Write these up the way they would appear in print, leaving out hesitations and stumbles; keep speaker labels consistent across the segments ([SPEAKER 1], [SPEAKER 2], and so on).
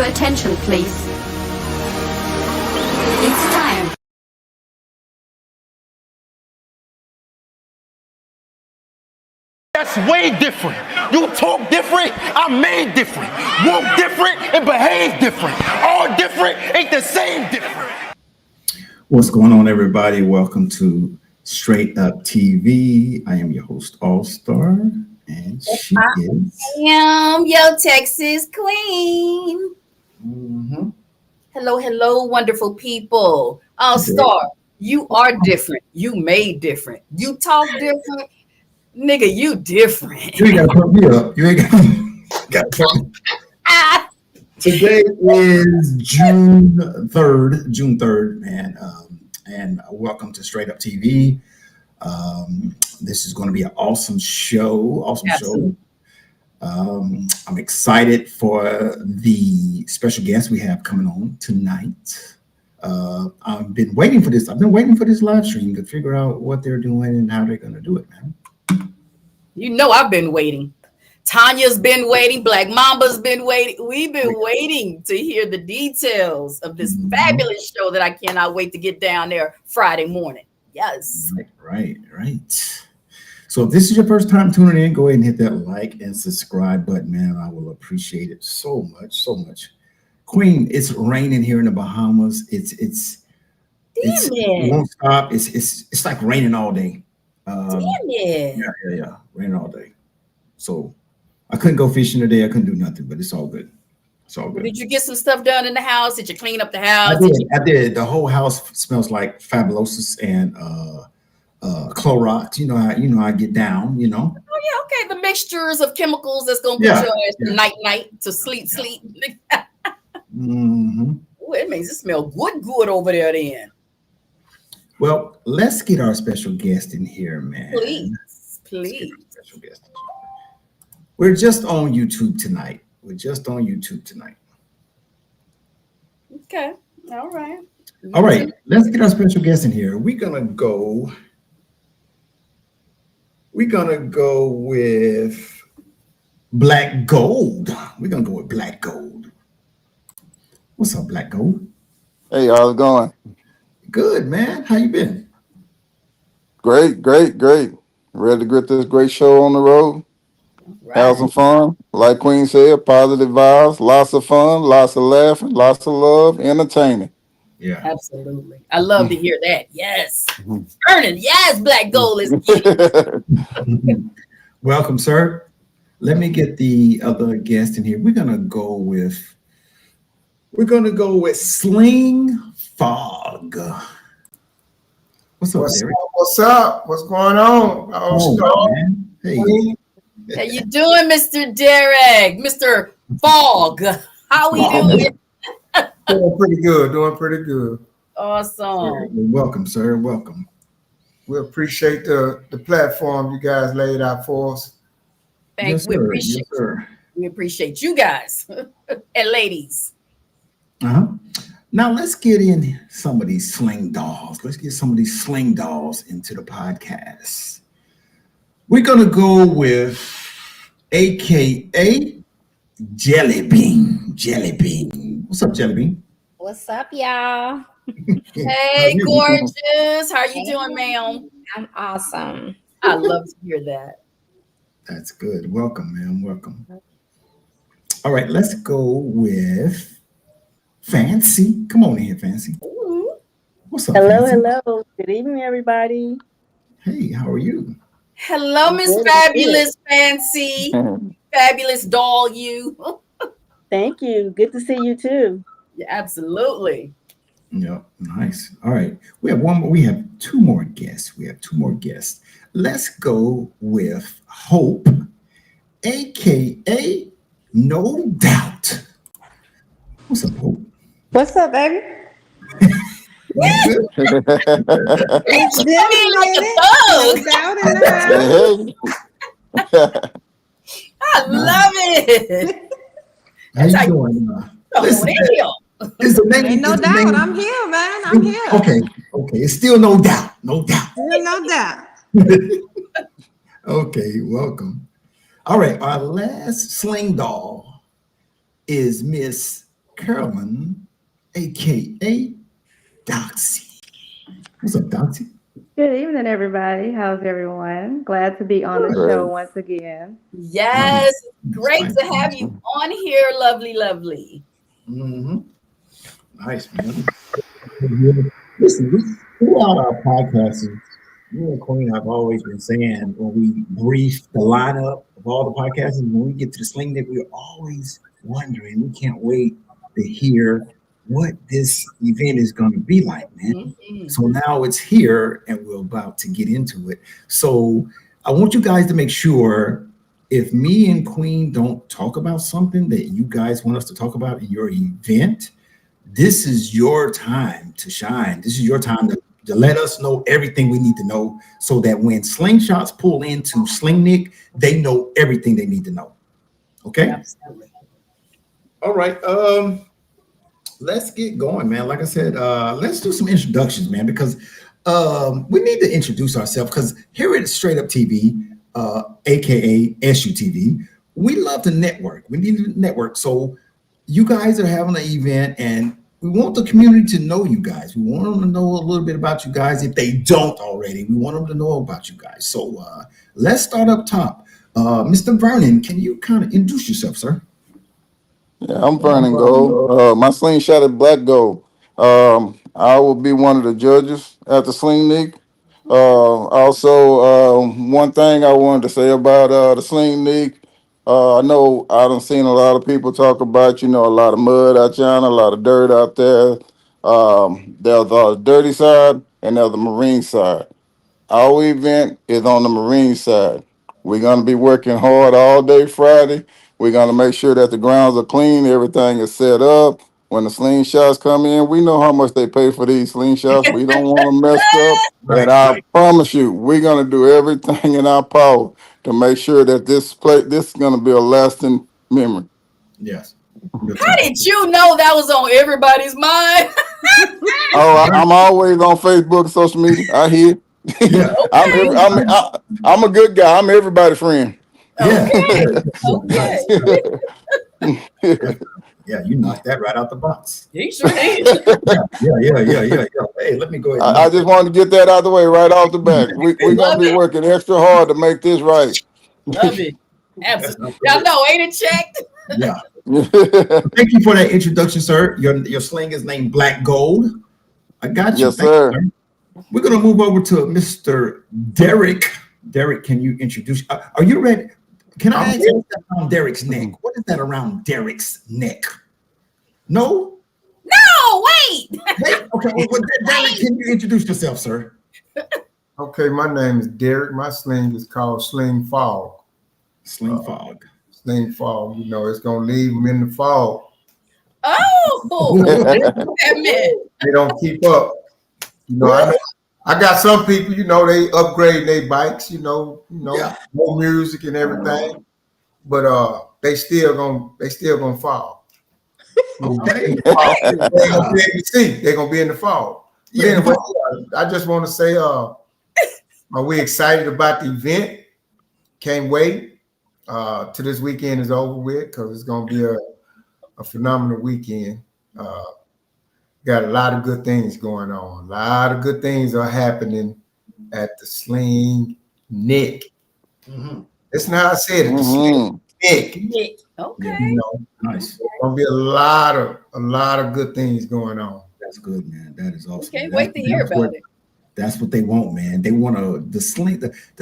[SPEAKER 1] attention, please. It's time.
[SPEAKER 2] That's way different. You talk different, I'm made different. Walk different and behave different. All different ain't the same different.
[SPEAKER 3] What's going on, everybody? Welcome to Straight Up TV. I am your host, All Star, and she is.
[SPEAKER 4] I am your Texas Queen.
[SPEAKER 3] Mm-hmm.
[SPEAKER 4] Hello, hello, wonderful people. All Star, you are different. You made different. You talk different. Nigga, you different.
[SPEAKER 3] You ain't got to put me up. You ain't got to put me up. Today is June 3rd, man. And welcome to Straight Up TV. This is going to be an awesome show.
[SPEAKER 4] Absolutely.
[SPEAKER 3] I'm excited for the special guest we have coming on tonight. I've been waiting for this. I've been waiting for this live stream to figure out what they're doing and how they're going to do it, man.
[SPEAKER 4] You know I've been waiting. Tanya's been waiting. Black Mamba's been waiting. We've been waiting to hear the details of this fabulous show that I cannot wait to get down there Friday morning. Yes.
[SPEAKER 3] Right. So if this is your first time tuning in, go ahead and hit that like and subscribe button, man. I will appreciate it so much. Queen, it's raining here in the Bahamas. It won't stop. It's like raining all day.
[SPEAKER 4] Damn it.
[SPEAKER 3] Yeah. Raining all day. So I couldn't go fishing today. I couldn't do nothing, but it's all good. It's all good.
[SPEAKER 4] Did you get some stuff done in the house? Did you clean up the house?
[SPEAKER 3] I did. The whole house smells like Fabulosis and Clorox. You know how I get down,
[SPEAKER 4] Oh yeah, okay. The mixtures of chemicals that's gonna put your ass to night to sleep.
[SPEAKER 3] Mm-hmm.
[SPEAKER 4] Ooh, it makes it smell good over there then.
[SPEAKER 3] Well, let's get our special guest in here, man.
[SPEAKER 4] Please.
[SPEAKER 3] Special guest. We're just on YouTube tonight.
[SPEAKER 4] Okay. All right.
[SPEAKER 3] Let's get our special guest in here. We're gonna go with Black Gold. What's up, Black Gold?
[SPEAKER 5] Hey, how's it going?
[SPEAKER 3] Good, man. How you been?
[SPEAKER 5] Great. Ready to get this great show on the road.
[SPEAKER 4] Right.
[SPEAKER 5] Have some fun. Like Queen said, positive vibes, lots of fun, lots of laughing, lots of love, entertaining.
[SPEAKER 3] Yeah.
[SPEAKER 4] Absolutely. I love to hear that. Yes. Earning. Yes, Black Gold is
[SPEAKER 3] Welcome, sir. Let me get the other guest in here. We're gonna go with Sling Fog. What's up, Derek?
[SPEAKER 6] What's up? What's going on?
[SPEAKER 3] Man. Hey.
[SPEAKER 4] How you doing, Mr. Derek? Mr. Fog. How we doing?
[SPEAKER 6] Doing pretty good.
[SPEAKER 4] Awesome.
[SPEAKER 3] Welcome, sir. Welcome.
[SPEAKER 6] We appreciate the platform you guys laid out for us.
[SPEAKER 4] Thanks. We appreciate you guys and ladies.
[SPEAKER 3] Now let's get in some of these sling dolls. Let's get some of these sling dolls into the podcast. We're gonna go with AKA Jelly Bean. What's up, Jelly Bean?
[SPEAKER 7] What's up, y'all?
[SPEAKER 4] Hey, gorgeous. How you doing, ma'am?
[SPEAKER 7] I'm awesome.
[SPEAKER 4] I love to hear that.
[SPEAKER 3] That's good. Welcome, ma'am. Welcome. All right, let's go with Fancy. Come on in here, Fancy.
[SPEAKER 4] Ooh.
[SPEAKER 3] What's up?
[SPEAKER 8] Hello,
[SPEAKER 3] Fancy?
[SPEAKER 8] hello. Good evening, everybody.
[SPEAKER 3] Hey, how are you?
[SPEAKER 4] Hello, Miss Fabulous Fancy. Fabulous doll, you.
[SPEAKER 8] Thank you. Good to see you too.
[SPEAKER 4] Yeah, absolutely.
[SPEAKER 3] Yep, nice. All right, we have two more guests. Let's go with Hope, AKA No Doubt. What's up, Hope?
[SPEAKER 9] What's up, baby?
[SPEAKER 4] It's like a thug. I love it.
[SPEAKER 3] How you doing?
[SPEAKER 9] Ain't no doubt. I'm here, man. I'm here.
[SPEAKER 3] Okay. It's still no doubt.
[SPEAKER 9] Still no doubt.
[SPEAKER 3] Okay, welcome. All right, our last sling doll is Miss Carolyn, aka Doxy. What's up, Doxy?
[SPEAKER 8] Good evening, everybody. How's everyone? Glad to be on the show once again.
[SPEAKER 4] Yes, great to have you on here, lovely, lovely.
[SPEAKER 3] Mm-hmm. Nice, man. Listen, throughout our podcasts, me and Queen have always been saying when we brief the lineup of all the podcasts, when we get to the Slingnik, we're always wondering. We can't wait to hear what this event is going to be like, man.
[SPEAKER 4] Mhm.
[SPEAKER 3] So now it's here, and we're about to get into it. So I want you guys to make sure if me and Queen don't talk about something that you guys want us to talk about in your event, this is your time to shine. This is your time to let us know everything we need to know so that when slingshots pull into Slingnik, they know everything they need to know. Okay?
[SPEAKER 4] Absolutely.
[SPEAKER 3] All right. Let's get going, man. Like I said, let's do some introductions, man, because we need to introduce ourselves because here at Straight Up TV, aka SUTV, we love to network. We need to network. So you guys are having an event and we want the community to know you guys. We want them to know a little bit about you guys if they don't already. We want them to know about you guys. So let's start up top. Mr. Vernon, can you kind of introduce yourself, sir?
[SPEAKER 5] Yeah, I'm Vernon Gold. My slingshot is black gold. I will be one of the judges at the Slingnik. Also, one thing I wanted to say about the Slingnik, I know I done seen a lot of people talk about, a lot of mud out there, a lot of dirt out there. There's the dirty side and there's the marine side. Our event is on the marine side. We're going to be working hard all day Friday. We're going to make sure that the grounds are clean, everything is set up. When the slingshots come in, we know how much they pay for these slingshots. We don't want them messed up. And I promise you, we're going to do everything in our power to make sure that this is going to be a lasting memory.
[SPEAKER 3] Yes.
[SPEAKER 4] How did you know that was on everybody's mind?
[SPEAKER 5] I'm always on Facebook, social media. I hear.
[SPEAKER 3] Yeah.
[SPEAKER 5] I'm a good guy. I'm everybody's friend.
[SPEAKER 3] Yeah.
[SPEAKER 4] Okay.
[SPEAKER 3] Yeah, you knocked that right out the box.
[SPEAKER 4] He sure did.
[SPEAKER 3] Yeah. Hey, let me go ahead.
[SPEAKER 5] I just wanted to get that out of the way right off the bat. We're going to be working extra hard to make this right.
[SPEAKER 4] Love it. Absolutely. Y'all know, ain't it checked?
[SPEAKER 3] Yeah. Thank you for that introduction, sir. Your sling is named Black Gold. I got you.
[SPEAKER 5] Yes, sir.
[SPEAKER 3] We're going to move over to Mr. Derek. Derek, can you introduce? Are you ready? Can I ask you what's around Derek's neck? What is that around Derek's neck? No?
[SPEAKER 4] No, wait.
[SPEAKER 3] Okay. Well, Derek, can you introduce yourself, sir?
[SPEAKER 6] Okay, my name is Derek. My sling is called Sling Fog.
[SPEAKER 3] Sling Fog.
[SPEAKER 6] Sling Fog. It's going to leave them in the fog.
[SPEAKER 4] Oh, that meant.
[SPEAKER 6] They don't keep up. I got some people, they upgrade their bikes, more music and everything, but they still gonna fall.
[SPEAKER 3] Okay.
[SPEAKER 6] They're gonna be able to see. They're gonna be in the fall. But anyway, I just want to say, are we excited about the event? Can't wait till this weekend is over with because it's gonna be a phenomenal weekend. Got a lot of good things going on. A lot of good things are happening at the Slingnik.
[SPEAKER 3] Mm-hmm.
[SPEAKER 6] That's not how I said it. The Slingnik.
[SPEAKER 4] Okay.
[SPEAKER 3] Nice.
[SPEAKER 6] There's gonna be a lot of good things going on.
[SPEAKER 3] That's good, man. That is awesome.
[SPEAKER 4] Can't wait to hear about it.
[SPEAKER 3] That's what they want, man. They want to the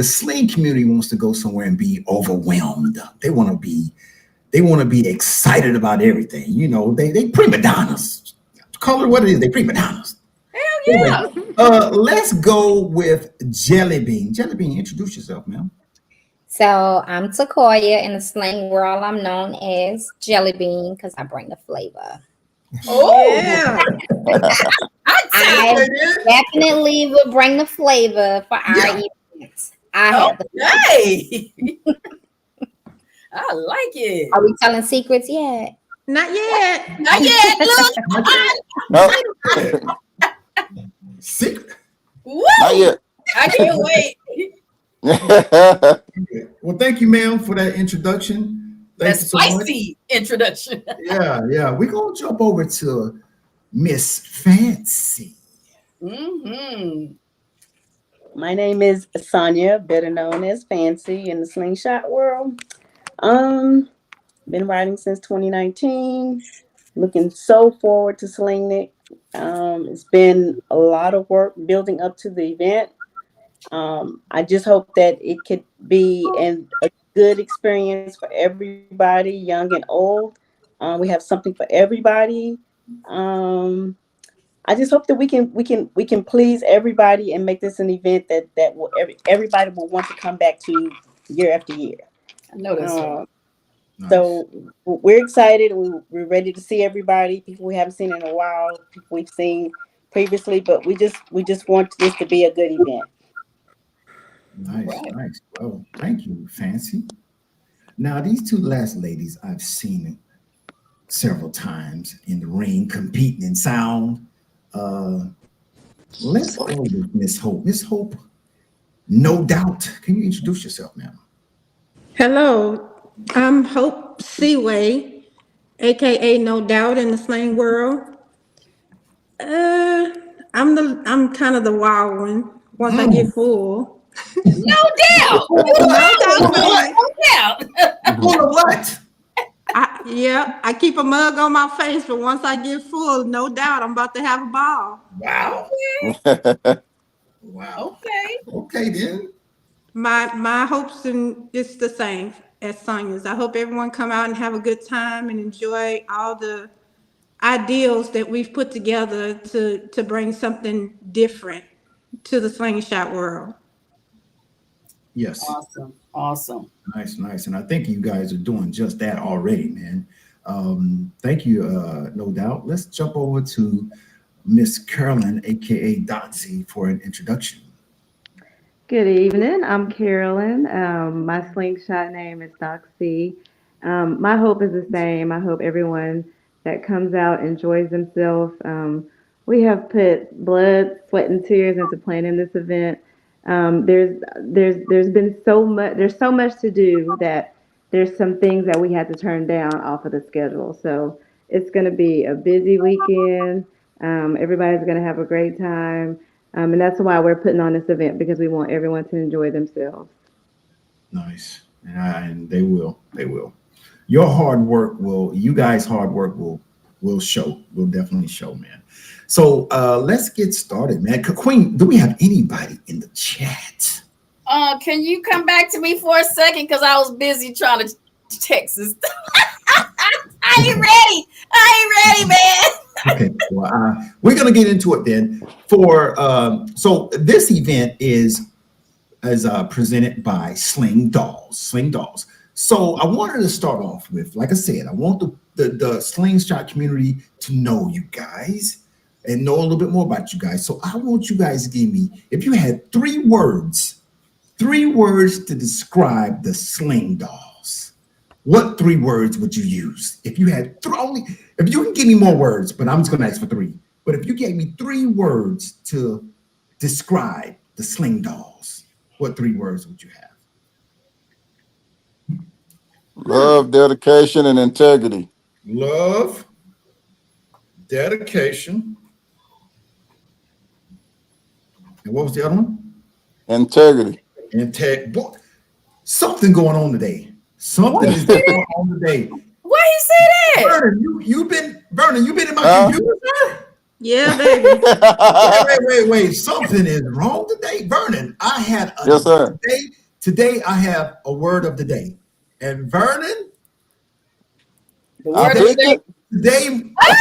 [SPEAKER 3] sling community wants to go somewhere and be overwhelmed. They want to be excited about everything. They prima donnas. Call it what it is. They prima donnas.
[SPEAKER 4] Hell yeah.
[SPEAKER 3] Anyway, let's go with Jelly Bean. Jelly Bean, introduce yourself, man.
[SPEAKER 7] So I'm Takoya. In the slang world, I'm known as Jelly Bean because I bring the flavor.
[SPEAKER 4] Oh,
[SPEAKER 9] Yeah.
[SPEAKER 7] I definitely will bring the flavor for our events. I have the flavor.
[SPEAKER 4] I like it.
[SPEAKER 7] Are we telling secrets yet?
[SPEAKER 9] Not yet.
[SPEAKER 4] Not yet. Look.
[SPEAKER 3] Secret.
[SPEAKER 4] Woo!
[SPEAKER 5] Not yet.
[SPEAKER 4] I can't wait.
[SPEAKER 3] Well, thank you, ma'am, for that introduction. Thank
[SPEAKER 4] That
[SPEAKER 3] you so much.
[SPEAKER 4] spicy introduction.
[SPEAKER 3] Yeah. We're gonna jump over to Miss Fancy.
[SPEAKER 1] My name is Sonia, better known as Fancy in the slingshot world. Um, been writing since 2019. Looking so forward to Slingnik. It's been a lot of work building up to the event. I just hope that it could be a good experience for everybody, young and old. We have something for everybody. Um, I just hope that we can please everybody and make this an event that will everybody will want to come back to year after year.
[SPEAKER 4] I know that's right.
[SPEAKER 3] Nice.
[SPEAKER 1] So we're excited. We're ready to see everybody. People we haven't seen in a while. People we've seen previously, but we just want this to be a good event.
[SPEAKER 3] Nice. Well, thank you, Fancy. Now, these two last ladies I've seen several times in the ring competing in sound. Let's go with Miss Hope. Miss Hope, no doubt. Can you introduce yourself, ma'am?
[SPEAKER 9] Hello, I'm Hope Seaway, aka No Doubt in the slang world. I'm kind of the wild one. Once I get full,
[SPEAKER 4] No doubt.
[SPEAKER 9] no doubt, baby.
[SPEAKER 4] No doubt.
[SPEAKER 3] Full of what?
[SPEAKER 9] I keep a mug on my face, but once I get full, no doubt I'm about to have a ball.
[SPEAKER 3] Wow. Wow. Okay, then.
[SPEAKER 9] My hopes and it's the same as Sonia's. I hope everyone come out and have a good time and enjoy all the ideals that we've put together to bring something different to the slingshot world.
[SPEAKER 3] Yes.
[SPEAKER 4] Awesome.
[SPEAKER 3] Nice. And I think you guys are doing just that already, man. Thank you, no doubt. Let's jump over to Miss Carolyn, aka Dotsy, for an introduction.
[SPEAKER 8] Good evening. I'm Carolyn. My slingshot name is Doxy. My hope is the same. I hope everyone that comes out enjoys themselves. We have put blood, sweat, and tears into planning this event. There's been so much. There's so much to do that there's some things that we had to turn down off of the schedule. So it's going to be a busy weekend. Everybody's going to have a great time. And that's why we're putting on this event, because we want everyone to enjoy themselves.
[SPEAKER 3] Nice. And they will. Your hard work you guys' hard work will show. Will definitely show, man. So let's get started, man. Queen, do we have anybody in the chat?
[SPEAKER 4] Can you come back to me for a second? Because I was busy trying to text this. I ain't ready, man.
[SPEAKER 3] Okay, well, we're gonna get into it then. So this event is presented by Sling Dolls. So I wanted to start off with, like I said, I want the slingshot community to know you guys and know a little bit more about you guys. So I want you guys to give me, if you had three words to describe the Sling Dolls, what three words would you use? If you had if you can give me more words, but I'm just gonna ask for three. But if you gave me 3 words to describe the Sling Dolls, what 3 words would you have?
[SPEAKER 5] Love, dedication, and integrity.
[SPEAKER 3] Love, dedication, and what was the other one?
[SPEAKER 5] Integrity.
[SPEAKER 3] Something going on today. Something is going on today.
[SPEAKER 4] Why you say that?
[SPEAKER 3] Vernon, you've been in my computer, sir?
[SPEAKER 9] Yeah, baby.
[SPEAKER 3] Wait. Something is wrong today. Vernon, I had
[SPEAKER 5] Yes, sir.
[SPEAKER 3] Today I have a word of the day. And Vernon,
[SPEAKER 4] The word of the day.
[SPEAKER 3] Today,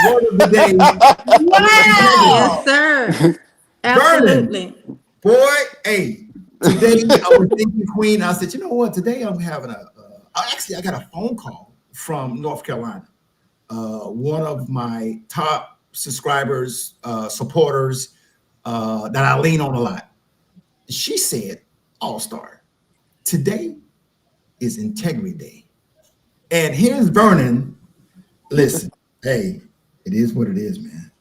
[SPEAKER 3] word of the day.
[SPEAKER 4] Wow.
[SPEAKER 9] Yes, sir. Absolutely.
[SPEAKER 3] Boy, hey, today I was thinking, Queen, I said, you know what? Today I'm having I got a phone call from North Carolina. One of my top subscribers, supporters that I lean on a lot. She said, All-Star, today is Integrity Day. And here's Vernon. Listen, hey, it is what it is, man.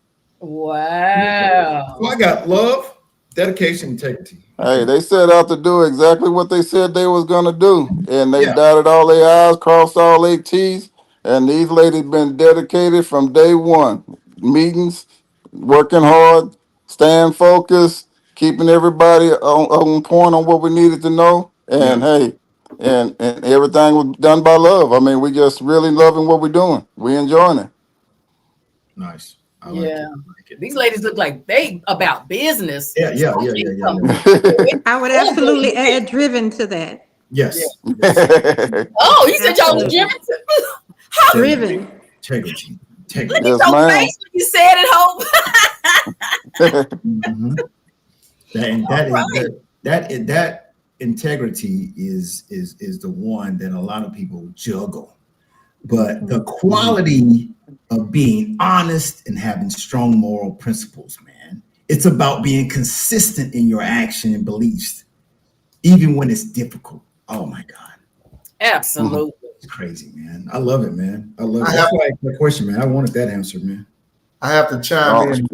[SPEAKER 4] Wow.
[SPEAKER 3] So I got love, dedication, integrity.
[SPEAKER 5] Hey, they set out to do exactly what they said they was gonna do, and they
[SPEAKER 3] Yeah.
[SPEAKER 5] dotted all their I's, crossed all their T's, and these ladies been dedicated from day one. Meetings, working hard, staying focused, keeping everybody on point on what we needed to know,
[SPEAKER 3] Yeah.
[SPEAKER 5] and hey, and everything was done by love. I mean, we just really loving what we're doing. We enjoying it.
[SPEAKER 3] Nice. I like it.
[SPEAKER 4] Yeah.
[SPEAKER 3] I like it.
[SPEAKER 4] These ladies look like they about business.
[SPEAKER 3] Yeah. Yeah. Yeah. Yeah. Yeah. Yeah.
[SPEAKER 9] I would absolutely add driven to that.
[SPEAKER 4] Yeah.
[SPEAKER 3] Yes. Yes.
[SPEAKER 4] Oh, you said y'all was
[SPEAKER 9] Absolutely.
[SPEAKER 4] driven.
[SPEAKER 9] Driven.
[SPEAKER 3] Integrity.
[SPEAKER 4] Look at
[SPEAKER 3] Integrity.
[SPEAKER 5] Yes,
[SPEAKER 4] your
[SPEAKER 5] ma'am.
[SPEAKER 4] face when you said it, Hope.
[SPEAKER 3] Mhm. That integrity is the one that a lot of people juggle. But the quality of being honest and having strong moral principles, man, it's about being consistent in your action and beliefs, even when it's difficult. Oh my God,
[SPEAKER 4] Absolutely.
[SPEAKER 3] it's crazy, man. I love it, man. I love it.
[SPEAKER 6] I
[SPEAKER 3] That's
[SPEAKER 6] have,
[SPEAKER 3] why I asked that question, man. I wanted that answer, man.
[SPEAKER 6] I have to chime
[SPEAKER 5] Oh,
[SPEAKER 6] in.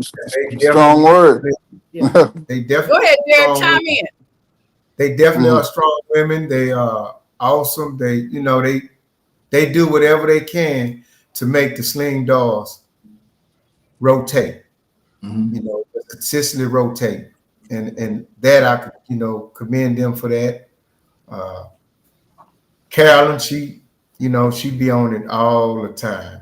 [SPEAKER 5] strong word.
[SPEAKER 4] Yeah.
[SPEAKER 6] They
[SPEAKER 4] Go
[SPEAKER 6] definitely
[SPEAKER 4] ahead, Derek,
[SPEAKER 6] strong
[SPEAKER 4] chime
[SPEAKER 6] women.
[SPEAKER 4] in.
[SPEAKER 6] They definitely
[SPEAKER 5] Mhm.
[SPEAKER 6] are strong women. They are awesome. They do whatever they can to make the sling dolls rotate.
[SPEAKER 3] Mhm.
[SPEAKER 6] Consistently rotate, and that I could commend them for that. Uh, Carolyn, she be on it all the time.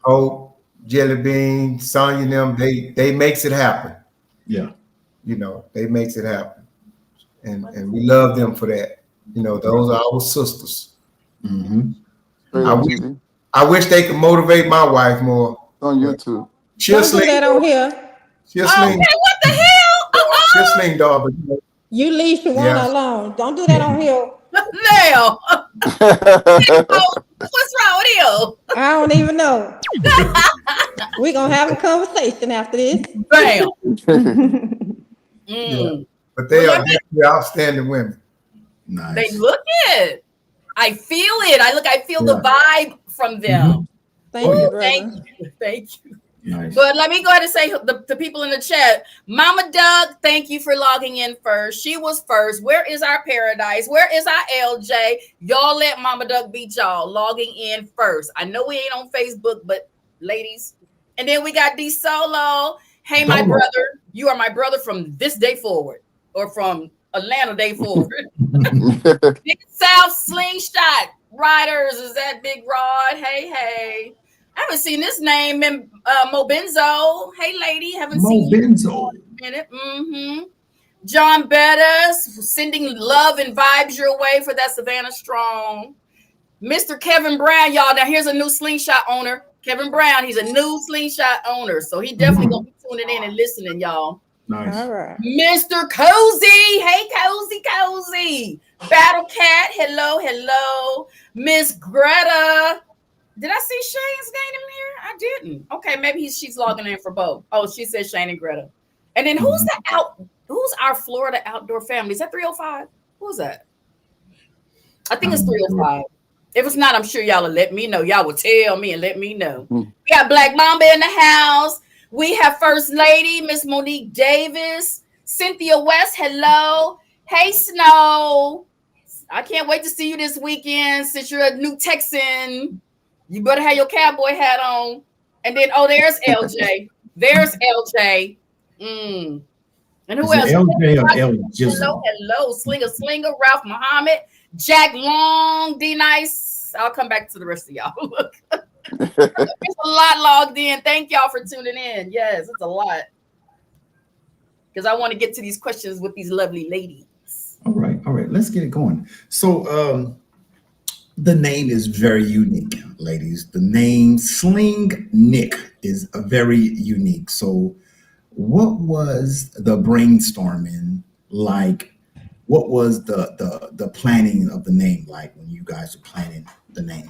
[SPEAKER 6] Hope, Jelly Bean, Sonya, and them, they makes it happen.
[SPEAKER 3] Yeah.
[SPEAKER 6] They makes it happen, and we love them for that. Those are our sisters.
[SPEAKER 3] Mm-hmm.
[SPEAKER 5] Straight
[SPEAKER 6] I
[SPEAKER 5] up,
[SPEAKER 6] wish,
[SPEAKER 5] TG.
[SPEAKER 6] I wish they could motivate my wife more,
[SPEAKER 5] On
[SPEAKER 6] but
[SPEAKER 5] YouTube.
[SPEAKER 6] she'll
[SPEAKER 9] Don't do
[SPEAKER 6] sling
[SPEAKER 9] that on
[SPEAKER 6] dog.
[SPEAKER 9] here.
[SPEAKER 6] She'll
[SPEAKER 4] Okay,
[SPEAKER 6] sling.
[SPEAKER 4] what the hell?
[SPEAKER 6] She'll sling dog, but
[SPEAKER 9] You leave Shawana
[SPEAKER 6] yeah,
[SPEAKER 9] alone. Don't do that on here.
[SPEAKER 4] Now, oh, what's wrong with you?
[SPEAKER 9] I don't even know. We're going to have a conversation after this.
[SPEAKER 4] Bam.
[SPEAKER 6] yeah.
[SPEAKER 4] Mm.
[SPEAKER 6] But
[SPEAKER 4] Well,
[SPEAKER 6] they are
[SPEAKER 4] let me.
[SPEAKER 6] definitely outstanding women.
[SPEAKER 4] They
[SPEAKER 3] Nice.
[SPEAKER 4] look it. I feel it. I feel the
[SPEAKER 3] Yeah.
[SPEAKER 4] vibe from them.
[SPEAKER 3] Mhm.
[SPEAKER 9] Thank
[SPEAKER 3] Oh,
[SPEAKER 9] you,
[SPEAKER 3] yeah.
[SPEAKER 9] brother.
[SPEAKER 4] Thank you.
[SPEAKER 3] Nice.
[SPEAKER 4] But let me go ahead and say the people in the chat. Mama Doug, thank you for logging in first. She was first. Where is our paradise? Where is our LJ? Y'all let Mama Doug beat y'all logging in first. I know we ain't on Facebook, but ladies. And then we got D Solo. Hey, my
[SPEAKER 3] Dolo.
[SPEAKER 4] brother. You are my brother from this day forward, or from Atlanta day forward. Big South Slingshot Riders. Is that Big Rod? Hey. I haven't seen this name in Mo Benzo. Hey, lady. Haven't
[SPEAKER 3] Mo
[SPEAKER 4] seen you
[SPEAKER 3] Benzo.
[SPEAKER 4] in a minute. Mm-hmm. John Bettis sending love and vibes your way for that Savannah Strong. Mr. Kevin Brown, y'all. Now, here's a new Slingshot owner. Kevin Brown, he's a new Slingshot owner. So he definitely going to be tuning in and listening, y'all.
[SPEAKER 3] Nice.
[SPEAKER 9] All right.
[SPEAKER 4] Mr. Cozy. Hey, Cozy. Battle Cat. Hello. Miss Greta. Did I see Shane's name in here? I didn't. Okay, maybe she's logging in for both. Oh, she said Shane and Greta. And then who's our Florida outdoor family? Is that 305? Who's that? I think it's 305. If it's not, I'm sure y'all will let me know. Y'all will tell me and let me know. We got Black Mamba in the house. We have First Lady, Miss Monique Davis, Cynthia West. Hello. Hey, Snow. I can't wait to see you this weekend since you're a new Texan. You better have your cowboy hat on. And then, there's LJ. There's LJ. And who
[SPEAKER 3] Is
[SPEAKER 4] else?
[SPEAKER 3] it LJ or L Jizzle?
[SPEAKER 4] Hello. Slinger, Ralph Muhammad, Jack Long, D Nice. I'll come back to the rest of y'all. Look. There's a lot logged in. Thank y'all for tuning in. Yes, it's a lot. Because I want to get to these questions with these lovely ladies.
[SPEAKER 3] All right. Let's get it going. So, the name is very unique, ladies. The name Slingnik is a very unique. So, what was the brainstorming like? What was the planning of the name like when you guys were planning the name?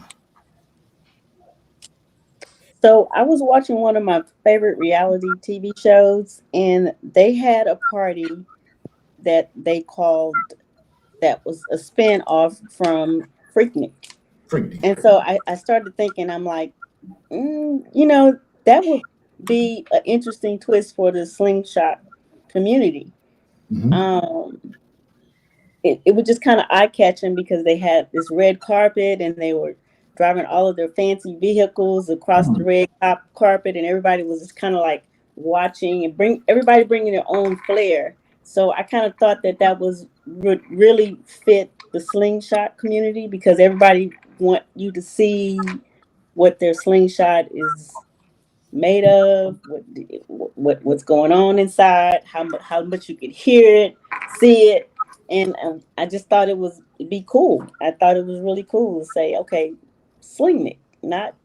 [SPEAKER 1] So I was watching one of my favorite reality TV shows, and they had a party that they called that was a spin off from Freaknik.
[SPEAKER 3] Freaking.
[SPEAKER 1] And so I started thinking, I'm like, that would be an interesting twist for the slingshot community. It was just kind of eye catching because they had this red carpet and they were driving all of their fancy vehicles across the red carpet, and everybody was just kind of like watching and everybody bringing their own flair. So I kind of thought that was really fit the slingshot community because everybody want you to see what their slingshot is made of, what's going on inside, how much you could hear it, see it, and I just thought it'd be cool. I thought it was really cool to say, okay, Slingnik, not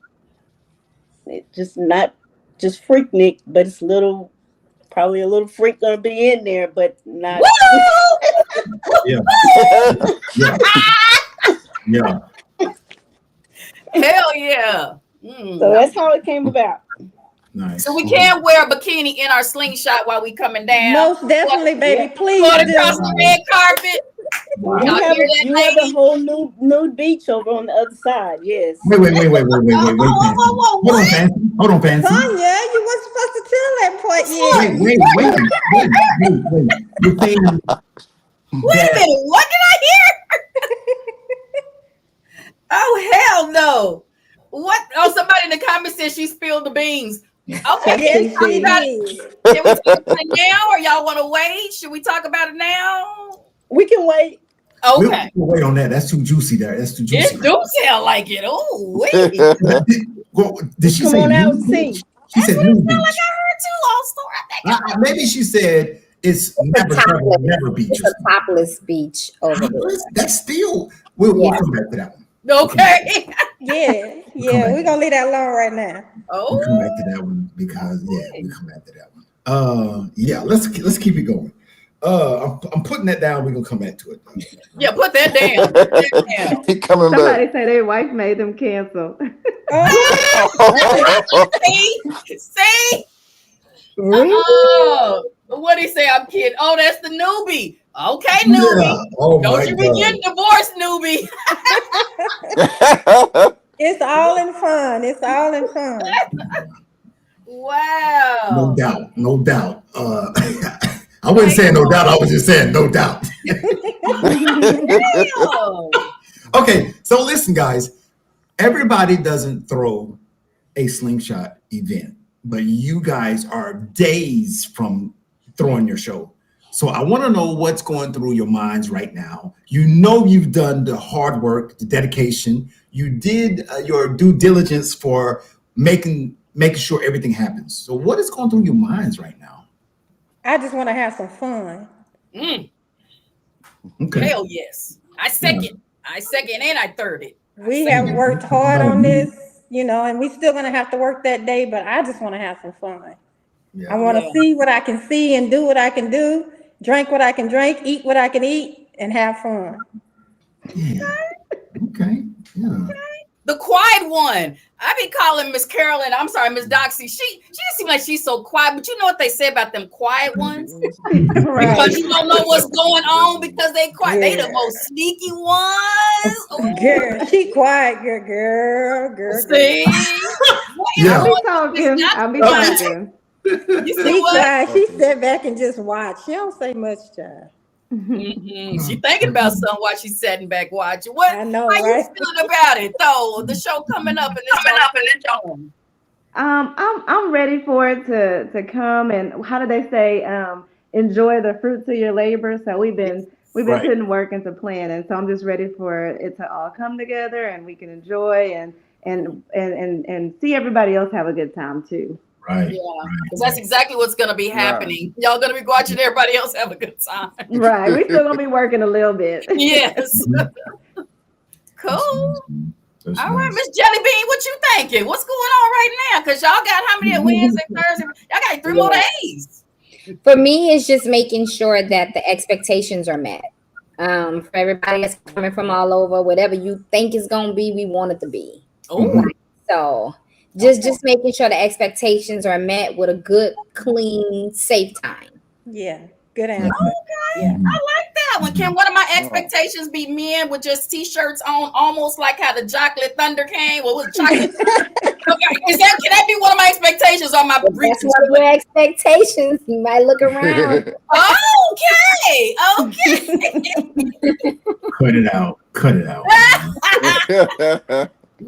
[SPEAKER 1] just Freaknik, but it's probably a little freak gonna be in there, but not.
[SPEAKER 3] Yeah. Yeah. Yeah.
[SPEAKER 4] Hell yeah.
[SPEAKER 1] So that's how it came about.
[SPEAKER 3] Nice.
[SPEAKER 4] So we can't wear a bikini in our slingshot while we coming down.
[SPEAKER 9] Most definitely, baby. Please
[SPEAKER 4] Going
[SPEAKER 9] do.
[SPEAKER 4] across the red carpet.
[SPEAKER 3] Wow.
[SPEAKER 1] You have a whole nude beach over on the other side. Yes.
[SPEAKER 3] Wait, Hold on, Fancy.
[SPEAKER 9] Sonya, you weren't supposed to tell that part yet.
[SPEAKER 3] Wait. You're saying
[SPEAKER 4] Wait a minute. What did I hear? Oh, hell no. What? Oh, somebody in the comments said she spilled the beans. Okay.
[SPEAKER 9] Yes,
[SPEAKER 4] Can we talk about it now or y'all want to wait? Should we talk about it now?
[SPEAKER 1] We can wait.
[SPEAKER 4] Okay.
[SPEAKER 3] We'll wait on that. That's too juicy there. That's too juicy.
[SPEAKER 4] It do sound like it. Oh, wait.
[SPEAKER 3] Did she
[SPEAKER 1] Come
[SPEAKER 3] say
[SPEAKER 1] on out and
[SPEAKER 3] nude?
[SPEAKER 1] see.
[SPEAKER 3] She said
[SPEAKER 4] That's
[SPEAKER 3] nude
[SPEAKER 4] what it sound
[SPEAKER 3] beach.
[SPEAKER 4] like I heard too, also.
[SPEAKER 3] Maybe she said it's never beach.
[SPEAKER 7] It's a topless beach over there.
[SPEAKER 3] That's still. We'll come back to that one.
[SPEAKER 4] Okay.
[SPEAKER 9] Yeah, we're gonna leave that alone right now.
[SPEAKER 4] Oh,
[SPEAKER 3] We'll come back to that one because we'll come back to that one. Let's keep it going. I'm putting that down. We're gonna come back to it.
[SPEAKER 4] yeah, put that down.
[SPEAKER 5] He coming
[SPEAKER 8] Somebody
[SPEAKER 5] back.
[SPEAKER 8] say their wife made them cancel.
[SPEAKER 4] See?
[SPEAKER 7] Really?
[SPEAKER 4] Oh, what did he say? I'm kidding. Oh, that's the newbie. Okay, newbie.
[SPEAKER 3] Yeah. Oh
[SPEAKER 4] Don't
[SPEAKER 3] my
[SPEAKER 4] you be
[SPEAKER 3] God.
[SPEAKER 4] getting divorced, newbie.
[SPEAKER 9] It's all in fun. It's all in fun.
[SPEAKER 4] Wow.
[SPEAKER 3] No doubt. I wasn't saying no doubt. I was just saying no doubt. Okay, so listen, guys. Everybody doesn't throw a slingshot event, but you guys are days from throwing your show. So I want to know what's going through your minds right now. You know you've done the hard work, the dedication. You did your due diligence for making sure everything happens. So what is going through your minds right now?
[SPEAKER 9] I just want to have some fun.
[SPEAKER 3] Okay.
[SPEAKER 4] Hell yes. I second and I third it.
[SPEAKER 9] We have worked hard on this, and we still gonna have to work that day, but I just want to have some fun.
[SPEAKER 3] Yeah.
[SPEAKER 9] I want to see what I can see and do what I can do, drink what I can drink, eat what I can eat, and have fun.
[SPEAKER 3] Yeah. Okay. Yeah.
[SPEAKER 4] The quiet one. I be calling Miss Carolyn. I'm sorry, Miss Doxy. She just seems like she's so quiet. But you know what they say about them quiet ones? Because you don't know what's going on because they quiet. They the most sneaky ones. Ooh.
[SPEAKER 9] Girl, she quiet, girl.
[SPEAKER 4] See?
[SPEAKER 3] Yeah.
[SPEAKER 8] I'll be talking.
[SPEAKER 4] You see
[SPEAKER 9] She
[SPEAKER 4] what?
[SPEAKER 9] quiet. She sit back and just watch. She don't say much, child.
[SPEAKER 4] She thinking about something while she's sitting back watching. What?
[SPEAKER 9] I know,
[SPEAKER 4] How
[SPEAKER 9] right?
[SPEAKER 4] you feeling about it though? The show coming up and it's show.
[SPEAKER 8] I'm ready for it to come, and how do they say, enjoy the fruits of your labor. So we've been
[SPEAKER 3] Right.
[SPEAKER 8] putting work into planning, so I'm just ready for it to all come together and we can enjoy and see everybody else have a good time too.
[SPEAKER 3] Right.
[SPEAKER 4] Yeah, because that's exactly what's going to be happening. Y'all going to be watching everybody else have a good time.
[SPEAKER 8] Right. We still gonna be working a little bit.
[SPEAKER 4] Yes. Cool.
[SPEAKER 3] That's
[SPEAKER 4] All right,
[SPEAKER 3] nice.
[SPEAKER 4] Miss Jellybean, what you thinking? What's going on right now? Because y'all got how many Wednesday, Thursday? Y'all got 3 more days.
[SPEAKER 7] For me, it's just making sure that the expectations are met. For everybody that's coming from all over, whatever you think is gonna be, we want it to be.
[SPEAKER 4] Oh,
[SPEAKER 7] So just making sure the expectations are met with a good, clean, safe time.
[SPEAKER 9] Yeah. Good answer.
[SPEAKER 4] Okay,
[SPEAKER 9] Yeah.
[SPEAKER 4] I like that one. Can one of my expectations be men with just t-shirts on, almost like how the Chocolate Thunder came? What was chocolate? Okay, can that be one of my expectations on my
[SPEAKER 7] That's
[SPEAKER 4] research?
[SPEAKER 7] one of your expectations. You might look around.
[SPEAKER 4] Okay.
[SPEAKER 3] Cut it out. Cut it out.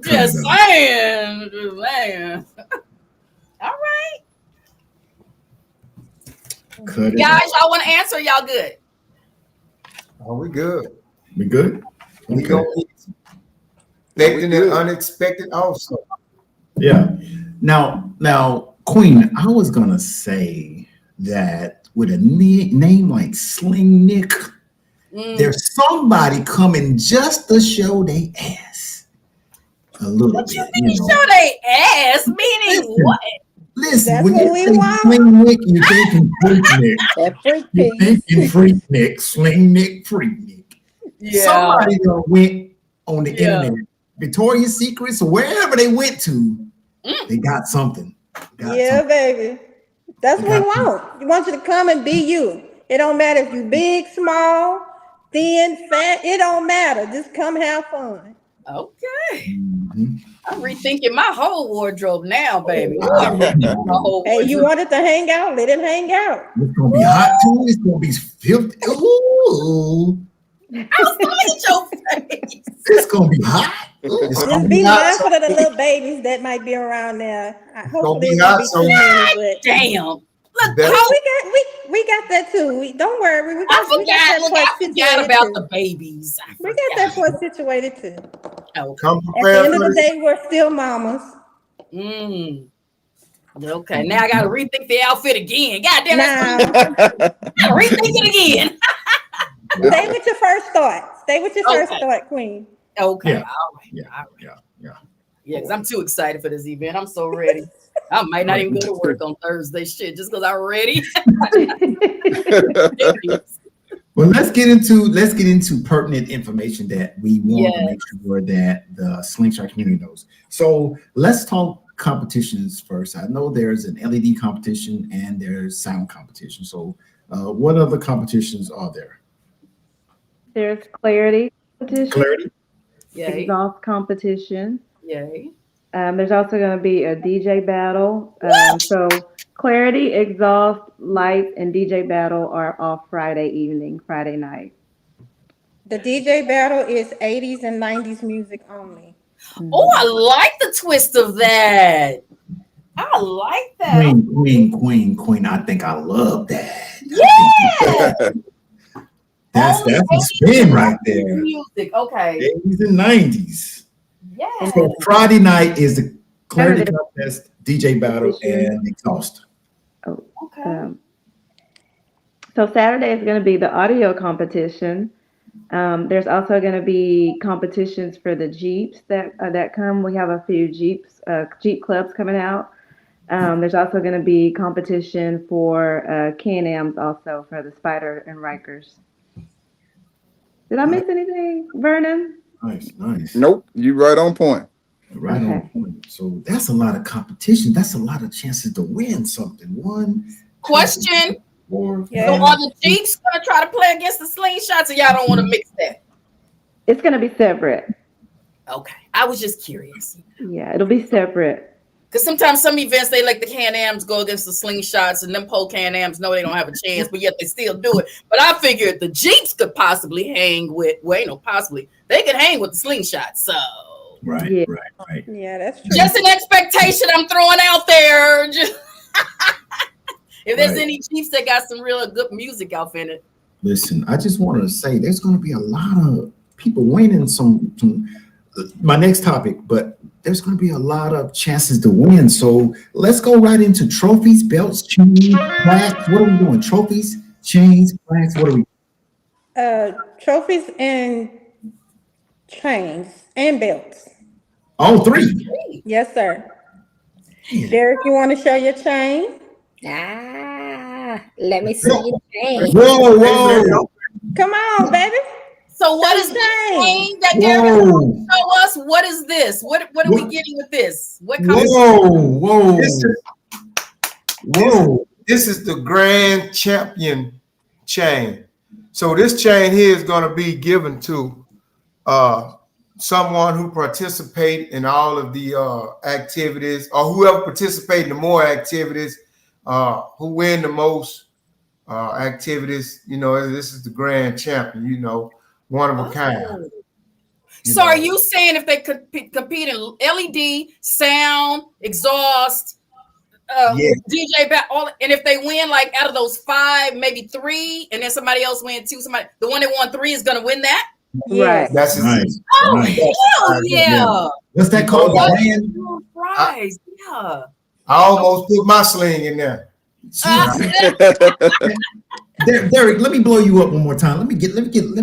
[SPEAKER 4] Just saying. All right.
[SPEAKER 3] Cut it
[SPEAKER 4] Guys,
[SPEAKER 3] out.
[SPEAKER 4] y'all want to answer? Y'all good?
[SPEAKER 6] Oh, we good.
[SPEAKER 3] We good?
[SPEAKER 6] We
[SPEAKER 3] Okay.
[SPEAKER 6] gonna be expecting and unexpected also.
[SPEAKER 3] Yeah. Now, Queen, I was gonna say that with a name like Slingnik, there's somebody coming just to show they ass a little
[SPEAKER 4] What
[SPEAKER 3] bit.
[SPEAKER 4] you mean show they ass? Meaning what?
[SPEAKER 3] Listen,
[SPEAKER 9] That's
[SPEAKER 3] when
[SPEAKER 9] what
[SPEAKER 3] you
[SPEAKER 9] we
[SPEAKER 3] say
[SPEAKER 9] want.
[SPEAKER 3] Slingnik, you thinking Freaknik.
[SPEAKER 1] That freak
[SPEAKER 3] You
[SPEAKER 1] piece.
[SPEAKER 3] thinking Freaknik, Slingnik, Freaknik.
[SPEAKER 4] Yeah.
[SPEAKER 3] Somebody done went on the internet, Victoria's Secrets, or wherever they went to, they got something.
[SPEAKER 9] Yeah, baby. That's what we want. We want you to come and be you. It don't matter if you big, small, thin, fat. It don't matter. Just come have fun.
[SPEAKER 4] Okay. I'm rethinking my whole wardrobe now, baby. Ooh, I'm rethinking my whole
[SPEAKER 9] Hey,
[SPEAKER 4] wardrobe.
[SPEAKER 9] you wanted to hang out? Let it hang out.
[SPEAKER 3] It's gonna be hot too. It's gonna be filthy. Ooh.
[SPEAKER 4] I was looking at your face.
[SPEAKER 3] It's gonna be hot.
[SPEAKER 6] It's
[SPEAKER 9] Just be mindful of the little babies that might be around there. Hopefully it won't be too many, but
[SPEAKER 4] damn. Look,
[SPEAKER 9] we got that too. Don't worry. We got,
[SPEAKER 4] I forgot
[SPEAKER 9] situated
[SPEAKER 4] about
[SPEAKER 9] too.
[SPEAKER 4] the babies.
[SPEAKER 9] We got that part situated too.
[SPEAKER 4] Oh.
[SPEAKER 6] Come
[SPEAKER 9] At the
[SPEAKER 6] prepared
[SPEAKER 9] end of
[SPEAKER 6] for
[SPEAKER 9] the day, we're still mamas.
[SPEAKER 4] Okay, now I gotta rethink the outfit again. God damn it.
[SPEAKER 9] Now,
[SPEAKER 4] Gotta rethink it again.
[SPEAKER 9] stay with your first thought. Stay with your first thought, Queen.
[SPEAKER 4] Okay.
[SPEAKER 3] Yeah.
[SPEAKER 4] All right.
[SPEAKER 3] Yeah.
[SPEAKER 4] All right.
[SPEAKER 3] Yeah. Yeah.
[SPEAKER 4] Yeah, because I'm too excited for this event. I'm so ready. I might not even go to work on Thursday, shit, just because I'm ready.
[SPEAKER 3] Well, let's get into pertinent information that we want to make sure that the Slingshot community knows. So let's talk competitions first. I know there's an LED competition and there's sound competition. So what other competitions are there?
[SPEAKER 8] There's clarity competition.
[SPEAKER 3] Clarity.
[SPEAKER 4] Yay.
[SPEAKER 8] Exhaust competition.
[SPEAKER 4] Yay.
[SPEAKER 8] There's also going to be a DJ battle. So clarity, exhaust, lights, and DJ battle are off Friday night.
[SPEAKER 9] The DJ battle is 80s and 90s music only.
[SPEAKER 4] Oh, I like the twist of that. I like that.
[SPEAKER 3] Queen. I think I love that.
[SPEAKER 4] Yeah.
[SPEAKER 3] That's a spin right there.
[SPEAKER 4] Music. Okay.
[SPEAKER 3] 80s and 90s.
[SPEAKER 4] Yeah.
[SPEAKER 3] So Friday night is the clarity contest, DJ battle, and exhaust.
[SPEAKER 8] Oh,
[SPEAKER 4] okay.
[SPEAKER 8] So Saturday is going to be the audio competition. There's also going to be competitions for the Jeeps that come. We have a few Jeep clubs coming out. There's also going to be competition for Can-Ams also for the Spider and Rikers. Did I miss anything, Vernon?
[SPEAKER 3] Nice.
[SPEAKER 5] Nope, you right on point.
[SPEAKER 3] Right on point. So that's a lot of competition. That's a lot of chances to win something.
[SPEAKER 4] Question.
[SPEAKER 3] 4,
[SPEAKER 4] So are the Jeeps gonna try to play against the Slingshots, or y'all don't want to mix that?
[SPEAKER 8] It's going to be separate.
[SPEAKER 4] Okay, I was just curious.
[SPEAKER 8] Yeah, it'll be separate.
[SPEAKER 4] Because sometimes some events they let the Can-Ams go against the Slingshots, and them pole Can-Ams know they don't have a chance, but yet they still do it. But I figured the Jeeps could possibly hang with. Well, no, possibly they could hang with the Slingshots. So
[SPEAKER 3] right.
[SPEAKER 9] Yeah, that's true.
[SPEAKER 4] Just an expectation I'm throwing out there. If there's any Chiefs that got some real good music out in it.
[SPEAKER 3] Listen, I just wanted to say there's going to be a lot of people winning some my next topic, but there's going to be a lot of chances to win. So let's go right into trophies, belts, chains, plaques. What are we doing? Trophies, chains, plaques. What are we?
[SPEAKER 9] Trophies and chains and belts.
[SPEAKER 3] All three.
[SPEAKER 9] Yes, sir. Derek, you want to show your chain?
[SPEAKER 7] Let me see your chain.
[SPEAKER 3] Whoa.
[SPEAKER 9] Come on, baby.
[SPEAKER 4] So what is the chain that Derek wants to show us? What is this? What are we getting with this? What comes?
[SPEAKER 3] Whoa.
[SPEAKER 6] This is the grand champion chain. So this chain here is going to be given to someone who participate in all of the activities, or whoever participate in the more activities, who win the most activities. You know, this is the grand champion. You know, one of a kind.
[SPEAKER 4] So are you saying if they could compete in LED, sound, exhaust, DJ back, and if they win like out of those 5, maybe 3, and then somebody else win 2, the one that won 3 is going to win that?
[SPEAKER 8] Right.
[SPEAKER 6] That's
[SPEAKER 3] Nice.
[SPEAKER 4] Oh,
[SPEAKER 3] Nice.
[SPEAKER 4] hell yeah.
[SPEAKER 3] What's that called? Grand?
[SPEAKER 4] Prize. Yeah.
[SPEAKER 6] I almost put my sling in there.
[SPEAKER 3] Derek, let me blow you up one more time. Let me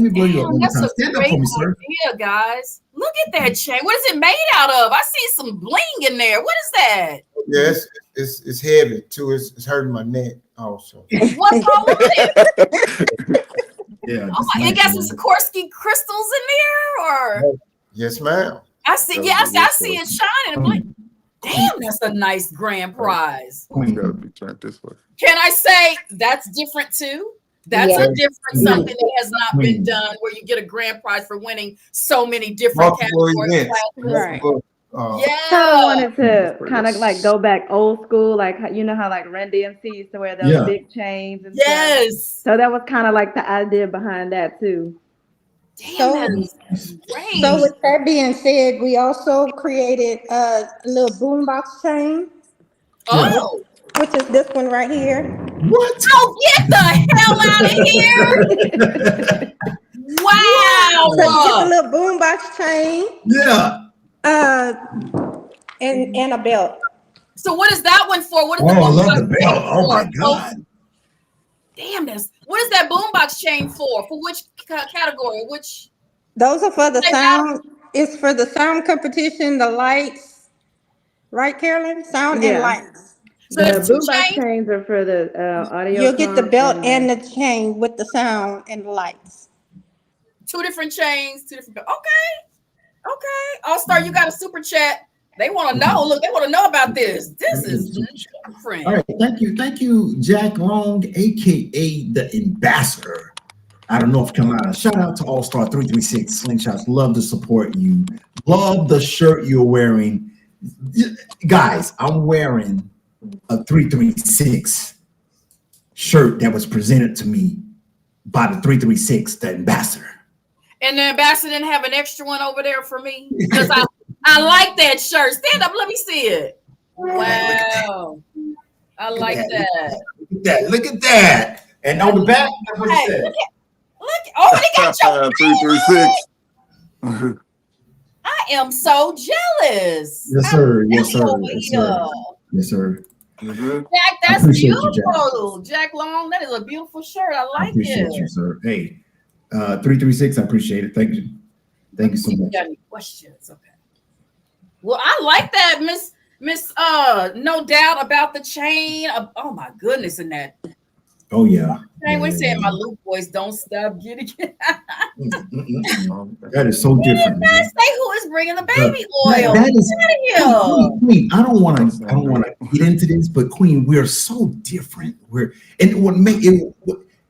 [SPEAKER 3] blow you up one more
[SPEAKER 4] That's
[SPEAKER 3] time.
[SPEAKER 4] a
[SPEAKER 3] Stand up
[SPEAKER 4] great
[SPEAKER 3] for me, sir.
[SPEAKER 4] idea, guys. Look at that chain. What is it made out of? I see some bling in there. What is that?
[SPEAKER 6] Yes, it's heavy too. It's hurting my neck also.
[SPEAKER 4] What's wrong with it?
[SPEAKER 3] Yeah.
[SPEAKER 4] Oh my, it got some Sikorsky crystals in there, or
[SPEAKER 6] Yes, ma'am.
[SPEAKER 4] I see. Yeah, I see it shining and blink. Damn, that's a nice grand prize.
[SPEAKER 5] Gotta be turned this way.
[SPEAKER 4] Can I say that's different too? That's a different something that has not been done, where you get a grand prize for winning so many different categories.
[SPEAKER 8] Right.
[SPEAKER 4] Yeah.
[SPEAKER 8] I wanted to kind of like go back old school, like you know how like Run DMC used to wear those big chains and stuff. So that was kind of like the idea behind that too.
[SPEAKER 4] Damn,
[SPEAKER 9] So with that being said, we also created a little boombox chain.
[SPEAKER 4] Oh.
[SPEAKER 9] Which is this one right here.
[SPEAKER 3] What?
[SPEAKER 4] Oh, get the hell out of here! Wow!
[SPEAKER 9] So you get a little boombox chain.
[SPEAKER 3] Yeah.
[SPEAKER 9] And a belt.
[SPEAKER 4] So what is that one for? What is
[SPEAKER 3] I
[SPEAKER 4] the
[SPEAKER 3] love the
[SPEAKER 4] boombox
[SPEAKER 3] belt.
[SPEAKER 4] chain
[SPEAKER 3] Oh my
[SPEAKER 4] for?
[SPEAKER 3] God.
[SPEAKER 4] Damn this! What is that boombox chain for? For which category? Which?
[SPEAKER 9] Those are for the sound. It's for the sound competition, the lights. Right, Carolyn? Sound and lights.
[SPEAKER 4] So
[SPEAKER 8] the boombox chains are for the audio.
[SPEAKER 9] You'll get the belt and the chain with the sound and the lights.
[SPEAKER 4] 2 different chains, 2 different. Okay. All Star, you got a super chat. They want to know. Look, they want to know about this. This is different.
[SPEAKER 3] All right, thank you, Jack Long, aka the Ambassador, out of North Carolina. Shout out to All Star 336 Slingshots. Love to support you. Love the shirt you're wearing, guys. I'm wearing a 336 shirt that was presented to me by the 336, the Ambassador.
[SPEAKER 4] And the Ambassador didn't have an extra one over there for me, because I like that shirt. Stand up, let me see it. Wow, I like that.
[SPEAKER 3] Look at that. And on the back, what it says.
[SPEAKER 4] Look, oh, they got your
[SPEAKER 5] 336.
[SPEAKER 4] I am so jealous.
[SPEAKER 3] Yes, sir. Yes, sir.
[SPEAKER 4] Over
[SPEAKER 3] Yes,
[SPEAKER 4] here.
[SPEAKER 3] sir. Yes, sir.
[SPEAKER 4] Jack, that's beautiful. Jack Long, that is a beautiful shirt. I like
[SPEAKER 3] appreciate
[SPEAKER 4] it.
[SPEAKER 3] you, sir. Hey, 336, I appreciate it. Thank you. Thank you so much.
[SPEAKER 4] Got any questions? Okay. Well, I like that, Miss. No doubt about the chain. Oh my goodness, in that.
[SPEAKER 3] Oh yeah.
[SPEAKER 4] We saying my Luke voice don't stop getting.
[SPEAKER 3] That is so different.
[SPEAKER 4] Say who is bringing the baby oil?
[SPEAKER 3] That is Queen. I don't want to get into this, but Queen, we're so different. When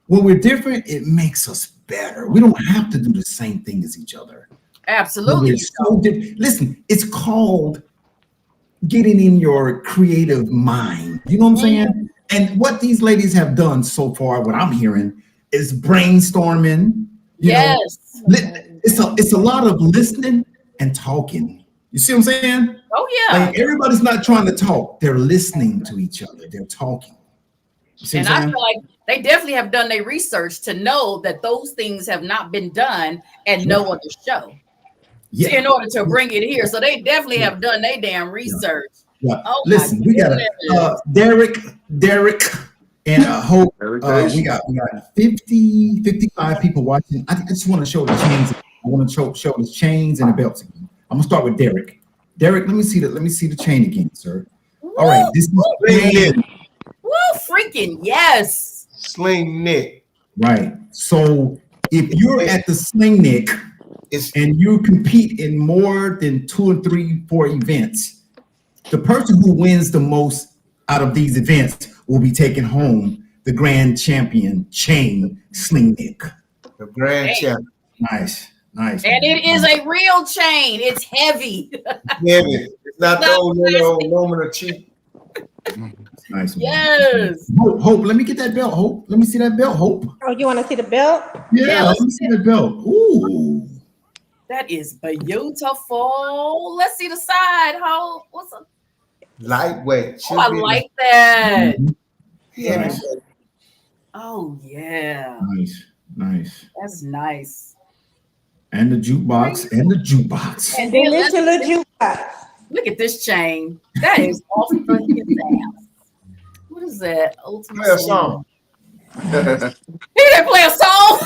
[SPEAKER 3] we're different, it makes us better. We don't have to do the same thing as each other.
[SPEAKER 4] Absolutely.
[SPEAKER 3] Listen, it's called getting in your creative mind. You know what I'm saying? And what these ladies have done so far, what I'm hearing, is brainstorming.
[SPEAKER 4] Yes.
[SPEAKER 3] It's a lot of listening and talking. You see what I'm saying?
[SPEAKER 4] Oh yeah.
[SPEAKER 3] Like everybody's not trying to talk; they're listening to each other. They're talking.
[SPEAKER 4] And I feel like they definitely have done their research to know that those things have not been done at no other show. Yeah. In order to bring it here, so they definitely have done their damn research.
[SPEAKER 3] Yeah. Oh, listen, we got Derek, and Hope. We got 55 people watching. I just want to show the chains. I want to show the chains and the belts again. I'm gonna start with Derek. Derek, let me see the chain again, sir. All right, this is
[SPEAKER 6] Slingnik.
[SPEAKER 4] Woo, freaking yes.
[SPEAKER 6] Slingnik.
[SPEAKER 3] Right. So if you're at the Slingnik and you compete in more than 2 or 3, 4 events, the person who wins the most out of these events will be taking home the grand champion chain Slingnik.
[SPEAKER 6] The grand champ.
[SPEAKER 3] Nice.
[SPEAKER 4] And it is a real chain. It's heavy.
[SPEAKER 6] Yeah, it's not those little aluminum cheap.
[SPEAKER 3] Nice.
[SPEAKER 4] Yes.
[SPEAKER 3] Hope, let me get that belt. Hope, let me see that belt. Hope.
[SPEAKER 9] Oh, you want to see the belt?
[SPEAKER 3] Yeah, let me see that belt. Ooh.
[SPEAKER 4] That is beautiful. Let's see the side. How? What's up?
[SPEAKER 6] Lightweight.
[SPEAKER 4] Oh, I like that.
[SPEAKER 6] Yeah.
[SPEAKER 4] Oh yeah.
[SPEAKER 3] Nice.
[SPEAKER 4] That's nice.
[SPEAKER 3] And the jukebox.
[SPEAKER 4] And
[SPEAKER 9] then it's a little jukebox.
[SPEAKER 4] Look at this chain. That is off the his ass. What is that? Ultimate
[SPEAKER 6] Play a song.
[SPEAKER 4] He didn't play a song.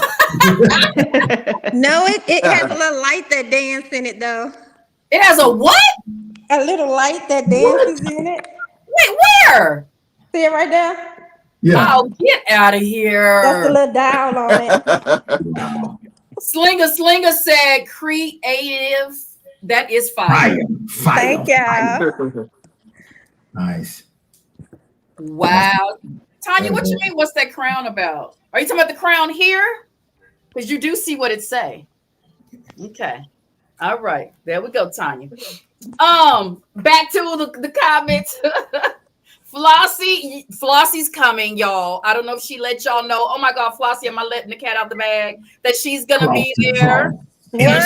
[SPEAKER 9] No, it has a little light that dances in it though.
[SPEAKER 4] It has a what?
[SPEAKER 9] A little light that dances in it.
[SPEAKER 4] Wait, where?
[SPEAKER 9] See it right there?
[SPEAKER 3] Yeah.
[SPEAKER 4] Oh, get out of here.
[SPEAKER 9] That's a little dial on it.
[SPEAKER 4] Slinger said creative. That is fire.
[SPEAKER 9] Thank you.
[SPEAKER 3] Nice.
[SPEAKER 4] Wow. Tanya, what you mean? What's that crown about? Are you talking about the crown here? Because you do see what it say. Okay. All right. There we go, Tanya. Back to the comments. Flossie's coming, y'all. I don't know if she let y'all know. Oh my God, Flossie, am I letting the cat out the bag? That she's gonna be there. And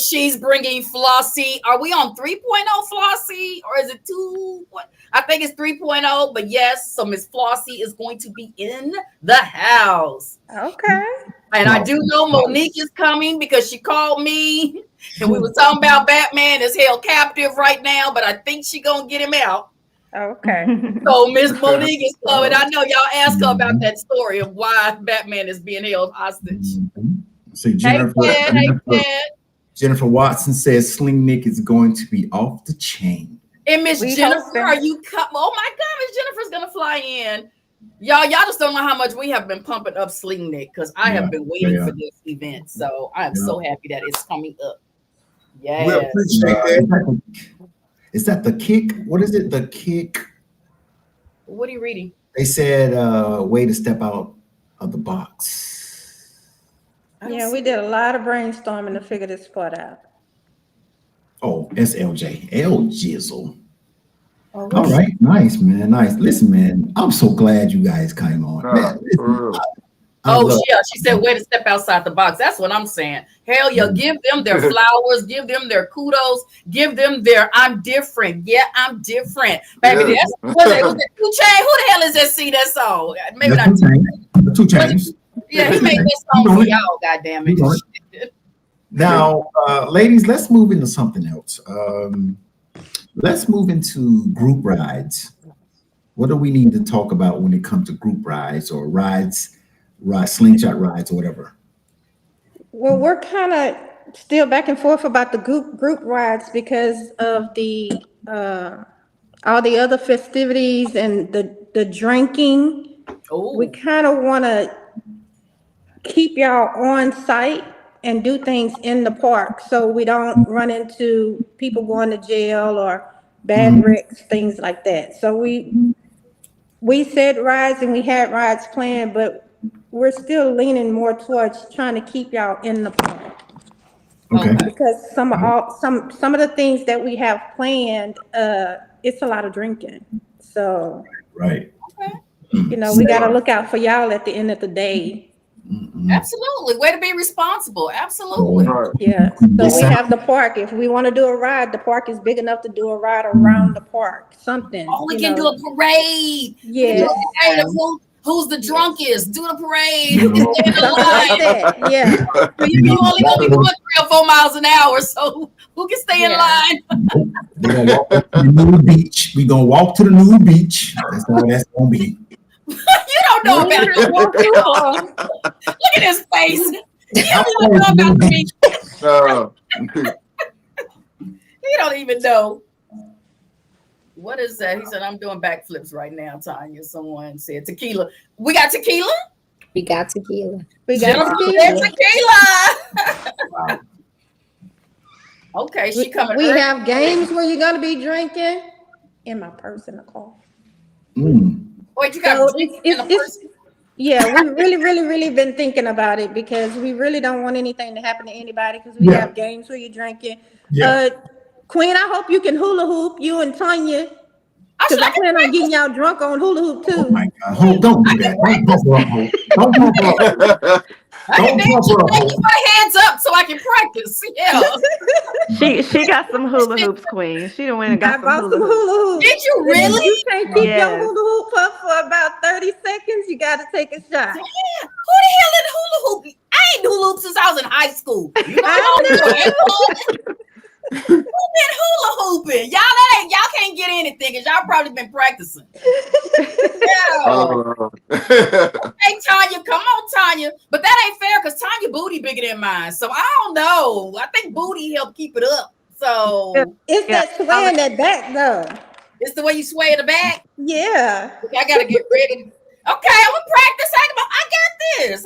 [SPEAKER 4] she's bringing Flossie. Are we on 3.0 Flossie? Or is it 2? I think it's 3.0, but yes. So Miss Flossie is going to be in the house.
[SPEAKER 9] Okay.
[SPEAKER 4] And I do know Monique is coming because she called me. And we were talking about Batman is held captive right now, but I think she's going to get him out.
[SPEAKER 9] Okay.
[SPEAKER 4] So Miss Monique is coming. I know y'all asked her about that story of why Batman is being held hostage.
[SPEAKER 3] See, Jennifer Watson says Slingnik is going to be off the chain.
[SPEAKER 4] And Miss Jennifer, are you oh my God, Miss Jennifer's gonna fly in. Y'all just don't know how much we have been pumping up Slingnik because I have been waiting for this event. So I'm so happy that it's coming up. Yeah.
[SPEAKER 6] We appreciate that.
[SPEAKER 3] Is that the kick? What is it? The kick?
[SPEAKER 4] What are you reading?
[SPEAKER 3] They said way to step out of the box.
[SPEAKER 9] Yeah, we did a lot of brainstorming to figure this part out.
[SPEAKER 3] Oh, SLJ. L Jizzle. Oh, all right. Nice, man. Nice. Listen, man, I'm so glad you guys came on. Man, listen,
[SPEAKER 4] she said way to step outside the box. That's what I'm saying. Hell yeah, give them their flowers, give them their kudos, give them their I'm different. Yeah, I'm different. Baby, that's was it 2 Chainz? Who the hell is that? See that song? Maybe not
[SPEAKER 3] 2 Chainz.
[SPEAKER 4] Yeah, he made this song for y'all, goddamn it.
[SPEAKER 3] Now, ladies, let's move into something else. Let's move into group rides. What do we need to talk about when it comes to group rides or slingshot rides or whatever?
[SPEAKER 9] Well, we're kind of still back and forth about the group rides because of the all the other festivities and the drinking.
[SPEAKER 4] Oh.
[SPEAKER 9] We kind of want to keep y'all on site and do things in the park so we don't run into people going to jail or bad wrecks, things like that. So we said rides and we had rides planned, but we're still leaning more towards trying to keep y'all in the park.
[SPEAKER 3] Okay.
[SPEAKER 9] Because some of the things that we have planned, it's a lot of drinking. So
[SPEAKER 3] right.
[SPEAKER 9] You know, we got to look out for y'all at the end of the day.
[SPEAKER 4] Absolutely. Way to be responsible. Absolutely.
[SPEAKER 9] Yeah. So we have the park. If we want to do a ride, the park is big enough to do a ride around the park. Something.
[SPEAKER 4] Oh, we can do a parade.
[SPEAKER 9] Yeah.
[SPEAKER 4] Who's the drunkest? Do the parade.
[SPEAKER 9] Yeah.
[SPEAKER 4] You only gonna be going 3 or 4 miles an hour, so who can stay in line?
[SPEAKER 3] We're gonna walk to the nude beach. We're gonna walk to the nude beach. That's all that's gonna be.
[SPEAKER 4] You don't know about it. Look at his face. You don't know about me. He don't even know. What is that? He said, I'm doing backflips right now, Tanya. Someone said tequila. We got tequila?
[SPEAKER 7] We got tequila.
[SPEAKER 9] We got tequila.
[SPEAKER 3] Wow.
[SPEAKER 4] Okay, she coming.
[SPEAKER 9] We have games where you're gonna be drinking in my purse in the car.
[SPEAKER 4] Wait, you got
[SPEAKER 9] so Yeah, we really been thinking about it because we really don't want anything to happen to anybody because we have games where you're drinking.
[SPEAKER 3] Yeah.
[SPEAKER 9] Queen, I hope you can hula hoop, you and Tanya, because I
[SPEAKER 4] I
[SPEAKER 9] plan on getting y'all drunk on hula hoop
[SPEAKER 3] Oh
[SPEAKER 9] too.
[SPEAKER 3] my God. Hope, don't do that. Don't pump her up, Hope. Don't pump her up. Don't pump her up, Hope.
[SPEAKER 4] keep my hands up so I can practice. Yeah.
[SPEAKER 8] She got some hula hoops, Queen. She done went and
[SPEAKER 9] I
[SPEAKER 8] got some
[SPEAKER 9] bought some
[SPEAKER 8] hula hoops.
[SPEAKER 9] hula hoops.
[SPEAKER 4] Did you
[SPEAKER 9] And if
[SPEAKER 4] really?
[SPEAKER 9] you can't keep your
[SPEAKER 8] Yes.
[SPEAKER 9] hula hoop up for about 30 seconds, you got to take a shot.
[SPEAKER 4] Damn, who the hell in hula hoop? I ain't hula hoop since I was in high school. You know who been hula hooping? Y'all can't get anything because y'all probably been practicing. Hey Tanya, come on, Tanya. But that ain't fair because Tanya booty bigger than mine. So I don't know. I think booty helped keep it up. So
[SPEAKER 9] it's that sway in that back though.
[SPEAKER 4] It's the way you sway in the back.
[SPEAKER 9] Yeah.
[SPEAKER 4] I gotta get ready. Okay, I'm gonna practice. I got this.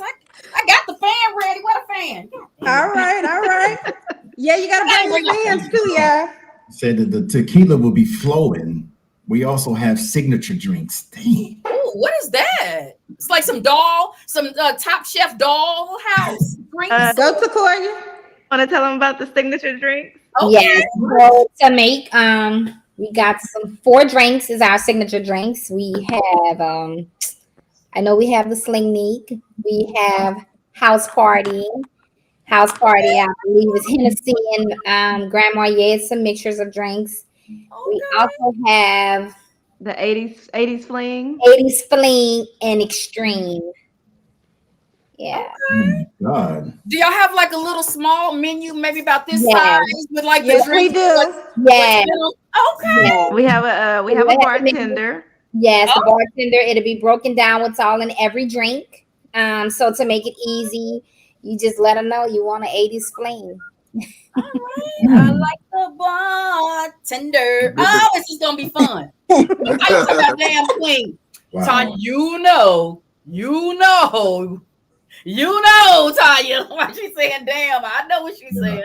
[SPEAKER 4] I got the fan ready. What a fan.
[SPEAKER 9] All right. Yeah, you gotta bring your fans too, yeah.
[SPEAKER 3] Said that the tequila will be flowing. We also have signature drinks. Dang.
[SPEAKER 4] Ooh, what is that? It's like some Top Chef doll house drinks.
[SPEAKER 9] Go to Koya.
[SPEAKER 8] Want to tell them about the signature drinks?
[SPEAKER 4] Okay.
[SPEAKER 7] Yes. So to make, we got 4 drinks is our signature drinks. We have, I know we have the Slingnik. We have House Party. House Party, I believe is Hennessy and Grand Marnier, some mixtures of drinks. We also have
[SPEAKER 8] the 80s fling,
[SPEAKER 7] 80s fling and extreme. Yeah.
[SPEAKER 3] Oh my God.
[SPEAKER 4] Do y'all have like a little small menu, maybe about this
[SPEAKER 7] Yes.
[SPEAKER 4] size, with like
[SPEAKER 9] Yes,
[SPEAKER 4] the
[SPEAKER 9] we
[SPEAKER 4] drinks?
[SPEAKER 9] do.
[SPEAKER 7] Yeah.
[SPEAKER 4] Okay.
[SPEAKER 7] Yeah.
[SPEAKER 8] we have a bartender.
[SPEAKER 7] Yes, the bartender, it'll be broken down what's all in every drink. So to make it easy, you just let them know you want an 80s fling.
[SPEAKER 4] All right. I like the bartender. Oh, this is gonna be fun. I talk about damn queen.
[SPEAKER 3] Wow.
[SPEAKER 4] Tanya, you know, Tanya. Why she saying damn? I know what she's saying.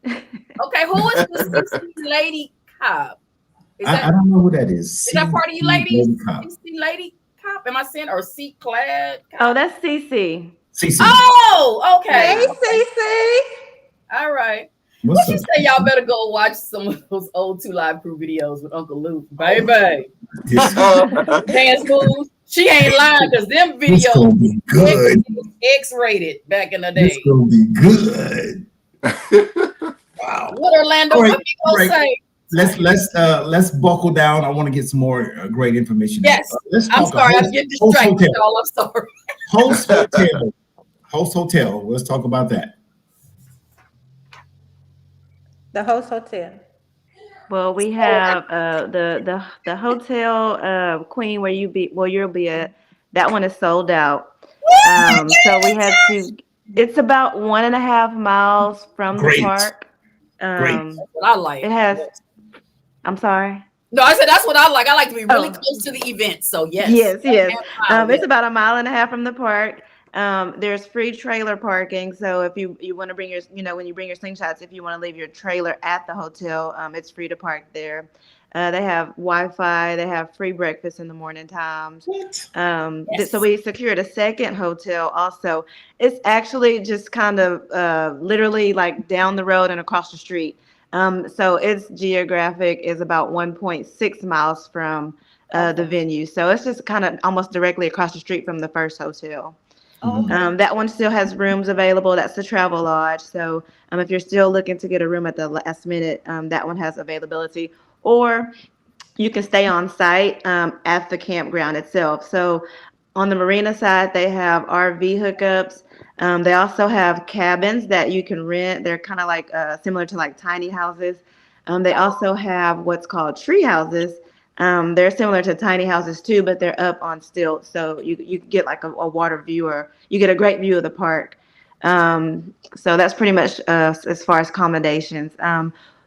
[SPEAKER 4] Okay, who is the 60s lady cop?
[SPEAKER 3] I don't know who that is.
[SPEAKER 4] Is that part of you ladies?
[SPEAKER 3] Lady cop.
[SPEAKER 4] 60 lady cop? Am I saying or seat clad?
[SPEAKER 8] Oh, that's CC.
[SPEAKER 3] CC.
[SPEAKER 4] Oh, okay.
[SPEAKER 9] Hey, Cece.
[SPEAKER 4] All right.
[SPEAKER 3] What's
[SPEAKER 4] What you
[SPEAKER 3] up?
[SPEAKER 4] say? Y'all better go watch some of those old 2 Live Crew videos with Uncle Luke, baby.
[SPEAKER 3] This,
[SPEAKER 4] Dance moves. She ain't lying because them
[SPEAKER 3] this gonna
[SPEAKER 4] videos
[SPEAKER 3] be good.
[SPEAKER 4] X-rated back in the day.
[SPEAKER 3] This gonna be good. Wow.
[SPEAKER 4] What Orlando?
[SPEAKER 3] Great,
[SPEAKER 4] What you gonna
[SPEAKER 3] great.
[SPEAKER 4] say?
[SPEAKER 3] Let's buckle down. I want to get some more great information.
[SPEAKER 4] Yes.
[SPEAKER 3] Let's
[SPEAKER 4] I'm
[SPEAKER 3] talk
[SPEAKER 4] sorry.
[SPEAKER 3] Host,
[SPEAKER 4] I'm getting
[SPEAKER 3] Host
[SPEAKER 4] distracted,
[SPEAKER 3] Hotel.
[SPEAKER 4] y'all. I'm sorry.
[SPEAKER 3] Host Hotel. Host Hotel. Let's talk about that.
[SPEAKER 9] The host hotel.
[SPEAKER 8] Well, we have the hotel Queen where you'll be at. That one is sold out. So we had to. It's about 1.5 miles from
[SPEAKER 3] Great.
[SPEAKER 8] the park.
[SPEAKER 3] Great.
[SPEAKER 4] What I like.
[SPEAKER 8] It has. I'm sorry.
[SPEAKER 4] No, I said that's what I like. I like to be really
[SPEAKER 8] Oh.
[SPEAKER 4] close to the event. So yes.
[SPEAKER 8] Yes.
[SPEAKER 4] Yes.
[SPEAKER 8] It's about 1.5 miles from the park. There's free trailer parking. So if you want to bring your, when you bring your slingshots, if you want to leave your trailer at the hotel, it's free to park there. They have Wi-Fi. They have free breakfast in the morning times.
[SPEAKER 4] Yes.
[SPEAKER 8] So we secured a second hotel also. It's actually just kind of literally like down the road and across the street. So its geographic is about 1.6 miles from the venue. So it's just kind of almost directly across the street from the first hotel. That one still has rooms available. That's the Travel Lodge. So if you're still looking to get a room at the last minute, that one has availability. Or you can stay on site at the campground itself. So on the marina side, they have RV hookups. They also have cabins that you can rent. They're kind of like similar to like tiny houses. They also have what's called tree houses. They're similar to tiny houses too, but they're up on stilts. So you get like a water view, or you get a great view of the park. So that's pretty much as far as accommodations.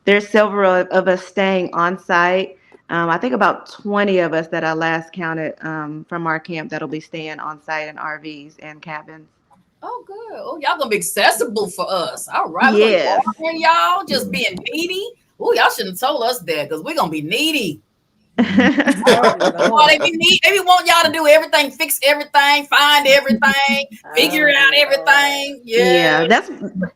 [SPEAKER 8] There's several of us staying on site. I think about 20 of us that I last counted from our camp that'll be staying on site in RVs and cabins.
[SPEAKER 4] Oh, good. Oh, y'all gonna be accessible for us. All right.
[SPEAKER 8] Yes.
[SPEAKER 4] Y'all just being needy. Oh, y'all shouldn't have told us that because we're gonna be needy. Oh, they be want y'all to do everything, fix everything, find everything, figure out everything.
[SPEAKER 8] Yeah,
[SPEAKER 4] Yeah.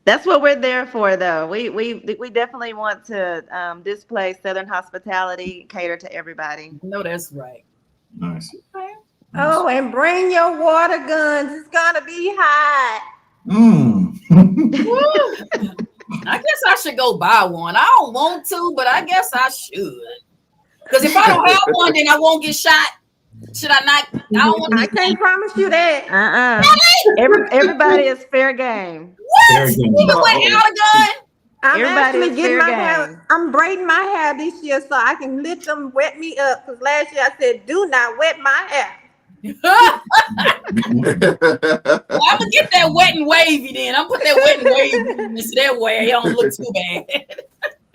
[SPEAKER 8] that's what we're there for, though. We definitely want to display Southern hospitality, cater to everybody.
[SPEAKER 4] No, that's right.
[SPEAKER 3] Nice.
[SPEAKER 4] Okay.
[SPEAKER 9] Oh, and bring your water guns. It's gonna be hot.
[SPEAKER 3] Mm.
[SPEAKER 4] Woo. I guess I should go buy one. I don't want to, but I guess I should. Because if I don't have one, then I won't get shot. Should I not? I don't want
[SPEAKER 9] I
[SPEAKER 4] to.
[SPEAKER 9] can't promise you that.
[SPEAKER 8] Everybody is fair game.
[SPEAKER 4] What?
[SPEAKER 3] Fair game.
[SPEAKER 4] Even without a gun?
[SPEAKER 9] I'm
[SPEAKER 8] Everybody
[SPEAKER 9] actually
[SPEAKER 8] is
[SPEAKER 9] getting
[SPEAKER 8] fair
[SPEAKER 9] my hair.
[SPEAKER 8] game.
[SPEAKER 9] I'm braiding my hair this year so I can let them wet me up. Because last year I said, "Do not wet my hair."
[SPEAKER 4] Well, I'm gonna get that wet and wavy then. I'm put that wet and wavy so that way it don't look too bad.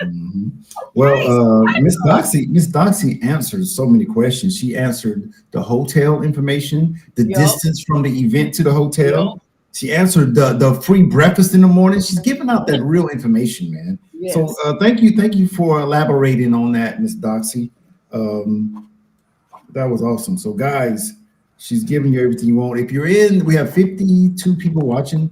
[SPEAKER 3] Mhm. Well, Miss Doxy answered so many questions. She answered the hotel information, the distance from the event to the hotel. She answered the free breakfast in the morning. She's giving out that real information, man.
[SPEAKER 4] Yes.
[SPEAKER 3] So thank you for elaborating on that, Miss Doxy. That was awesome. So guys, she's giving you everything you want. If you're in, we have 52 people watching.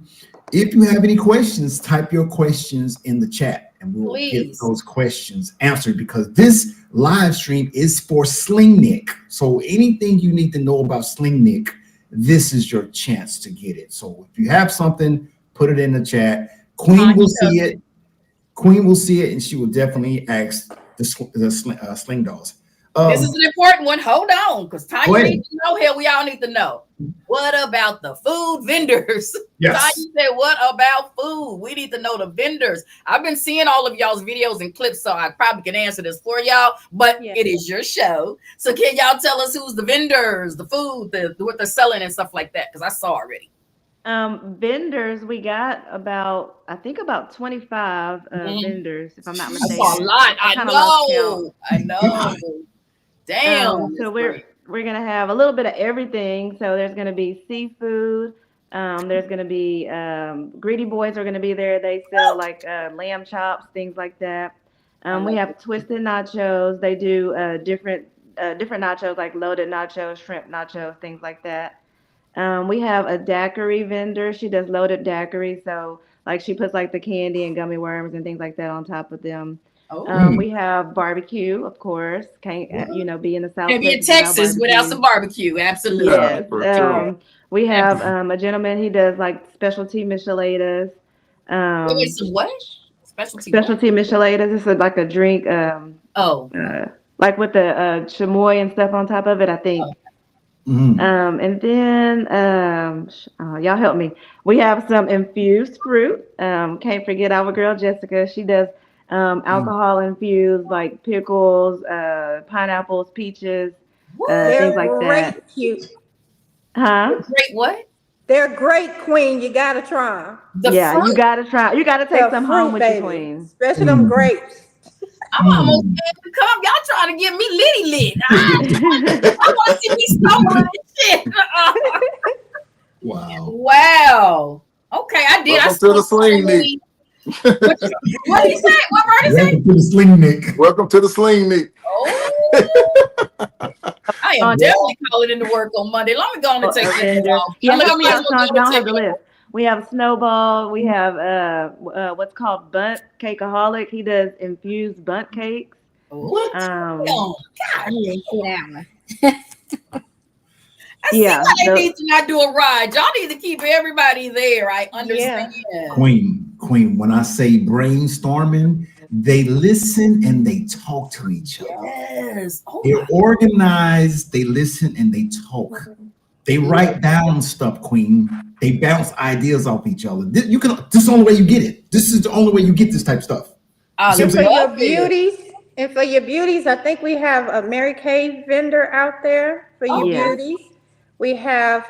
[SPEAKER 3] If you have any questions, type your questions in the chat and we'll get those questions answered, because this live stream is for Slingnik. So anything you need to know about Slingnik, this is your chance to get it. So if you have something, put it in the chat. Queen will see it. Queen will see it, and she will definitely ask the sling dolls.
[SPEAKER 4] This is an important one. Hold on, because Tanya needs to know. Here, we all need to know. What about the food vendors?
[SPEAKER 3] Yes.
[SPEAKER 4] Tanya said, what about food? We need to know the vendors. I've been seeing all of y'all's videos and clips, so I probably can answer this for y'all, but it is your show. So can y'all tell us who's the vendors, the food, what they're selling and stuff like that? Because I saw already.
[SPEAKER 8] Vendors, we got about 25 vendors, if I'm not mistaken.
[SPEAKER 4] That's a lot. I know. Damn.
[SPEAKER 8] So we're gonna have a little bit of everything. So there's gonna be seafood. There's gonna be Greedy Boys are gonna be there. They sell like lamb chops, things like that. We have twisted nachos. They do different nachos, like loaded nachos, shrimp nachos, things like that. We have a daiquiri vendor. She does loaded daiquiri. So like she puts like the candy and gummy worms and things like that on top of them. We have barbecue, of course. Can't be in the South.
[SPEAKER 4] Can't be in Texas without some barbecue. Absolutely.
[SPEAKER 8] Yes. We have a gentleman. He does like specialty micheladas.
[SPEAKER 4] Wait, some what? Specialty
[SPEAKER 8] micheladas. It's like a drink. Like with the chamoy and stuff on top of it, I think. And then y'all help me. We have some infused fruit. Can't forget our girl Jessica. She does alcohol infused, like pickles, pineapples, peaches, things like that.
[SPEAKER 9] Cute.
[SPEAKER 8] Huh?
[SPEAKER 4] Great what?
[SPEAKER 9] They're great, Queen. You gotta try them.
[SPEAKER 8] You gotta try. You gotta take some home with you, Queen.
[SPEAKER 9] Especially them grapes.
[SPEAKER 4] I'm almost scared to come. Y'all trying to get me litty lit. I want to see me stumbling and shit. Wow. Okay, I did.
[SPEAKER 5] Welcome to the Slingnik.
[SPEAKER 4] What did he say? What word is it?
[SPEAKER 3] Welcome to the Slingnik.
[SPEAKER 5] Welcome to the Slingnik.
[SPEAKER 4] I am definitely calling into work on Monday. Let me go on and take this off.
[SPEAKER 8] We have Snowball. We have what's called Bunt Cakeaholic. He does infused bunt cakes.
[SPEAKER 4] What?
[SPEAKER 7] I didn't see that one.
[SPEAKER 4] I see why they need to not do a ride. Y'all need to keep everybody there. I understand.
[SPEAKER 3] Queen, when I say brainstorming, they listen and they talk to each other.
[SPEAKER 4] Yes.
[SPEAKER 3] They're organized, they listen and they talk. They write down stuff, Queen. They bounce ideas off each other. This is the only way you get it. This is the only way you get this type of stuff.
[SPEAKER 9] And for your beauties, I think we have a Mary Kay vendor out there for you beauties. We have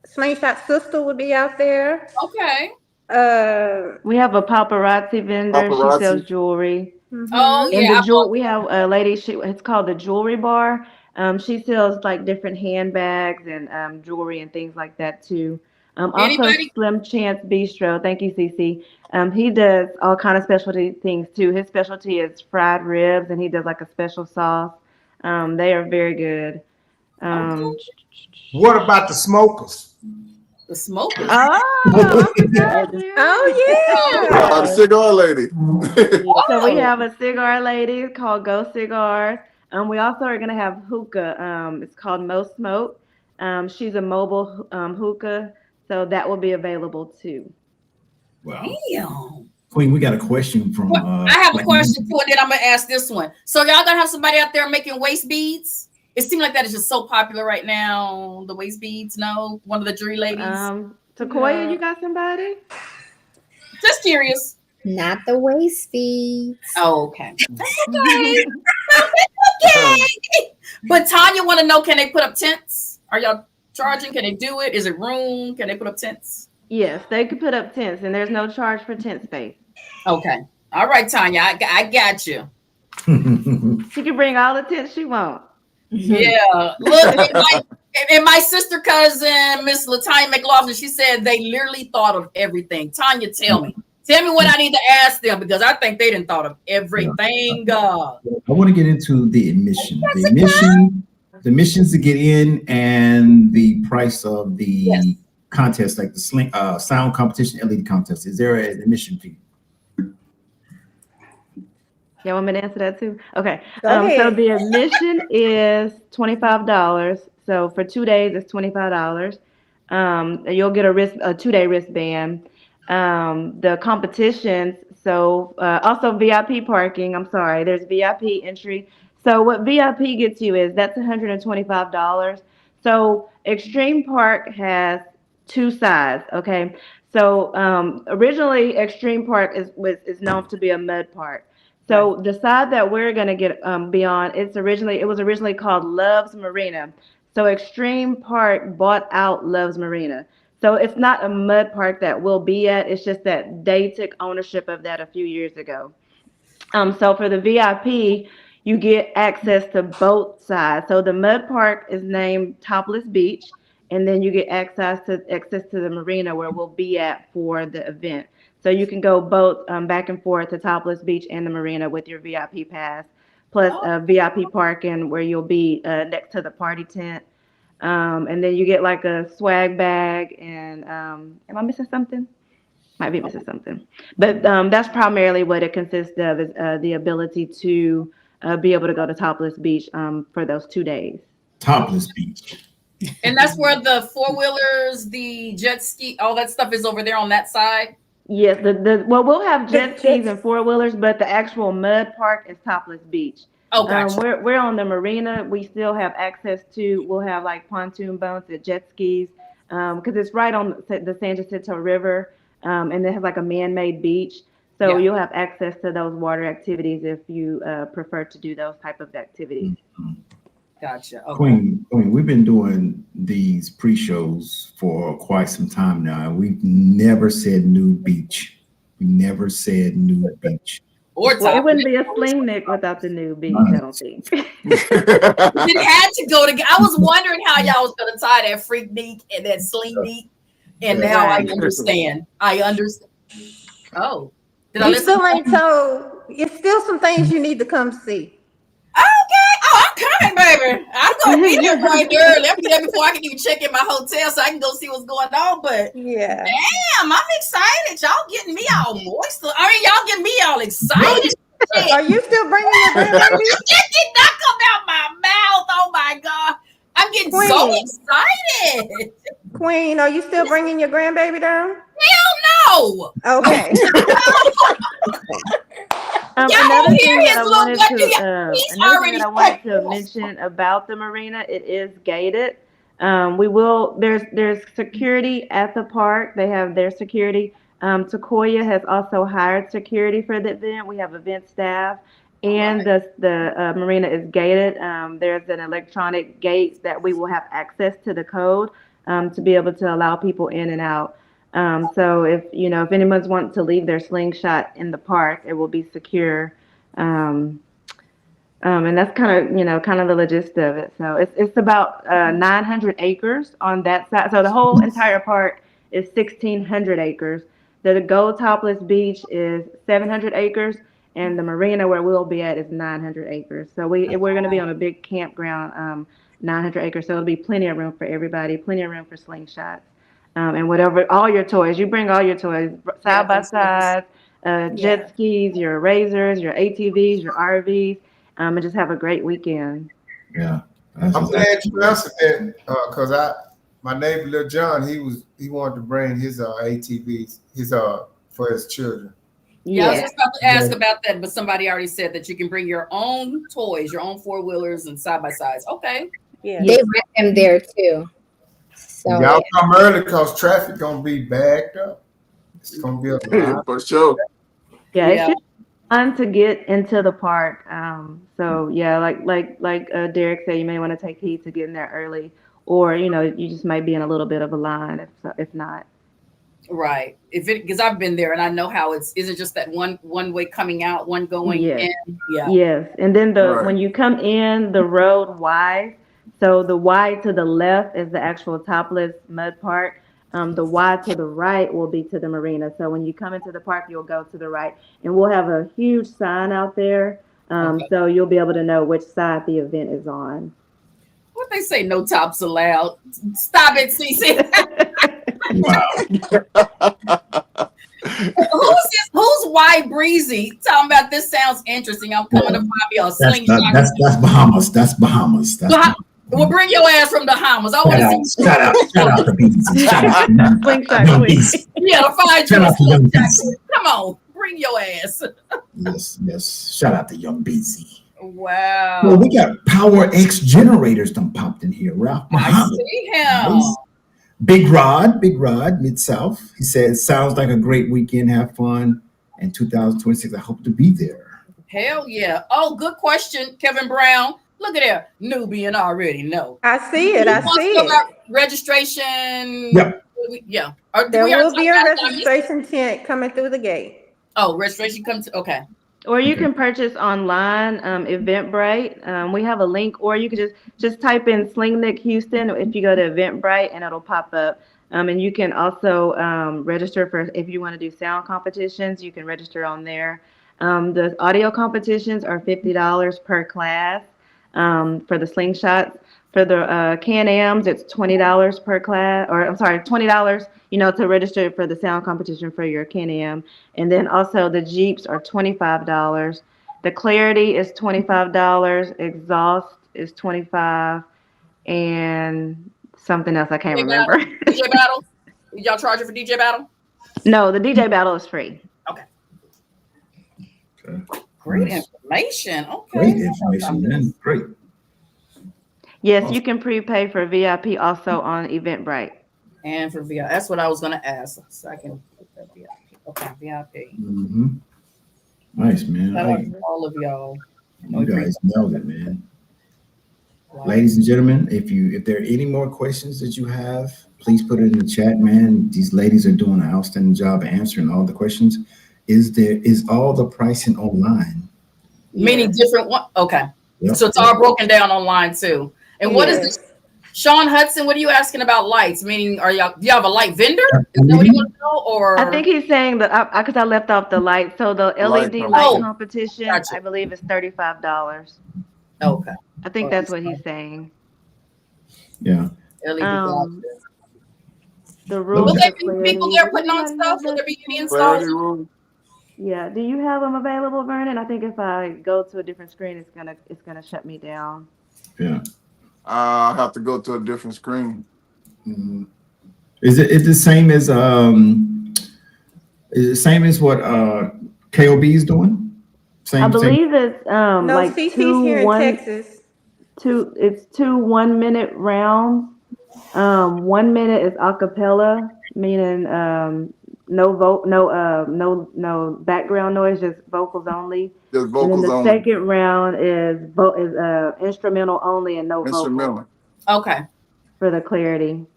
[SPEAKER 9] Slingshot Sister will be out there.
[SPEAKER 4] Okay.
[SPEAKER 8] We have a paparazzi vendor. She sells jewelry.
[SPEAKER 4] Oh yeah.
[SPEAKER 8] We have a lady. It's called the Jewelry Bar. She sells like different handbags and jewelry and things like that too. Also, Slim Chance Bistro. Thank you, Cece. He does all kind of specialty things too. His specialty is fried ribs, and he does like a special sauce. They are very good.
[SPEAKER 6] What about the smokers?
[SPEAKER 4] The smokers.
[SPEAKER 8] Oh, I forgot you.
[SPEAKER 9] Oh
[SPEAKER 5] The
[SPEAKER 9] yeah.
[SPEAKER 5] cigar lady.
[SPEAKER 8] Yeah, so we
[SPEAKER 4] Oh,
[SPEAKER 8] have a cigar lady called Go Cigars. We also are gonna have hookah. It's called Mo Smoke. She's a mobile hookah, so that will be available too.
[SPEAKER 3] Wow.
[SPEAKER 4] damn.
[SPEAKER 3] Queen, we got a question from
[SPEAKER 4] Well, I have a
[SPEAKER 3] Black
[SPEAKER 4] question
[SPEAKER 3] Mamba.
[SPEAKER 4] too, and then I'm gonna ask this one. So y'all gonna have somebody out there making waist beads? It seems like that is just so popular right now. The waist beads, no, one of the jewelry ladies.
[SPEAKER 8] Takoya, you got somebody?
[SPEAKER 4] Just curious.
[SPEAKER 7] Not the waist beads.
[SPEAKER 4] Oh, okay. That's okay. Okay. But Tanya want to know: can they put up tents? Are y'all charging? Can they do it? Is it room? Can they put up tents?
[SPEAKER 8] Yes, they could put up tents, and there's no charge for tent space.
[SPEAKER 4] Okay. All right, Tanya. I got you.
[SPEAKER 8] She can bring all the tents she wants.
[SPEAKER 4] Yeah. Look, and my sister cousin, Miss Latanya McLaughlin, she said they literally thought of everything. Tanya, tell me. Tell me what I need to ask them because I think they didn't thought of everything.
[SPEAKER 3] I want to get into the admission. The admissions to get in and the price of the
[SPEAKER 4] Yes.
[SPEAKER 3] contest, like the sound competition, LED contest. Is there an admission fee?
[SPEAKER 8] You want me to answer that too? Okay.
[SPEAKER 9] Go
[SPEAKER 8] So
[SPEAKER 9] ahead.
[SPEAKER 8] the admission is $25. So for 2 days, it's $25. You'll get a 2-day wristband. The competitions. So also VIP parking. I'm sorry. There's VIP entry. So what VIP gets you is that's $125. So Extreme Park has two sides. Okay. So originally Extreme Park is known to be a mud park. So the side that we're gonna get beyond, it was originally called Love's Marina. So Extreme Park bought out Love's Marina. So it's not a mud park that we'll be at. It's just that they took ownership of that a few years ago. So for the VIP, you get access to both sides. So the mud park is named Topless Beach, and then you get access to the marina where we'll be at for the event. So you can go both back and forth to Topless Beach and the marina with your VIP pass, plus VIP parking where you'll be next to the party tent. And then you get like a swag bag. And am I missing something? Might be missing something, but that's primarily what it consists of is the ability to be able to go to Topless Beach for those 2 days.
[SPEAKER 3] Topless Beach.
[SPEAKER 4] And that's where the four-wheelers, the jet ski, all that stuff is over there on that side.
[SPEAKER 8] Yes, well, we'll have jet skis
[SPEAKER 9] The-
[SPEAKER 8] and 4-wheelers, but the actual mud park is Topless Beach.
[SPEAKER 4] Oh, gotcha.
[SPEAKER 8] We're on the marina. We still have access to. We'll have like pontoon boats and jet skis because it's right on the San Jacinto River, and they have like a man-made beach. So
[SPEAKER 4] Yeah.
[SPEAKER 8] you'll have access to those water activities if you prefer to do those type of activities.
[SPEAKER 4] Gotcha. Okay.
[SPEAKER 3] Queen, we've been doing these pre-shows for quite some time now, and we've never said nude beach. We never said nude beach.
[SPEAKER 4] Or
[SPEAKER 8] Well, it
[SPEAKER 4] top.
[SPEAKER 8] wouldn't be a Slingnik without the new beach, I don't think.
[SPEAKER 4] It had to go together. I was wondering how y'all was gonna tie that freak neek and that sling neek, and now I understand. I understand. Oh, did I
[SPEAKER 9] You
[SPEAKER 4] listen?
[SPEAKER 9] still ain't told. It's still some things you need to come see.
[SPEAKER 4] Okay. Oh, I'm coming, baby. I'm gonna be there right early. I'll be there before I can even check in my hotel so I can go see what's going on. But
[SPEAKER 9] Yeah.
[SPEAKER 4] damn, I'm excited. Y'all getting me all moist. I mean, y'all getting me all excited.
[SPEAKER 9] Are you still bringing your grandbaby?
[SPEAKER 4] It did not come out my mouth. Oh my god. I'm getting so
[SPEAKER 9] Queen.
[SPEAKER 4] excited.
[SPEAKER 9] Queen, are you still bringing your grandbaby down?
[SPEAKER 4] Hell no.
[SPEAKER 9] Okay.
[SPEAKER 8] Another
[SPEAKER 4] hear
[SPEAKER 8] thing
[SPEAKER 4] his
[SPEAKER 8] that I
[SPEAKER 4] little
[SPEAKER 8] wanted
[SPEAKER 4] buddy.
[SPEAKER 8] to
[SPEAKER 4] He's
[SPEAKER 8] another thing that I wanted to
[SPEAKER 4] already
[SPEAKER 8] mention about the marina, it is gated. There's security at the park. They have their security. Sequoia has also hired security for the event. We have event staff, and the marina is gated. There's an electronic gate that we will have access to the code to be able to allow people in and out. So if anyone's wanting to leave their slingshot in the park, it will be secure. And that's kind of the logist of it. So it's about 900 acres on that side. So the whole entire park is 1,600 acres. The Gold Topless Beach is 700 acres, and the marina where we'll be at is 900 acres. So we're going to be on a big campground, 900 acres. So it'll be plenty of room for everybody, plenty of room for slingshots, and whatever, all your toys. You bring all your toys, side by side, jet skis, your razors, your ATVs, your RVs, and just have a great weekend.
[SPEAKER 3] Yeah.
[SPEAKER 6] I'm glad you answered that because my neighbor Lil John, he wanted to bring his ATVs for his children.
[SPEAKER 4] Yeah, I was just about to ask about that, but somebody already said that you can bring your own toys, your own four-wheelers and side-by-sides. Okay.
[SPEAKER 7] Yeah. They rent them there too. So
[SPEAKER 6] y'all come early because traffic gonna be backed up. It's gonna be a lot.
[SPEAKER 5] For sure.
[SPEAKER 8] Yeah, it's just fun to get into the park. So yeah, like Derek said, you may want to take heed to getting there early, or you just might be in a little bit of a line if not.
[SPEAKER 4] Right. Because I've been there and I know how is it just that one way coming out, one going in? Yeah.
[SPEAKER 8] Yes. And then when you come in, the road wide. So the wide to the left is the actual topless mud park. The wide to the right will be to the marina. So when you come into the park, you'll go to the right, and we'll have a huge sign out there. So you'll be able to know which side the event is on.
[SPEAKER 4] What they say, no tops allowed. Stop it, CC. Who's White Breezy talking about this? Sounds interesting. I'm coming to find me a slingshot.
[SPEAKER 3] That's Bahamas. That's Bahamas.
[SPEAKER 4] Well, bring your ass from the Bahamas. I want to see.
[SPEAKER 3] Shout out to BC.
[SPEAKER 4] Yeah, to find you. Come on, bring your ass.
[SPEAKER 3] Yes. Shout out to Young BC.
[SPEAKER 4] Wow.
[SPEAKER 3] Well, we got Power X generators done popped in here. Ralph Muhammad.
[SPEAKER 4] I see him. Nice.
[SPEAKER 3] Big Rod, Mid-South. He says, sounds like a great weekend. Have fun. In 2026, I hope to be there.
[SPEAKER 4] Hell yeah. Oh, good question, Kevin Brown. Look at there. Nubian already know.
[SPEAKER 9] I see it.
[SPEAKER 4] Registration.
[SPEAKER 3] Yep.
[SPEAKER 4] Yeah.
[SPEAKER 9] There will be a registration tent coming through the gate.
[SPEAKER 4] Oh, registration comes. Okay.
[SPEAKER 8] Or you can purchase online, Eventbrite. We have a link, or you can just type in Slingnik Houston if you go to Eventbrite, and it'll pop up. And you can also register for, if you want to do sound competitions, you can register on there. The audio competitions are $50 per class for the slingshots. For the Can-Ams, it's $20 per class, or I'm sorry, $20, to register for the sound competition for your Can-Am. And then also the Jeeps are $25. The Clarity is $25. Exhaust is $25, and something else I can't remember.
[SPEAKER 4] DJ Battle? Did y'all charge it for DJ Battle?
[SPEAKER 8] No, the DJ Battle is free.
[SPEAKER 4] Okay. Great information. Okay.
[SPEAKER 3] Great information, man. Great.
[SPEAKER 8] Yes, you can prepay for VIP also on Eventbrite.
[SPEAKER 4] And for VIP. That's what I was going to ask. So I can put that VIP. Okay, VIP.
[SPEAKER 3] Mm-hmm. Nice, man.
[SPEAKER 4] All of y'all.
[SPEAKER 3] You guys nailed it, man. Wow. Ladies and gentlemen, if there are any more questions that you have, please put it in the chat, man. These ladies are doing an outstanding job answering all the questions. Is all the pricing online?
[SPEAKER 4] Meaning different one? Okay.
[SPEAKER 3] Yep.
[SPEAKER 4] So it's all broken down online too. And what is this? Sean Hudson, what are you asking about lights? Meaning, do you have a light vendor? Is that what you want to know? Or
[SPEAKER 8] I think he's saying that because I left off the light. So the LED light competition, gotcha. I believe, is $35.
[SPEAKER 4] Okay.
[SPEAKER 8] I think that's what he's saying.
[SPEAKER 3] Yeah.
[SPEAKER 8] The rules.
[SPEAKER 4] Will there be people there putting on stuff? Will there be any installs?
[SPEAKER 8] Yeah. Do you have them available, Vernon? I think if I go to a different screen, it's gonna shut me down.
[SPEAKER 3] Yeah.
[SPEAKER 5] I have to go to a different screen.
[SPEAKER 3] Mm-hmm. Is it the same as what KOB is doing?
[SPEAKER 8] I believe it's
[SPEAKER 9] no,
[SPEAKER 8] like
[SPEAKER 9] CC's here in Texas.
[SPEAKER 8] It's 2 1-minute rounds. 1 minute is a cappella, meaning no background noise, just vocals only.
[SPEAKER 5] Just vocals
[SPEAKER 8] and then the
[SPEAKER 5] only.
[SPEAKER 8] second round is instrumental only and no vocals.
[SPEAKER 4] Okay.
[SPEAKER 8] For the clarity.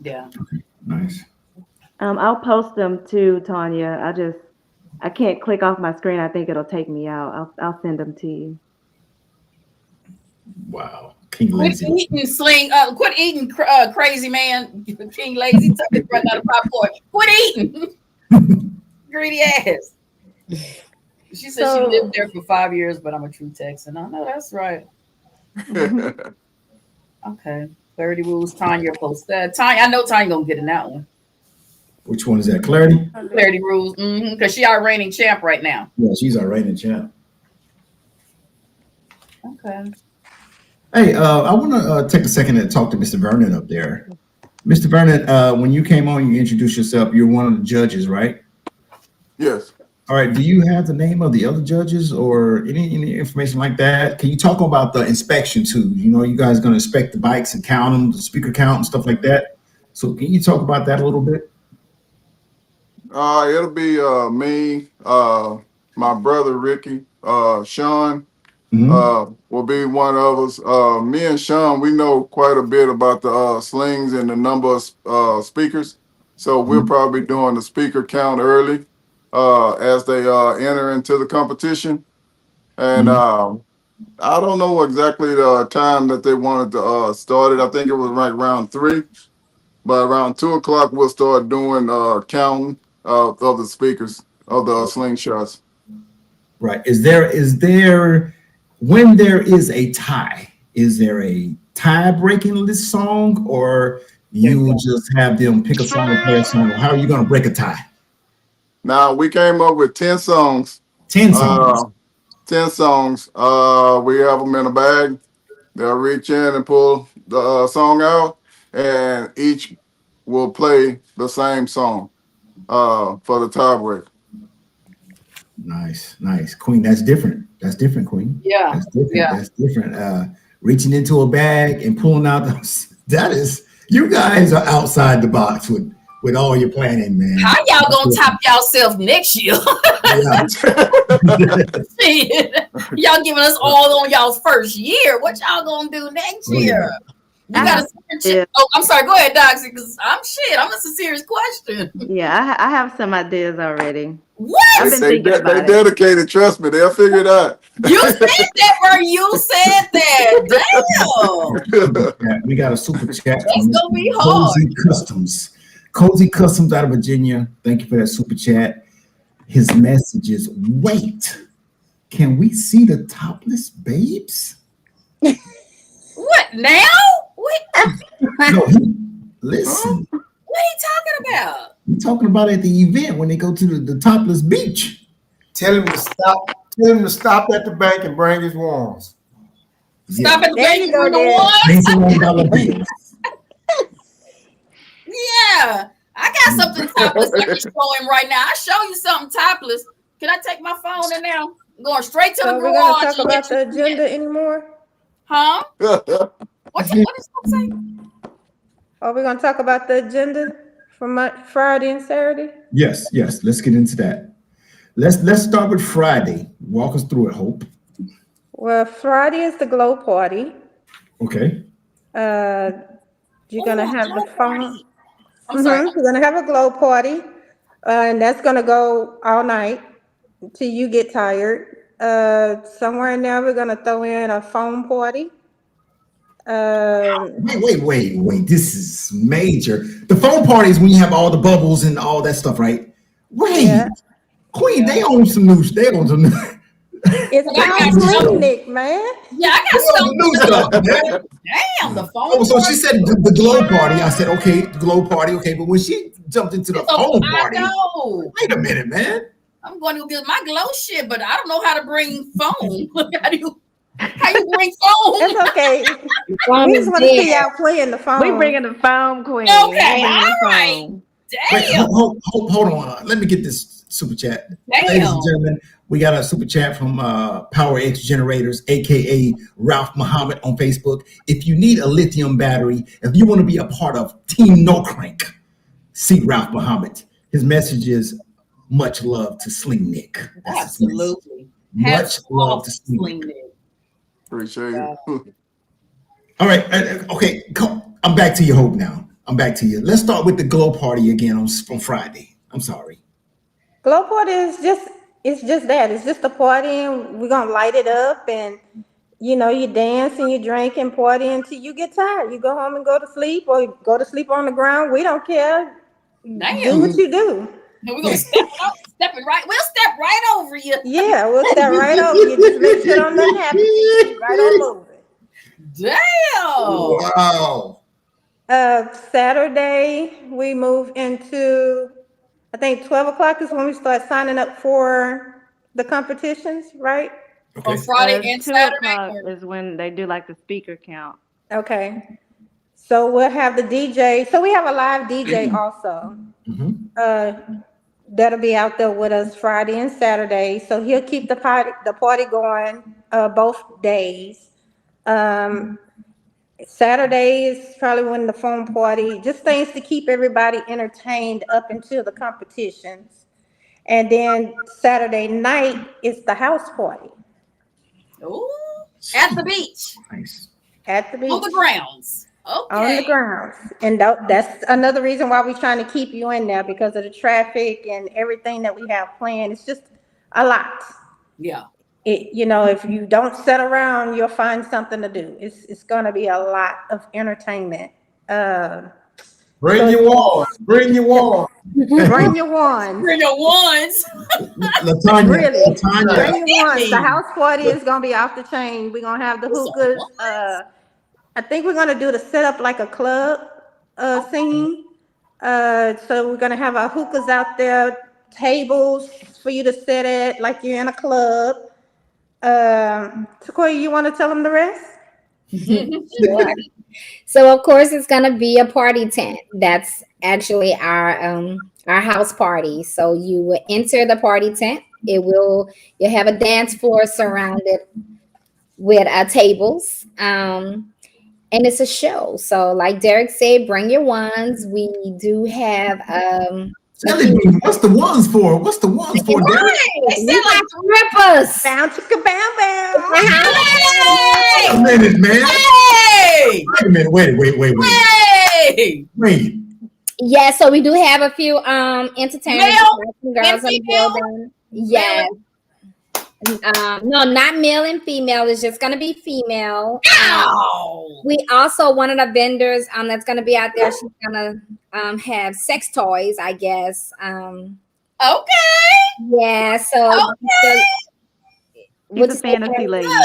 [SPEAKER 4] Yeah.
[SPEAKER 3] Okay. Nice.
[SPEAKER 8] I'll post them too, Tanya. I can't click off my screen. I think it'll take me out. I'll send them to you.
[SPEAKER 3] Wow. King Lazy.
[SPEAKER 4] Quit eating, crazy man. King Lazy took it right out of popcorn. Quit eating. Greedy ass. She said she lived there for 5 years, but I'm a true Texan. I know that's right. Okay. 30 rules. Tanya post that. Tanya, I know Tanya gonna get in that one.
[SPEAKER 3] Which one is that? Clarity?
[SPEAKER 4] 30 rules. Because she our reigning champ right now.
[SPEAKER 3] Yeah, she's our reigning champ.
[SPEAKER 4] Okay.
[SPEAKER 3] Hey, I want to take a second and talk to Mr. Vernon up there. Mr. Vernon, when you came on, you introduced yourself. You're one of the judges, right?
[SPEAKER 5] Yes.
[SPEAKER 3] All right. Do you have the name of the other judges or any information like that? Can you talk about the inspection too? You know, you guys are going to inspect the bikes and count them, the speaker count and stuff like that. So can you talk about that a little bit?
[SPEAKER 5] It'll be me, my brother Ricky, Sean. Will be one of us. Me and Sean, we know quite a bit about the slings and the number of speakers. So we're probably doing the speaker count early as they enter into the competition. And I don't know exactly the time that they wanted to start it. I think it was right around 3. But around 2 o'clock, we'll start doing counting of the speakers of the slingshots.
[SPEAKER 3] Right. Is there when there is a tie, is there a tie breaking this song, or you just have them pick a song and play a song? How are you going to break a tie?
[SPEAKER 5] Now we came up with 10 songs.
[SPEAKER 3] 10 songs.
[SPEAKER 5] 10 songs. We have them in a bag. They'll reach in and pull the song out, and each will play the same song for the tiebreak.
[SPEAKER 3] Nice, Queen. That's different. Queen.
[SPEAKER 4] Yeah.
[SPEAKER 3] That's different.
[SPEAKER 4] Yeah.
[SPEAKER 3] That's different. Reaching into a bag and pulling out those. That is, you guys are outside the box with all your planning, man.
[SPEAKER 4] How y'all gonna top yourself next year? Y'all giving us all on y'all's first year. What y'all gonna do next year? You got a Oh, I'm sorry. Go ahead, Doxy, because I'm a serious question.
[SPEAKER 8] Yeah, I have some ideas already.
[SPEAKER 4] What?
[SPEAKER 8] I've been thinking about
[SPEAKER 5] they
[SPEAKER 8] it.
[SPEAKER 5] dedicated. Trust me, they'll figure it out.
[SPEAKER 4] You said that, bro. You said that. Damn.
[SPEAKER 3] We got a super chat.
[SPEAKER 4] That's gonna be hard.
[SPEAKER 3] Cozy Customs out of Virginia. Thank you for that super chat. His message is: wait, can we see the topless babes?
[SPEAKER 4] What now? What?
[SPEAKER 3] No, listen.
[SPEAKER 4] What are you talking about?
[SPEAKER 3] I'm talking about at the event when they go to the topless beach.
[SPEAKER 6] Tell him to stop. Tell him to stop at the bank and bring his wands.
[SPEAKER 4] Stop at the bank and bring the wands. Yeah, I got something topless I can show him right now. I show you something topless. Can I take my phone in now? I'm going straight to the garage.
[SPEAKER 9] We're gonna talk about the agenda anymore?
[SPEAKER 4] Huh? What is that saying?
[SPEAKER 9] Are we gonna talk about the agenda for Friday and Saturday?
[SPEAKER 3] Yes. Let's get into that. Let's start with Friday. Walk us through it, Hope.
[SPEAKER 9] Well, Friday is the glow party.
[SPEAKER 3] Okay.
[SPEAKER 9] You're gonna have the phone.
[SPEAKER 4] I'm sorry.
[SPEAKER 9] We're gonna have a glow party, and that's gonna go all night till you get tired. Somewhere in there, we're gonna throw in a foam party.
[SPEAKER 3] Wait. This is major. The phone party is when you have all the bubbles and all that stuff, right? Wait. Yeah. Queen, they own some new. They own some new.
[SPEAKER 9] It's called Slingnik, man.
[SPEAKER 4] Yeah, I got some new stuff, man. Damn, the phone.
[SPEAKER 3] Oh, so she said the glow party. I said, okay, the glow party, okay. But when she jumped into the phone party, wait a minute, man.
[SPEAKER 4] I'm going to get my glow shit, but I don't know how to bring phone. How you bring phone?
[SPEAKER 9] That's okay. We just want to see y'all playing the phone.
[SPEAKER 8] We bringing the phone, Queen.
[SPEAKER 4] Okay, all right. Damn.
[SPEAKER 3] Wait, hold on. Let me get this super chat.
[SPEAKER 4] Damn.
[SPEAKER 3] Ladies and gentlemen, we got a super chat from Power X Generators, aka Ralph Muhammad on Facebook. If you need a lithium battery, if you want to be a part of Team No Crank, see Ralph Muhammad. His message is much love to Slingnik.
[SPEAKER 4] Absolutely.
[SPEAKER 3] Much love to Slingnik.
[SPEAKER 5] Appreciate it.
[SPEAKER 3] All right. Okay. I'm back to you, Hope, now. I'm back to you. Let's start with the glow party again on Friday. I'm sorry.
[SPEAKER 9] Glow party is just that. It's just a party, and we're gonna light it up, and you dance and you drink and party until you get tired. You go home and go to sleep, or go to sleep on the ground. We don't care.
[SPEAKER 4] Damn.
[SPEAKER 9] Do what you do.
[SPEAKER 4] And we're gonna step it right. We'll step right over you.
[SPEAKER 9] Yeah, we'll step right over you. Just make sure don't nothing happen to you. Keep right on moving.
[SPEAKER 4] Damn.
[SPEAKER 6] Wow.
[SPEAKER 9] Saturday, we move into, I think 12 o'clock is when we start signing up for the competitions, right?
[SPEAKER 4] On Friday and
[SPEAKER 8] 2
[SPEAKER 4] Saturday.
[SPEAKER 8] o'clock is when they do like the speaker count.
[SPEAKER 9] Okay. So we'll have the DJ. So we have a live DJ also. That'll be out there with us Friday and Saturday. So he'll keep the party going both days. Saturday is probably when the phone party, just things to keep everybody entertained up until the competitions. And then Saturday night is the house party.
[SPEAKER 4] Ooh, at the beach.
[SPEAKER 3] Nice.
[SPEAKER 9] At the beach.
[SPEAKER 4] On the grounds. Okay.
[SPEAKER 9] On the grounds. And that's another reason why we're trying to keep you in there, because of the traffic and everything that we have planned. It's just a lot.
[SPEAKER 4] Yeah.
[SPEAKER 9] If you don't sit around, you'll find something to do. It's going to be a lot of entertainment.
[SPEAKER 6] Bring your ones. Bring your ones.
[SPEAKER 9] Bring your ones.
[SPEAKER 4] Bring your ones.
[SPEAKER 3] Latanya,
[SPEAKER 9] Really.
[SPEAKER 3] Latanya.
[SPEAKER 9] Bring your ones. The house party is going to be off the chain. We're going to have the hookahs. I think we're going to do the setup like a club scene. So we're going to have our hookahs out there, tables for you to sit at like you're in a club. Sequoia, you want to tell them the rest?
[SPEAKER 7] Sure. So of course it's gonna be a party tent. That's actually our house party. So you will enter the party tent. You'll have a dance floor surrounded with tables. And it's a show. So like Derek said, bring your ones. We do have
[SPEAKER 3] What's the ones for? What's the ones for, Derek?
[SPEAKER 7] They sound like rippers.
[SPEAKER 9] Bounce chicka bam bam.
[SPEAKER 3] Wait a minute, man.
[SPEAKER 4] Hey!
[SPEAKER 3] Wait a minute.
[SPEAKER 4] Hey!
[SPEAKER 3] Wait.
[SPEAKER 7] Yeah, so we do have a few entertainers,
[SPEAKER 4] Male
[SPEAKER 7] girls
[SPEAKER 4] and
[SPEAKER 7] in the building. Yes. No, not male and female. It's just gonna be female. We also, one of the vendors that's gonna be out there, she's gonna have sex toys, I guess.
[SPEAKER 4] Okay.
[SPEAKER 7] Yeah, so
[SPEAKER 4] Okay.
[SPEAKER 8] She's a fantasy lady.
[SPEAKER 4] Okay.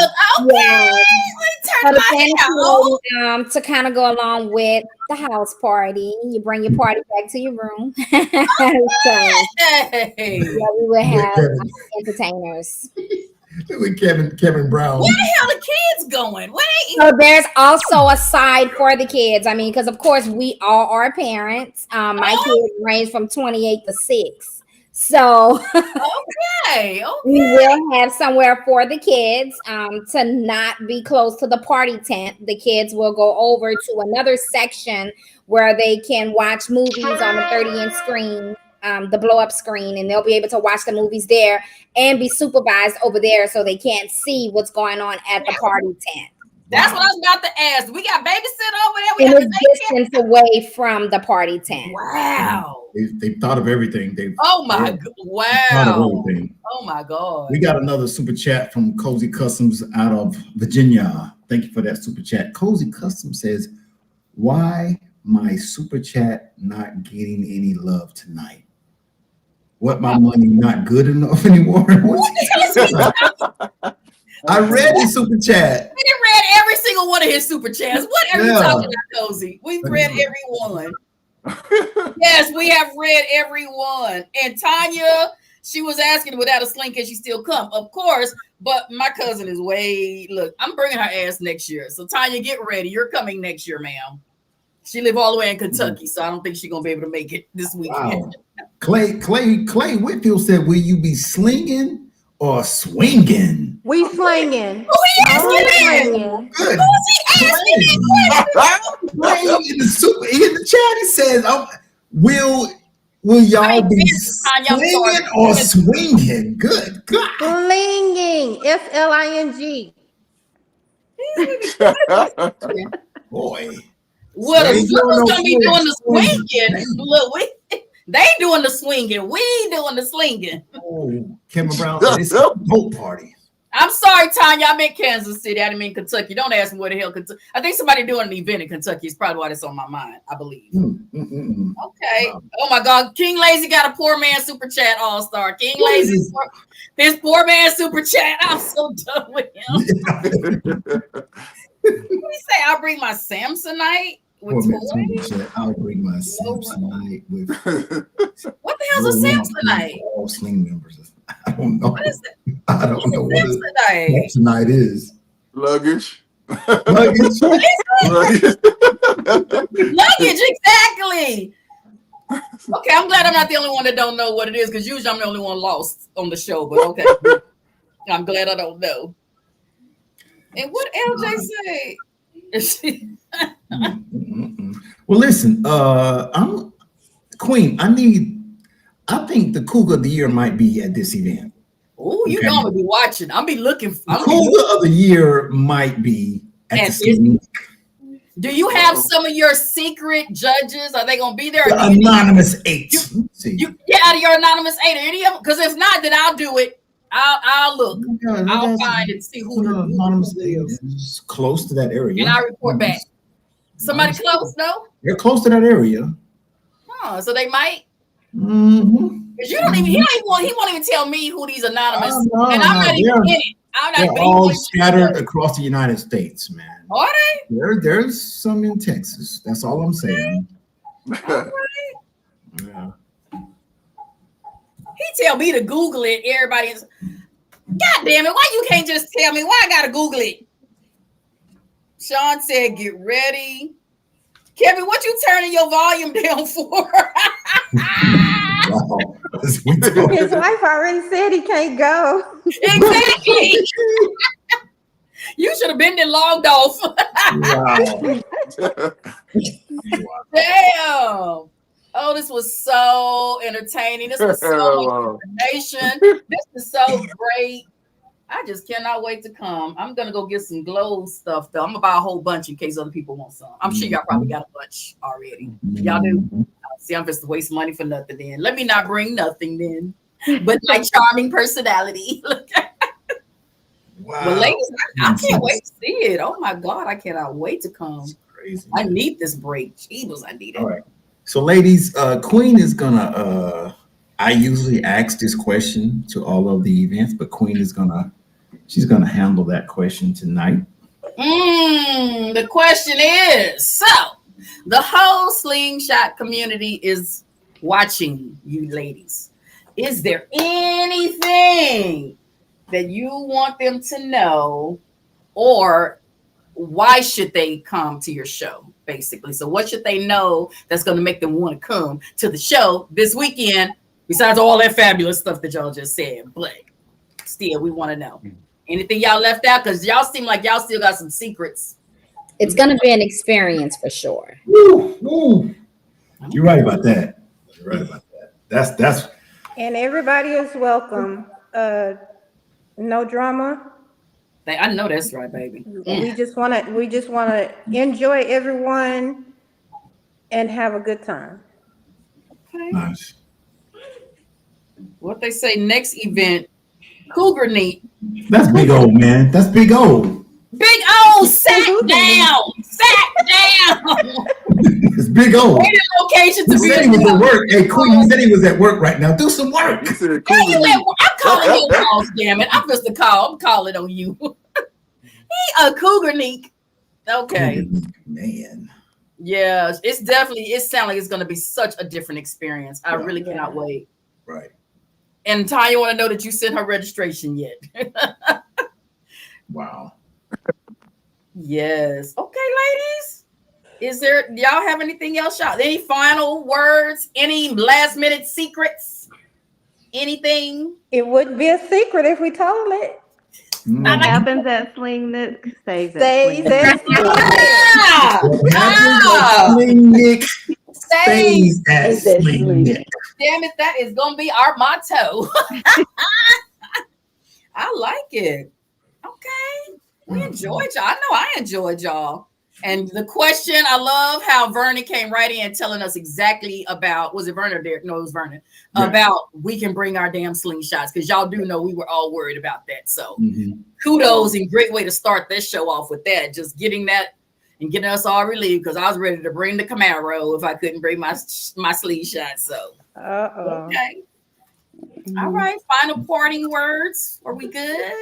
[SPEAKER 7] Yeah.
[SPEAKER 4] Let me turn
[SPEAKER 7] So the
[SPEAKER 4] my
[SPEAKER 7] fantasy
[SPEAKER 4] head out.
[SPEAKER 7] lady, to kind of go along with the house party, you bring your party back to your room. So
[SPEAKER 4] Hey.
[SPEAKER 7] yeah, we will have entertainers.
[SPEAKER 3] With Kevin Brown.
[SPEAKER 4] Where the hell the kids going? Where they
[SPEAKER 7] So there's also a side for the kids. I mean, because of course we all are parents. My kids range from 28 to 6. So
[SPEAKER 4] Okay.
[SPEAKER 7] we will have somewhere for the kids to not be close to the party tent. The kids will go over to another section where they can watch movies on the 30-inch screen, the blow-up screen, and they'll be able to watch the movies there and be supervised over there so they can't see what's going on at the party tent.
[SPEAKER 4] That's what I was about to ask. We got babysitter over there. We
[SPEAKER 7] And
[SPEAKER 4] have
[SPEAKER 7] it's
[SPEAKER 4] to
[SPEAKER 7] distance away from the party tent.
[SPEAKER 4] Wow.
[SPEAKER 3] They've thought of everything.
[SPEAKER 4] Oh my
[SPEAKER 3] thought
[SPEAKER 4] wow.
[SPEAKER 3] of everything.
[SPEAKER 4] Oh my God.
[SPEAKER 3] We got another super chat from Cozy Customs out of Virginia. Thank you for that super chat. Cozy Customs says, "Why my super chat not getting any love tonight? What, my money not good enough anymore?" I read the super chat.
[SPEAKER 4] We read every single one of his super chats. What are you talking about, Cozy? We've read every one. Yes, we have read every one. And Tanya, she was asking without a sling, can she still come? Of course, but my cousin is look, I'm bringing her ass next year. So Tanya, get ready. You're coming next year, ma'am. She live all the way in Kentucky, so I don't think she's gonna be able to make it this weekend.
[SPEAKER 3] Wow. Clay Whitfield said, "Will you be slinging or swinging?"
[SPEAKER 9] We slinging.
[SPEAKER 4] Who he asking?
[SPEAKER 3] Good.
[SPEAKER 4] Who's he asking that question?
[SPEAKER 3] Clay in the chat, he says, "Will y'all be slinging or swinging?" Good God.
[SPEAKER 9] Slinging. SLING.
[SPEAKER 3] Boy.
[SPEAKER 4] Well, the Slippers gonna be doing the
[SPEAKER 3] swinging.
[SPEAKER 4] swinging. Look, they doing the swinging. We doing the slinging.
[SPEAKER 3] Oh, Kevin Brown said it's a boat party.
[SPEAKER 4] I'm sorry, Tanya. I'm in Kansas City. I didn't mean Kentucky. Don't ask me where the hell Kentucky. I think somebody doing an event in Kentucky is probably why that's on my mind, I believe. Okay.
[SPEAKER 3] Wow.
[SPEAKER 4] Oh my God. King Lazy got a poor man super chat all-star. King Lazy, his poor man super chat. I'm so done with him. What he say? I'll bring my Samsonite with toys.
[SPEAKER 3] I'll bring my Samsonite with.
[SPEAKER 4] What the hell's a Samsonite?
[SPEAKER 3] All Sling members. I don't know.
[SPEAKER 4] What is it?
[SPEAKER 3] I don't know what
[SPEAKER 4] Samsonite?
[SPEAKER 3] Samsonite is.
[SPEAKER 5] Luggage.
[SPEAKER 3] Luggage.
[SPEAKER 4] Luggage, exactly. Okay, I'm glad I'm not the only one that don't know what it is, because usually I'm the only one lost on the show. But okay, I'm glad I don't know. And what LJ say?
[SPEAKER 3] Well, listen, I'm Queen. I think the Cougar of the Year might be at this event.
[SPEAKER 4] Oh, you know I'm gonna be watching. I'm be looking.
[SPEAKER 3] Cougar of the Year might be at the
[SPEAKER 4] Do you have some of your secret judges? Are they gonna be there?
[SPEAKER 3] The anonymous 8.
[SPEAKER 4] You get out of your anonymous 8 or any of them? Because if not, then I'll do it. I'll look. I'll find and see who the
[SPEAKER 3] anonymous 8 is close to that area.
[SPEAKER 4] And I'll report back. Somebody close, no?
[SPEAKER 3] They're close to that area.
[SPEAKER 4] Huh, so they might.
[SPEAKER 3] Mm-hmm.
[SPEAKER 4] Because he won't even tell me who these anonymous, and I'm not even in it.
[SPEAKER 3] They're all scattered across the United States, man.
[SPEAKER 4] Are they?
[SPEAKER 3] There's some in Texas. That's all I'm saying.
[SPEAKER 4] Right.
[SPEAKER 3] Yeah.
[SPEAKER 4] He tell me to Google it. Everybody is, God damn it! Why you can't just tell me? Why I gotta Google it? Sean said, "Get ready." Kevin, what you turning your volume down for?
[SPEAKER 8] Wow. His wife already said he can't go.
[SPEAKER 4] Exactly. You should have been there logged off.
[SPEAKER 3] Wow.
[SPEAKER 4] Damn. Oh, this was so entertaining. This was so much information. This is so great. I just cannot wait to come. I'm gonna go get some glow stuff though. I'm gonna buy a whole bunch in case other people want some. I'm sure y'all probably got a bunch already. Y'all do. See, I'm just to waste money for nothing then. Let me not bring nothing then. But my charming personality.
[SPEAKER 3] Wow.
[SPEAKER 4] Well, ladies, I can't wait to see it. Oh my God, I cannot wait to come.
[SPEAKER 3] Crazy.
[SPEAKER 4] I need this break. Jesus, I need it.
[SPEAKER 3] All right. So, ladies, Queen is gonna. I usually ask this question to all of the events, but Queen is she's gonna handle that question tonight.
[SPEAKER 4] The question is, so the whole slingshot community is watching you ladies. Is there anything that you want them to know, or why should they come to your show, basically? So what should they know that's going to make them want to come to the show this weekend, besides all that fabulous stuff that y'all just said? But still, we want to know. Anything y'all left out? Because y'all seem like y'all still got some secrets.
[SPEAKER 7] It's going to be an experience for sure.
[SPEAKER 3] Woo. You're right about that. You're right about that. That's.
[SPEAKER 9] And everybody is welcome. No drama.
[SPEAKER 4] I know that's right, baby.
[SPEAKER 9] We just want to enjoy everyone and have a good time.
[SPEAKER 4] Okay.
[SPEAKER 3] Nice.
[SPEAKER 4] What they say next event, Cougar Neat.
[SPEAKER 3] That's big old, man. That's big old.
[SPEAKER 4] Big O, sat down.
[SPEAKER 3] It's big old.
[SPEAKER 4] Wait a location to
[SPEAKER 3] He
[SPEAKER 4] be
[SPEAKER 3] said he was at work. Hey, Queen, he said he was at work right now. Do some work.
[SPEAKER 4] Where you at? I'm calling you calls, damn it. I'm just a call. I'm calling on you. He a Cougar Neat. Okay.
[SPEAKER 3] Man.
[SPEAKER 4] Yeah, it's definitely, it sounds like it's going to be such a different experience. I really cannot wait.
[SPEAKER 3] Right.
[SPEAKER 4] And Tanya want to know that you sent her registration yet.
[SPEAKER 3] Wow.
[SPEAKER 4] Yes. Okay, ladies. Y'all have anything else? Any final words? Any last minute secrets? Anything?
[SPEAKER 9] It wouldn't be a secret if we told it.
[SPEAKER 8] What happens at Slingnik stays at
[SPEAKER 9] Stays at
[SPEAKER 3] Slingnik stays at Slingnik.
[SPEAKER 4] Damn it, that is gonna be our motto. I like it. Okay. We enjoyed y'all. I know I enjoyed y'all. And the question, I love how Vernon came right in telling us exactly about, was it Vernon or Derek? No, it was Vernon.
[SPEAKER 3] Yeah.
[SPEAKER 4] About we can bring our damn slingshots, because y'all do know we were all worried about that. So
[SPEAKER 3] Mm-hmm.
[SPEAKER 4] kudos and great way to start this show off with that. Just getting that and getting us all relieved, because I was ready to bring the Camaro if I couldn't bring my slingshot. So okay. All right. Final parting words. Are we good?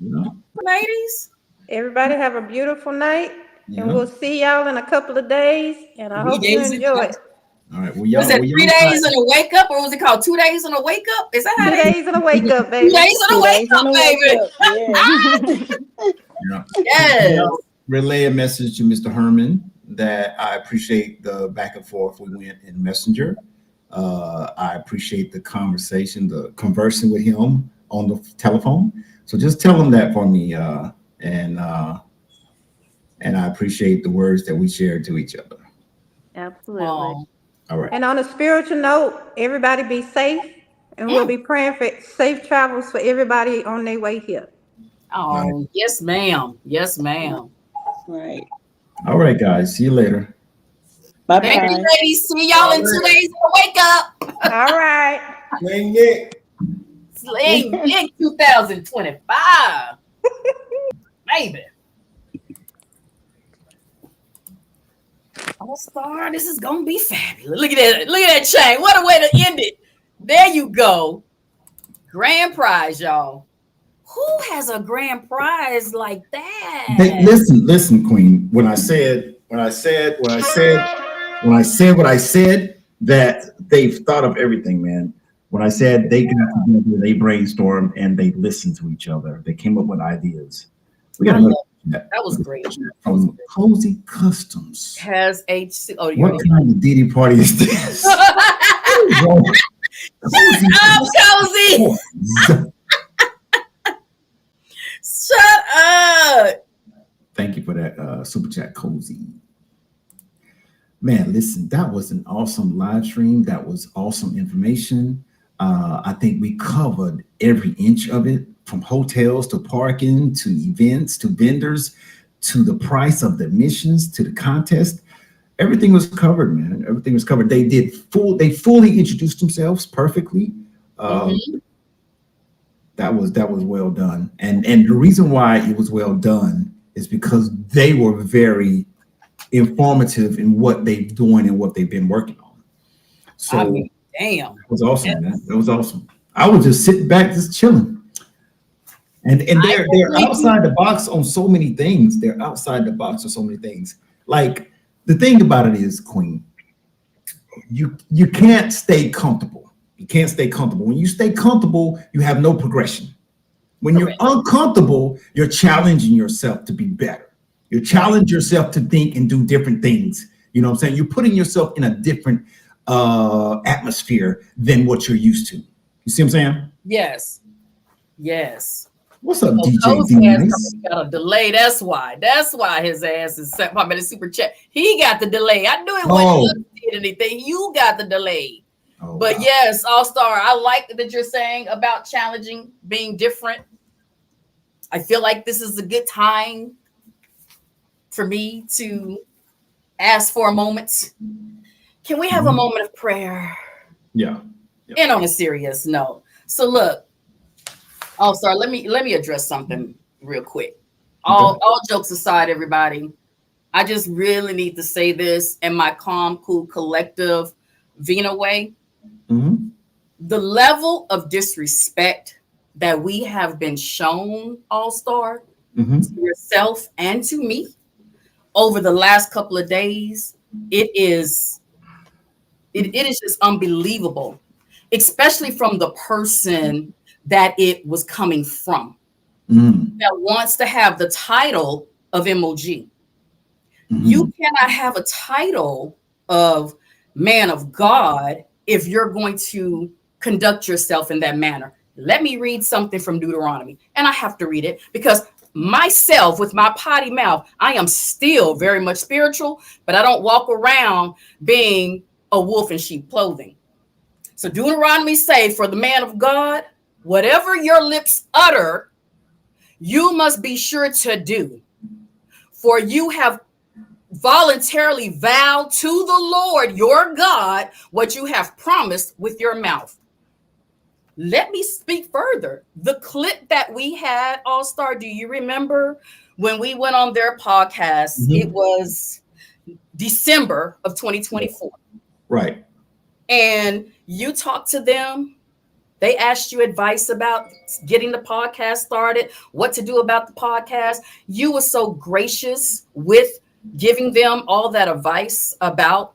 [SPEAKER 3] Yeah.
[SPEAKER 4] Ladies?
[SPEAKER 9] Everybody have a beautiful night,
[SPEAKER 3] Yeah.
[SPEAKER 9] and we'll see y'all in a couple of days. And I hope you enjoy it.
[SPEAKER 3] All right. Well,
[SPEAKER 4] Was
[SPEAKER 3] y'all,
[SPEAKER 4] it 3 days and a wake up, or was it called 2 days and a wake up? Is that how
[SPEAKER 9] 2
[SPEAKER 4] it is?
[SPEAKER 9] days and a wake up,
[SPEAKER 4] 2
[SPEAKER 9] baby.
[SPEAKER 4] days and a
[SPEAKER 1] 2
[SPEAKER 4] wake
[SPEAKER 1] days
[SPEAKER 4] up,
[SPEAKER 1] and a wake
[SPEAKER 4] baby.
[SPEAKER 1] up. Yeah.
[SPEAKER 3] Yeah.
[SPEAKER 4] Yes.
[SPEAKER 3] Relay a message to Mr. Herman that I appreciate the back and forth we went in Messenger. I appreciate the conversation, the conversing with him on the telephone. So just tell him that for me, and I appreciate the words that we shared to each other.
[SPEAKER 9] Absolutely.
[SPEAKER 4] Oh.
[SPEAKER 3] All right.
[SPEAKER 9] And on a spiritual note, everybody be safe, and we'll be praying for safe travels for everybody on their way here.
[SPEAKER 4] Oh, yes, ma'am. Yes, ma'am.
[SPEAKER 1] Right.
[SPEAKER 3] All right, guys. See you later.
[SPEAKER 1] Bye
[SPEAKER 4] Thank you,
[SPEAKER 1] bye.
[SPEAKER 4] ladies. See y'all in 2 days and a wake up.
[SPEAKER 9] All right.
[SPEAKER 6] Slingnik.
[SPEAKER 4] Slingnik 2025. Baby. All Star, this is gonna be fabulous. Look at that. Look at that chain. What a way to end it. There you go. Grand prize, y'all. Who has a grand prize like that?
[SPEAKER 3] Hey, listen, Queen. When I said that they've thought of everything, man. When I said they got together, they brainstormed and they listened to each other. They came up with ideas. We got to know
[SPEAKER 4] that was great.
[SPEAKER 3] From Cozy Customs.
[SPEAKER 4] Has HC. Oh,
[SPEAKER 3] what kind of Diddy party is this?
[SPEAKER 4] Shut up, Cozy. Shut up.
[SPEAKER 3] Thank you for that super chat, Cozy. Man, listen, that was an awesome live stream. That was awesome information. I think we covered every inch of it, from hotels to parking to events to vendors to the price of the admissions to the contest. Everything was covered, man. Everything was covered. They fully introduced themselves perfectly. That was well done. And the reason why it was well done is because they were very informative in what they're doing and what they've been working on. So
[SPEAKER 4] I mean, damn.
[SPEAKER 3] It was awesome, man. It was awesome. I was just sitting back, just chilling. And they're outside the box on so many things. They're outside the box on so many things. Like, the thing about it is, Queen, you can't stay comfortable. You can't stay comfortable. When you stay comfortable, you have no progression. When you're uncomfortable, you're challenging yourself to be better. You challenge yourself to think and do different things. You know what I'm saying? You're putting yourself in a different atmosphere than what you're used to. You see what I'm saying?
[SPEAKER 4] Yes. Yes.
[SPEAKER 3] What's up, DJ D-Nice?
[SPEAKER 4] Got a delay. That's why. That's why his ass is set by the super chat. He got the delay. I knew it wasn't did anything. You got the delay. But yes, All-Star, I like that you're saying about challenging, being different. I feel like this is a good time for me to ask for a moment. Can we have a moment of prayer?
[SPEAKER 3] Yeah.
[SPEAKER 4] And on a serious note. So look, All-Star, let me address something real quick. All jokes aside, everybody, I just really need to say this in my calm, cool, collective Vina way. The level of disrespect that we have been shown, All-Star, to yourself and to me over the last couple of days, it is just unbelievable, especially from the person that it was coming from, that wants to have the title of MOG. You cannot have a title of man of God if you're going to conduct yourself in that manner. Let me read something from Deuteronomy, and I have to read it because myself, with my potty mouth, I am still very much spiritual, but I don't walk around being a wolf in sheep clothing. So Deuteronomy say, for the man of God, whatever your lips utter, you must be sure to do. For you have voluntarily vow to the Lord your God what you have promised with your mouth. Let me speak further. The clip that we had, All Star, do you remember when we went on their podcast? It was December of 2024.
[SPEAKER 3] Right.
[SPEAKER 4] And you talked to them. They asked you advice about getting the podcast started, what to do about the podcast. You were so gracious with giving them all that advice about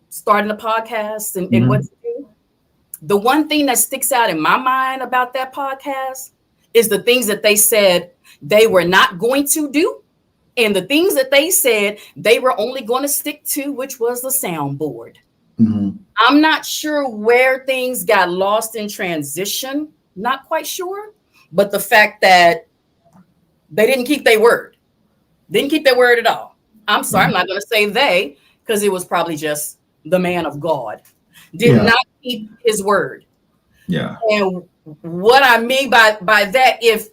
[SPEAKER 4] starting a podcast and what to do. The one thing that sticks out in my mind about that podcast is the things that they said they were not going to do, and the things that they said they were only going to stick to, which was the soundboard. I'm not sure where things got lost in transition. Not quite sure. But the fact that they didn't keep their word. Didn't keep their word at all. I'm sorry, I'm not going to say they, because it was probably just the man of God. Did not keep his word.
[SPEAKER 3] Yeah.
[SPEAKER 4] And what I mean by that, if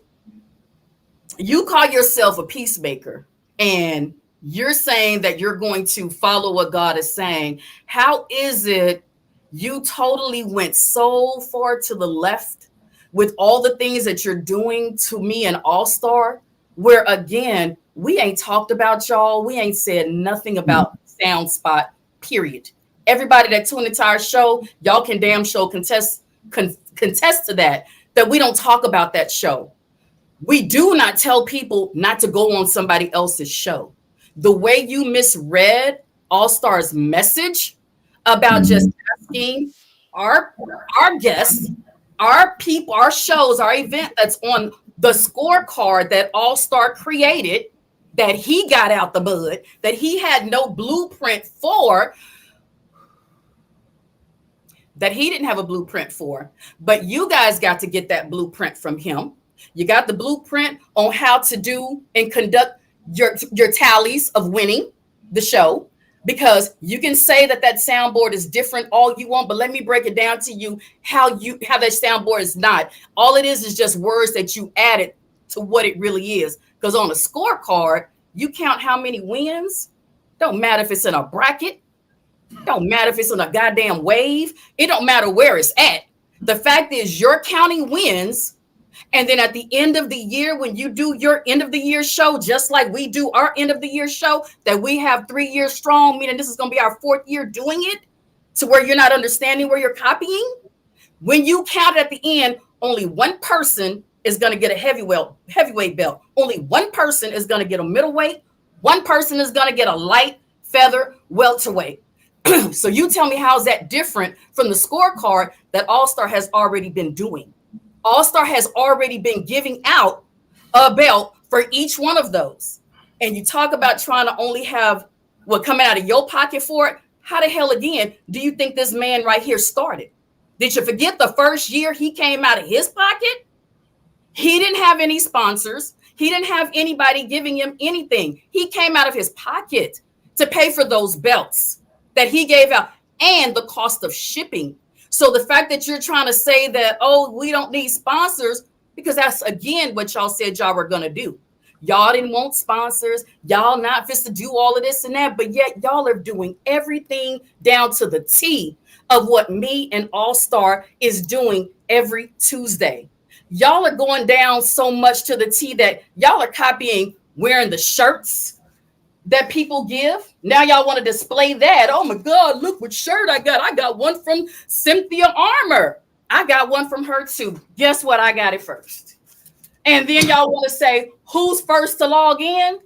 [SPEAKER 4] you call yourself a peacemaker and you're saying that you're going to follow what God is saying, how is it you totally went so far to the left with all the things that you're doing to me and All Star, where again, we ain't talked about y'all. We ain't said nothing about Sound Spot, period. Everybody that tuned into our show, y'all can damn show contest to that we don't talk about that show. We do not tell people not to go on somebody else's show. The way you misread All Star's message about just asking our guests, our people, our shows, our event that's on the scorecard that All Star created, that he got out the bud, that he had no blueprint for, that he didn't have a blueprint for, but you guys got to get that blueprint from him. You got the blueprint on how to do and conduct your tallies of winning the show, because you can say that soundboard is different all you want, but let me break it down to you how that soundboard is not. All it is just words that you added to what it really is. Because on a scorecard, you count how many wins. Don't matter if it's in a bracket. Don't matter if it's in a goddamn wave. It don't matter where it's at. The fact is you're counting wins. And then at the end of the year, when you do your end of the year show, just like we do our end of the year show, that we have 3 years strong, meaning this is going to be our 4th year doing it, to where you're not understanding where you're copying. When you count at the end, only one person is going to get a heavyweight belt. Only one person is going to get a middleweight. One person is going to get a light feather welterweight. So you tell me, how's that different from the scorecard that All Star has already been doing? All Star has already been giving out a belt for each one of those. And you talk about trying to only have what coming out of your pocket for it. How the hell again do you think this man right here started? Did you forget the first year he came out of his pocket? He didn't have any sponsors. He didn't have anybody giving him anything. He came out of his pocket to pay for those belts that he gave out and the cost of shipping. So the fact that you're trying to say that, oh, we don't need sponsors, because that's, again, what y'all said y'all were going to do. Y'all didn't want sponsors. Y'all not just to do all of this and that, but yet y'all are doing everything down to the T of what me and All Star is doing every Tuesday. Y'all are going down so much to the T that y'all are copying wearing the shirts that people give. Now y'all want to display that. Oh my God, look what shirt I got. I got one from Cynthia Armour. I got one from her too. Guess what? I got it first. And then y'all want to say, who's first to log in?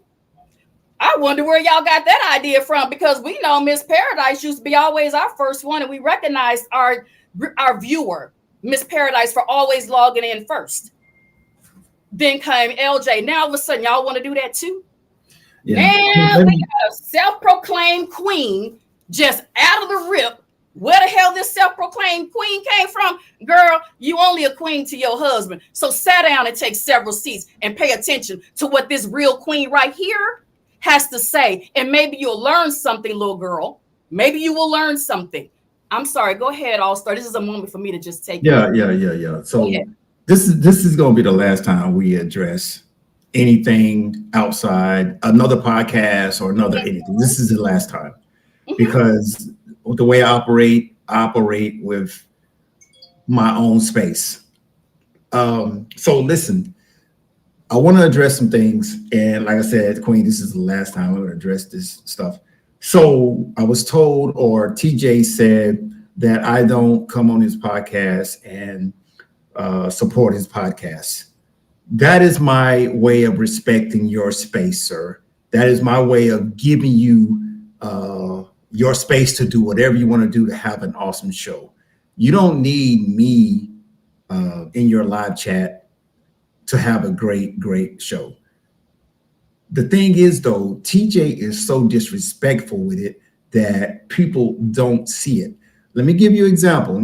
[SPEAKER 4] I wonder where y'all got that idea from, because we know Miss Paradise used to be always our first one, and we recognized our viewer, Miss Paradise, for always logging in first. Then came LJ. Now all of a sudden, y'all want to do that too? Yeah. Man, we got a self-proclaimed queen just out of the rip. Where the hell this self-proclaimed queen came from? Girl, you only a queen to your husband. So sit down and take several seats and pay attention to what this real queen right here has to say. And maybe you'll learn something, little girl. Maybe you will learn something. I'm sorry. Go ahead, All Star. This is a moment for me to just take
[SPEAKER 3] Yeah. So this is going to be the last time we address anything outside, another podcast or another anything. This is the last time because the way I operate with my own space. So listen, I want to address some things. And like I said, Queen, this is the last time I'm going to address this stuff. So I was told, or TJ said, that I don't come on his podcast and support his podcast. That is my way of respecting your space, sir. That is my way of giving you your space to do whatever you want to do to have an awesome show. You don't need me in your live chat to have a great show. The thing is, though, TJ is so disrespectful with it that people don't see it. Let me give you an example.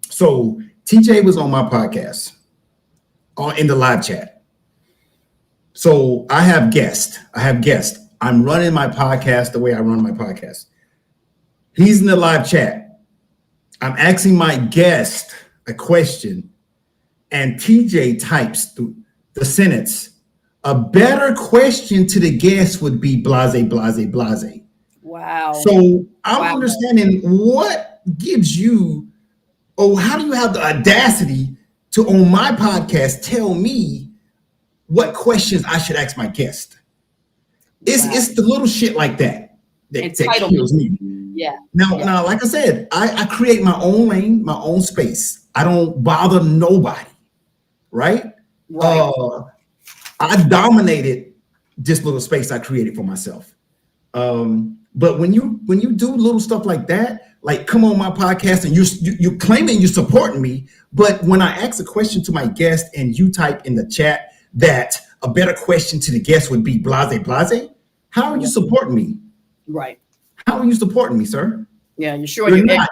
[SPEAKER 3] So TJ was on my podcast in the live chat. So I have guests. I'm running my podcast the way I run my podcast. He's in the live chat. I'm asking my guest a question, and TJ types through the sentence, a better question to the guest would be blase, blase, blase.
[SPEAKER 4] Wow.
[SPEAKER 3] So I'm understanding what gives you, or how do you have the audacity to, on my podcast, tell me what questions I should ask my guest? It's the little shit like that kills me.
[SPEAKER 4] Yeah.
[SPEAKER 3] Now, like I said, I create my own lane, my own space. I don't bother nobody, right? I dominated this little space I created for myself. But when you do little stuff like that, like come on my podcast and you're claiming you're supporting me, but when I ask a question to my guest and you type in the chat that a better question to the guest would be blase, blase, how are you supporting me?
[SPEAKER 4] Right.
[SPEAKER 3] How are you supporting me, sir?
[SPEAKER 4] Yeah, you're sure
[SPEAKER 3] You're not.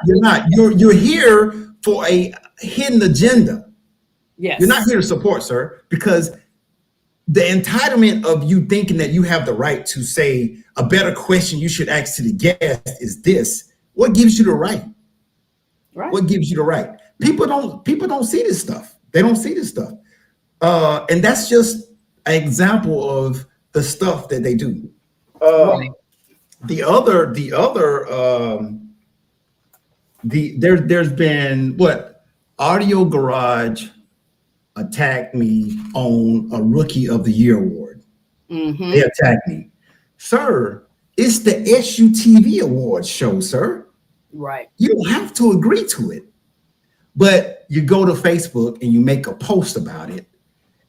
[SPEAKER 3] You're here for a hidden agenda.
[SPEAKER 4] Yes.
[SPEAKER 3] You're not here to support, sir, because the entitlement of you thinking that you have the right to say a better question you should ask to the guest is this. What gives you the right?
[SPEAKER 4] Right.
[SPEAKER 3] What gives you the right? People don't see this stuff. They don't see this stuff. And that's just an example of the stuff that they do.
[SPEAKER 4] Right.
[SPEAKER 3] There's been Audio Garage attacked me on a Rookie of the Year award.
[SPEAKER 4] Mm-hmm.
[SPEAKER 3] They attacked me, sir. It's the SUTV Awards show, sir.
[SPEAKER 4] Right.
[SPEAKER 3] You don't have to agree to it, but you go to Facebook and you make a post about it,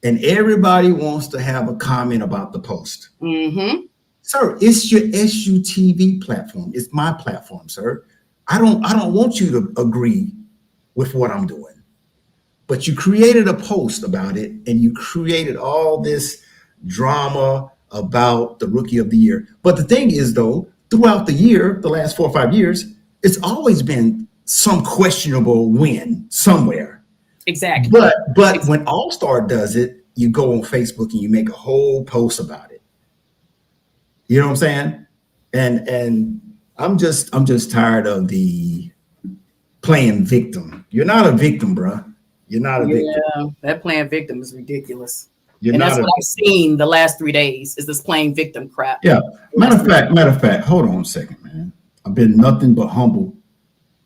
[SPEAKER 3] and everybody wants to have a comment about the post.
[SPEAKER 4] Mm-hmm.
[SPEAKER 3] Sir, it's your SUTV platform. It's my platform, sir. I don't want you to agree with what I'm doing. But you created a post about it and you created all this drama about the Rookie of the Year. But the thing is, though, throughout the year, the last 4 or 5 years, it's always been some questionable win somewhere.
[SPEAKER 4] Exactly.
[SPEAKER 3] But when All-Star does it, you go on Facebook and you make a whole post about it. You know what I'm saying? And I'm just tired of the playing victim. You're not a victim, bro. You're not a victim.
[SPEAKER 4] Yeah, that playing victim is ridiculous.
[SPEAKER 3] You're
[SPEAKER 4] and
[SPEAKER 3] not
[SPEAKER 4] that's what I've seen the last 3 days is this playing victim crap.
[SPEAKER 3] Yeah. Matter of fact, hold on a second, man. I've been nothing but humble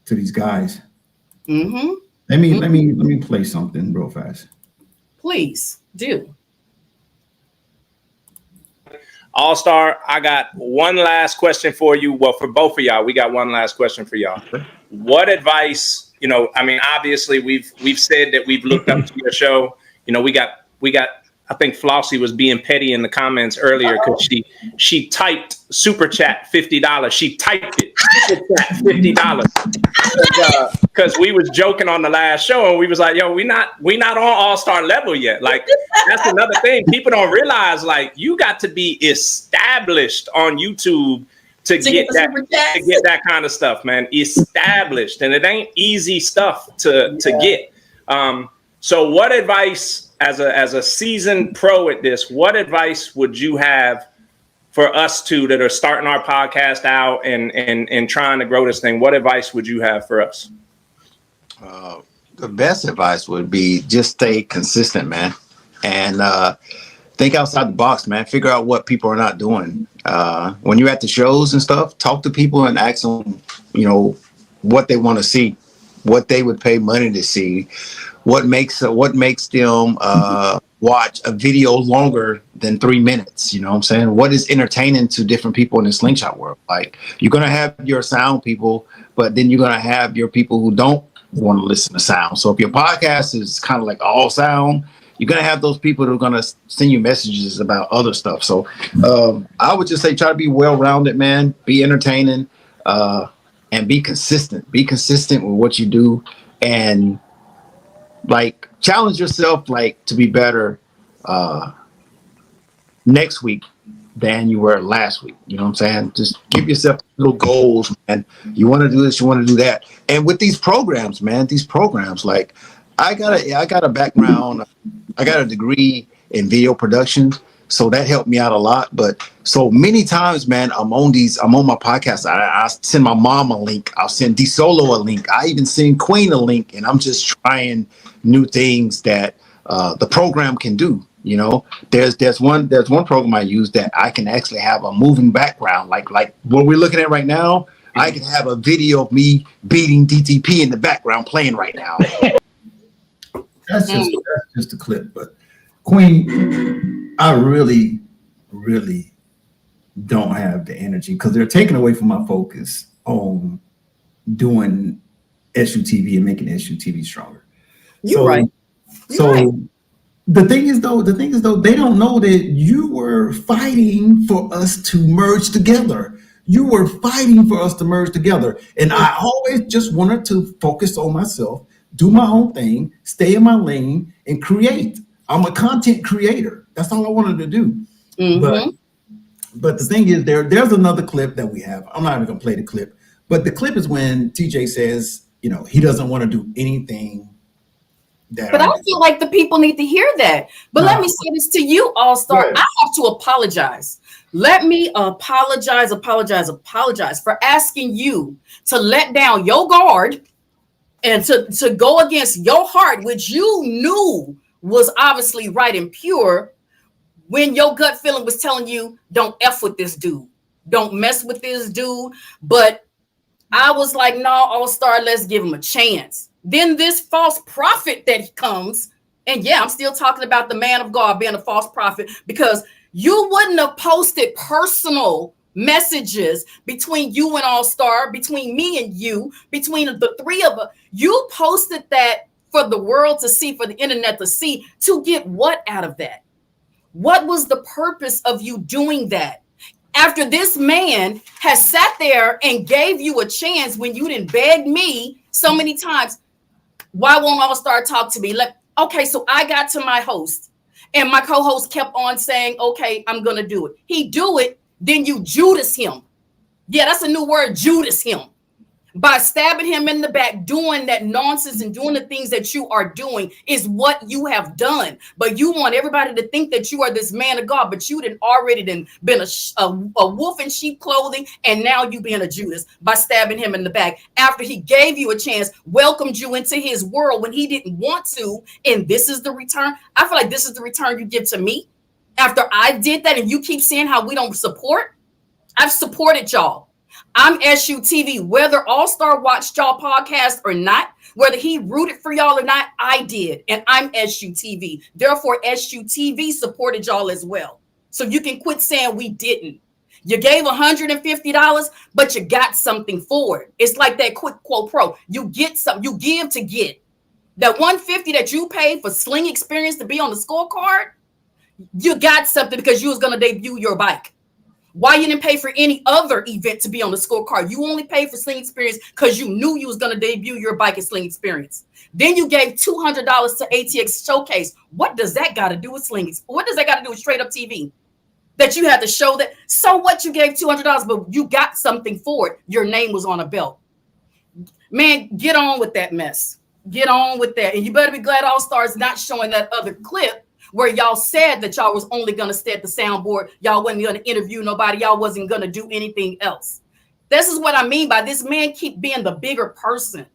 [SPEAKER 3] to these guys.
[SPEAKER 4] Mm-hmm.
[SPEAKER 3] Let me play something real fast.
[SPEAKER 4] Please do.
[SPEAKER 10] All-Star, I got one last question for you. Well, for both of y'all, we got one last question for y'all. What advice, obviously we've said that we've looked up to your show. We got I think Flossie was being petty in the comments earlier because she typed super chat $50. She typed it super chat $50 because we was joking on the last show and we was like, yo, we not on All-Star level yet. Like that's another thing people don't realize. Like you got to be established on YouTube to get that kind of stuff, man. Established, and it ain't easy stuff to get. So what advice? As a seasoned pro at this, what advice would you have for us two that are starting our podcast out and trying to grow this thing? What advice would you have for us?
[SPEAKER 11] The best advice would be just stay consistent, man. and think outside the box, man. Figure out what people are not doing. When you're at the shows and stuff, talk to people and ask them, what they want to see, what they would pay money to see, what makes them watch a video longer than 3 minutes. You know what I'm saying? What is entertaining to different people in the slingshot world? Like, you're gonna have your sound people, but then you're gonna have your people who don't want to listen to sound. So if your podcast is kind of like all sound, you're gonna have those people that are gonna send you messages about other stuff. So I would just say try to be well-rounded, man. Be entertaining, and be consistent. Be consistent with what you do, and like challenge yourself, like to be better next week than you were last week. You know what I'm saying? Just give yourself little goals, man. You want to do this, you want to do that. And with these programs, man, like I got a background, I got a degree in video production, so that helped me out a lot. But so many times, man, I'm on my podcast. I send my mom a link. I'll send D Solo a link. I even send Queen a link, and I'm just trying new things that the program can do. There's one program I use that I can actually have a moving background, like what we're looking at right now. I can have a video of me beating DTP in the background playing right now.
[SPEAKER 3] That's just a clip. But Queen, I really, really don't have the energy because they're taking away from my focus on doing SUTV and making SUTV stronger.
[SPEAKER 4] You're right.
[SPEAKER 3] The thing is though, they don't know that you were fighting for us to merge together. You were fighting for us to merge together. And I always just wanted to focus on myself, do my own thing, stay in my lane, and create. I'm a content creator. That's all I wanted to do. Mm-hmm. But the thing is, there's another clip that we have. I'm not even gonna play the clip, but the clip is when TJ says, he doesn't want to do anything.
[SPEAKER 4] But I feel like the people need to hear that. But let me say this to you, All Star. Right. I have to apologize. Let me apologize for asking you to let down your guard and to go against your heart, which you knew was obviously right and pure, when your gut feeling was telling you, don't F with this dude. Don't mess with this dude. But I was like, no, All Star, let's give him a chance. Then this false prophet that comes, and yeah, I'm still talking about the man of God being a false prophet, because you wouldn't have posted personal messages between you and All Star, between me and you, between the three of us. You posted that for the world to see, for the internet to see, to get what out of that? What was the purpose of you doing that? After this man has sat there and gave you a chance when you didn't beg me so many times, why won't All Star talk to me? Okay, so I got to my host and my co-host kept on saying, okay, I'm going to do it. He do it, then you Judas him. Yeah, that's a new word, Judas him. By stabbing him in the back, doing that nonsense and doing the things that you are doing is what you have done. But you want everybody to think that you are this man of God, but you done already been a wolf in sheep clothing, and now you being a Judas by stabbing him in the back after he gave you a chance, welcomed you into his world when he didn't want to. And this is the return. I feel like this is the return you give to me after I did that, and you keep saying how we don't support. I've supported y'all. I'm SUTV, whether All Star watched y'all podcast or not, whether he rooted for y'all or not, I did. And I'm SUTV. Therefore, SUTV supported y'all as well. So you can quit saying we didn't. You gave $150, but you got something for it. It's like that quick quote pro. You get something, you give to get. That $150 that you paid for Sling Experience to be on the scorecard, you got something because you was going to debut your bike. Why you didn't pay for any other event to be on the scorecard? You only paid for Sling Experience because you knew you was going to debut your bike at Sling Experience. Then you gave $200 to ATX Showcase. What does that got to do with Sling? What does that got to do with Straight Up TV? That you had to show that. So what, you gave $200, but you got something for it. Your name was on a belt. Man, get on with that mess. Get on with that. And you better be glad All Stars not showing that other clip where y'all said that y'all was only going to stay at the soundboard. Y'all wasn't going to interview nobody. Y'all wasn't going to do anything else. This is what I mean by this man keep being the bigger person.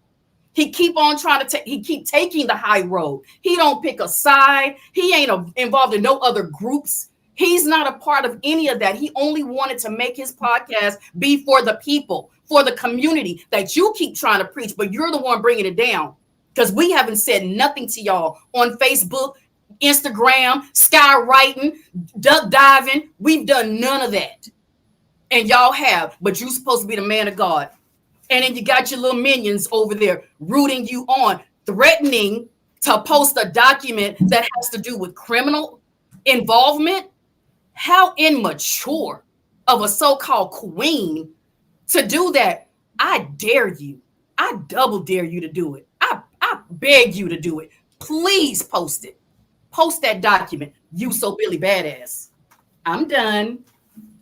[SPEAKER 4] He keep on trying to take. He keep taking the high road. He don't pick a side. He ain't involved in no other groups. He's not a part of any of that. He only wanted to make his podcast be for the people, for the community that you keep trying to preach, but you're the one bringing it down because we haven't said nothing to y'all on Facebook, Instagram, skywriting, duck diving. We've done none of that. And y'all have, but you're supposed to be the man of God. And then you got your little minions over there rooting you on, threatening to post a document that has to do with criminal involvement. How immature of a so-called queen to do that. I dare you. I double dare you to do it. I beg you to do it. Please post it. Post that document. You so Billy Badass. I'm done.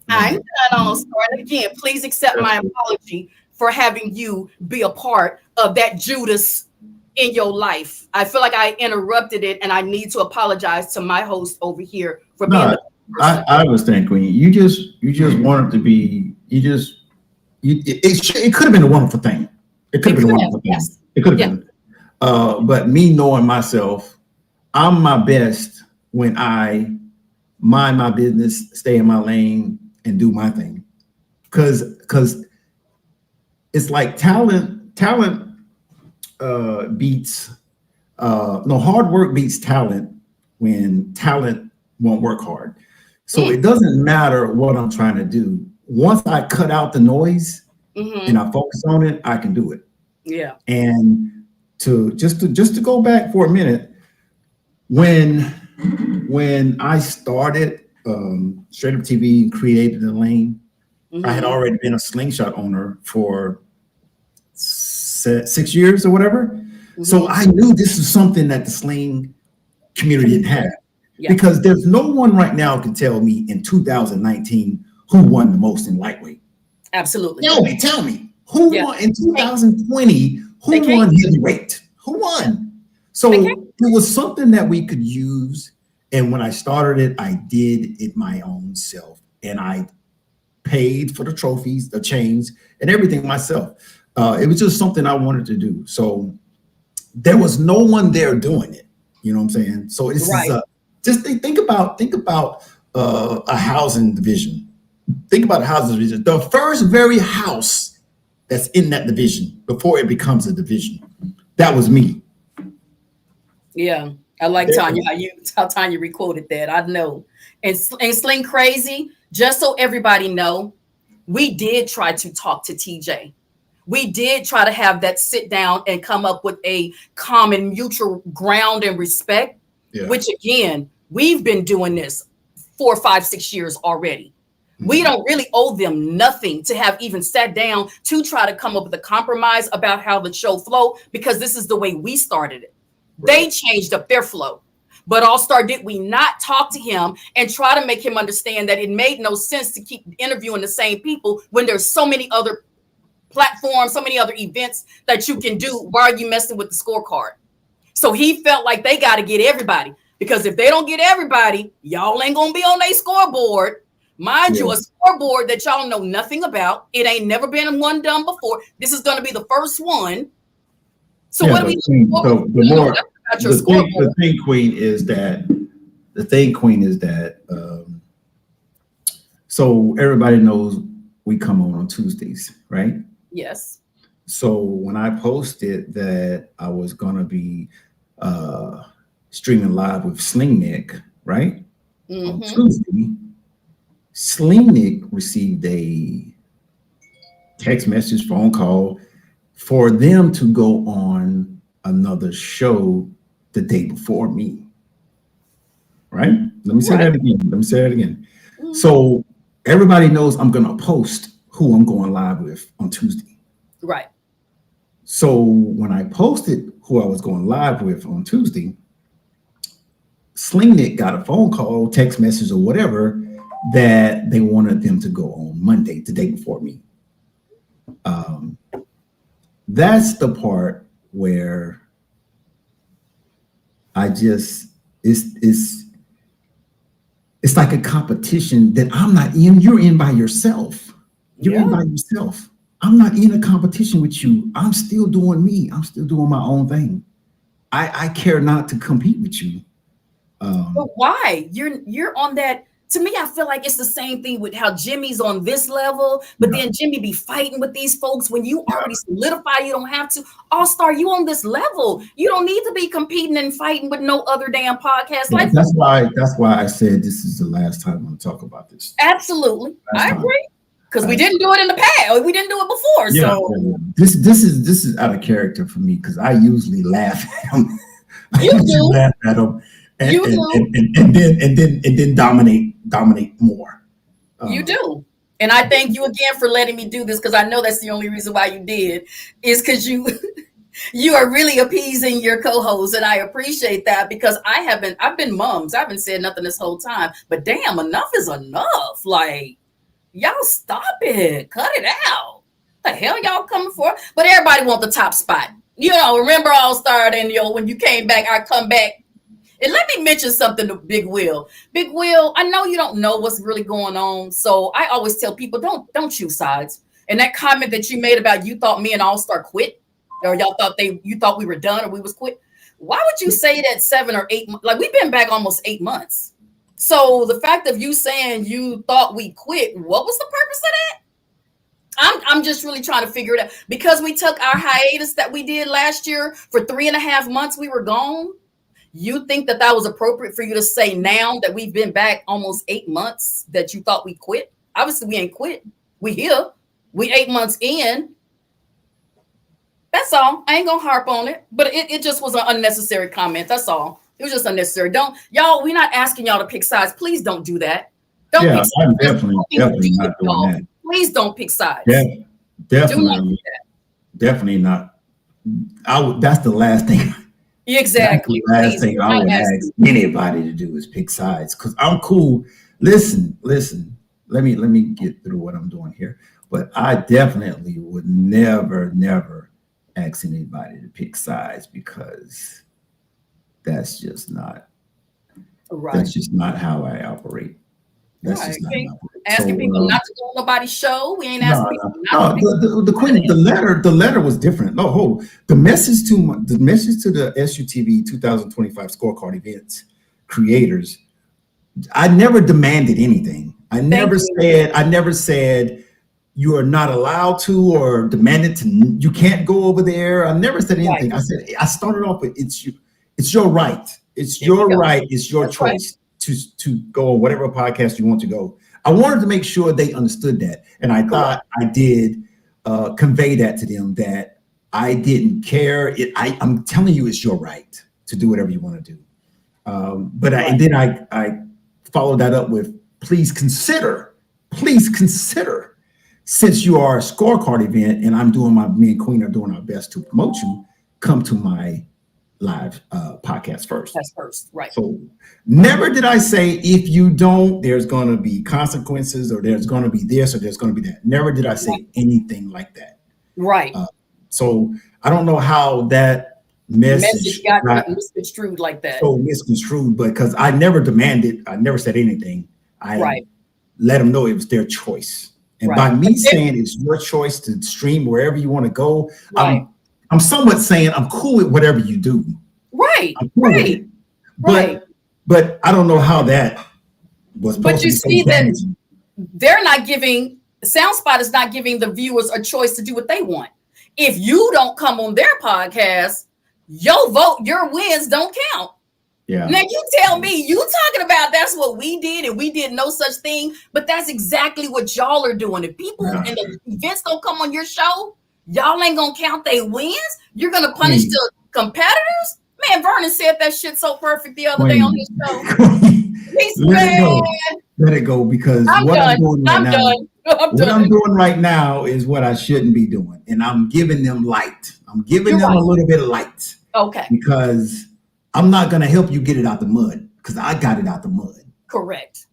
[SPEAKER 4] I'm done on starting again. Please accept my apology for having you be a part of that Judas in your life. I feel like I interrupted it and I need to apologize to my host over here for being
[SPEAKER 3] I understand, Queen. You just wanted to be. It could have been a wonderful thing. It could have been a wonderful thing.
[SPEAKER 4] Yes.
[SPEAKER 3] It could have been. But me knowing myself, I'm my best when I mind my business, stay in my lane, and do my thing. Because it's like talent beats hard work beats talent when talent won't work hard. So it doesn't matter what I'm trying to do. Once I cut out the noise and I focus on it, I can do it.
[SPEAKER 4] Yeah.
[SPEAKER 3] And to go back for a minute, when I started Straight Up TV and created the lane, I had already been a Slingshot owner for 6 years or whatever. So I knew this is something that the Sling community didn't have. Yeah. Because there's no one right now can tell me in 2019 who won the most in lightweight.
[SPEAKER 4] Absolutely.
[SPEAKER 3] Tell me who won in 2020, who won heavyweight? Who won? So it was something that we could use. And when I started it, I did it my own self. And I paid for the trophies, the chains, and everything myself. It was just something I wanted to do. So there was no one there doing it. You know what I'm saying? So this is just think about a housing division. Think about a housing division. The first very house that's in that division before it becomes a division. That was me.
[SPEAKER 4] Yeah. I like Tanya, how Tanya requoted that. I know. And Sling Crazy, just so everybody know, we did try to talk to TJ. We did try to have that sit down and come up with a common mutual ground and respect, which again, we've been doing this 4, 5, 6 years already. We don't really owe them nothing to have even sat down to try to come up with a compromise about how the show flow, because this is the way we started it. They changed up their flow. But All Star, did we not talk to him and try to make him understand that it made no sense to keep interviewing the same people when there's so many other platforms, so many other events that you can do? Why are you messing with the scorecard? So he felt like they got to get everybody, because if they don't get everybody, y'all ain't going to be on their scoreboard. Mind you, a scoreboard that y'all know nothing about. It ain't never been one done before. This is going to be the first one. So what do we do?
[SPEAKER 3] The thing, Queen, is that so everybody knows we come on Tuesdays, right?
[SPEAKER 4] Yes.
[SPEAKER 3] So when I posted that I was gonna be streaming live with Slingnik, right? On Tuesday, Slingnik received a text message, phone call for them to go on another show the day before me. Right? Let me say that again. So everybody knows I'm gonna post who I'm going live with on Tuesday.
[SPEAKER 4] Right.
[SPEAKER 3] So when I posted who I was going live with on Tuesday, Slingnik got a phone call, text message, or whatever, that they wanted them to go on Monday, the day before me. That's the part where I just, it's like a competition that I'm not in. You're in by yourself. You're in by yourself. I'm not in a competition with you. I'm still doing me. I'm still doing my own thing. I care not to compete with you.
[SPEAKER 4] But why? You're on that. To me, I feel like it's the same thing with how Jimmy's on this level, but then Jimmy be fighting with these folks when you already solidify you don't have to. All-Star, you on this level. You don't need to be competing and fighting with no other damn podcast. Like
[SPEAKER 3] That's why I said this is the last time I'm going to talk about this.
[SPEAKER 4] Absolutely. I agree. Because we didn't do it in the past. We didn't do it before.
[SPEAKER 3] Yeah,
[SPEAKER 4] so
[SPEAKER 3] yeah. This is out of character for me because I usually laugh at him. Laugh at him. And then dominate more.
[SPEAKER 4] You do. And I thank you again for letting me do this because I know that's the only reason why you did is because you are really appeasing your co-host, and I appreciate that because I've been mums. I haven't said nothing this whole time, but damn, enough is enough. Like, y'all stop it. Cut it out. What the hell y'all coming for? But everybody want the top spot. You know, remember All-Star and when you came back, I come back. And let me mention something to Big Will. Big Will, I know you don't know what's really going on. So I always tell people, don't choose sides. And that comment that you made about you thought me and All-Star quit, or you thought we were done or we was quit. Why would you say that 7 or 8 months? Like, we've been back almost 8 months. So the fact of you saying you thought we quit, what was the purpose of that? I'm just really trying to figure it out. Because we took our hiatus that we did last year for 3.5 months, we were gone. You think that was appropriate for you to say now that we've been back almost 8 months that you thought we quit? Obviously, we ain't quit. We here. We 8 months in. That's all. I ain't gonna harp on it. But it just was an unnecessary comment. That's all. It was just unnecessary. We're not asking y'all to pick sides. Please don't do that. Don't pick sides.
[SPEAKER 3] I'm definitely not doing that.
[SPEAKER 4] Please don't pick sides.
[SPEAKER 3] Definitely not. That's the last thing.
[SPEAKER 4] Exactly.
[SPEAKER 3] The last thing I would ask anybody to do is pick sides because I'm cool. Listen. Let me get through what I'm doing here. But I definitely would never ask anybody to pick sides because that's just not right. That's just not how I operate. That's just not how I operate.
[SPEAKER 4] Asking people not to go on nobody's show. We ain't asking people not to
[SPEAKER 3] the Queen, the letter was different. No, hold. The message to the SUTV 2025 scorecard events creators, I never demanded anything. I never said you are not allowed to or demanded to, you can't go over there. I never said anything. Right. I started off with it's your right. It's your right. It's your choice to go on whatever podcast you want to go. I wanted to make sure they understood that. And I thought I did convey that to them that I didn't care. I'm telling you, it's your right to do whatever you want to do. And then I followed that up with, please consider, since you are a scorecard event and me and Queen are doing our best to promote you, come to my live podcast first.
[SPEAKER 4] That's first, right.
[SPEAKER 3] So never did I say, if you don't, there's going to be consequences or there's going to be this or there's going to be that. Never did I say anything like that.
[SPEAKER 4] Right.
[SPEAKER 3] So I don't know how that message
[SPEAKER 4] got misconstrued like that.
[SPEAKER 3] So misconstrued, because I never demanded, I never said anything. I let them know it was their choice. And by me saying it's your choice to stream wherever you want to go, I'm somewhat saying I'm cool with whatever you do.
[SPEAKER 4] Right.
[SPEAKER 3] But I don't know how that was supposed
[SPEAKER 4] But you see that they're not giving, SoundSpot is not giving the viewers a choice to do what they want. If you don't come on their podcast, your vote, your wins don't count.
[SPEAKER 3] Yeah.
[SPEAKER 4] Now you tell me, you talking about that's what we did and we did no such thing, but that's exactly what y'all are doing. If people in the events don't come on your show, y'all ain't gonna count their wins. You're gonna punish the competitors. Man, Vernon said that shit so perfect the other day on his show.
[SPEAKER 3] Let it go because I'm doing right now is what I shouldn't be doing, and I'm giving them light. I'm giving them a little bit of light.
[SPEAKER 4] Okay.
[SPEAKER 3] Because I'm not gonna help you get it out the mud because I got it out the mud.
[SPEAKER 4] Correct.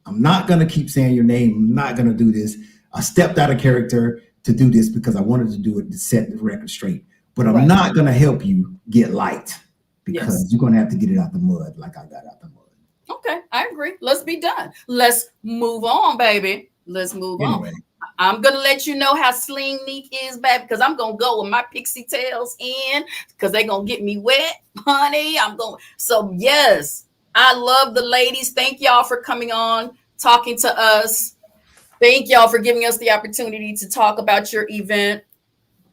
[SPEAKER 3] I'm not gonna keep saying your name. I'm not gonna do this. I stepped out of character to do this because I wanted to do it to set the record straight. But I'm not going to help you get light because you're going to have to get it out the mud like I got out the mud.
[SPEAKER 4] Okay, I agree. Let's be done. Let's move on, baby. Let's move on. I'm gonna let you know how Slingnik is back because I'm gonna go with my pixie tails in because they're gonna get me wet, honey. So yes, I love the ladies. Thank y'all for coming on, talking to us. Thank y'all for giving us the opportunity to talk about your event.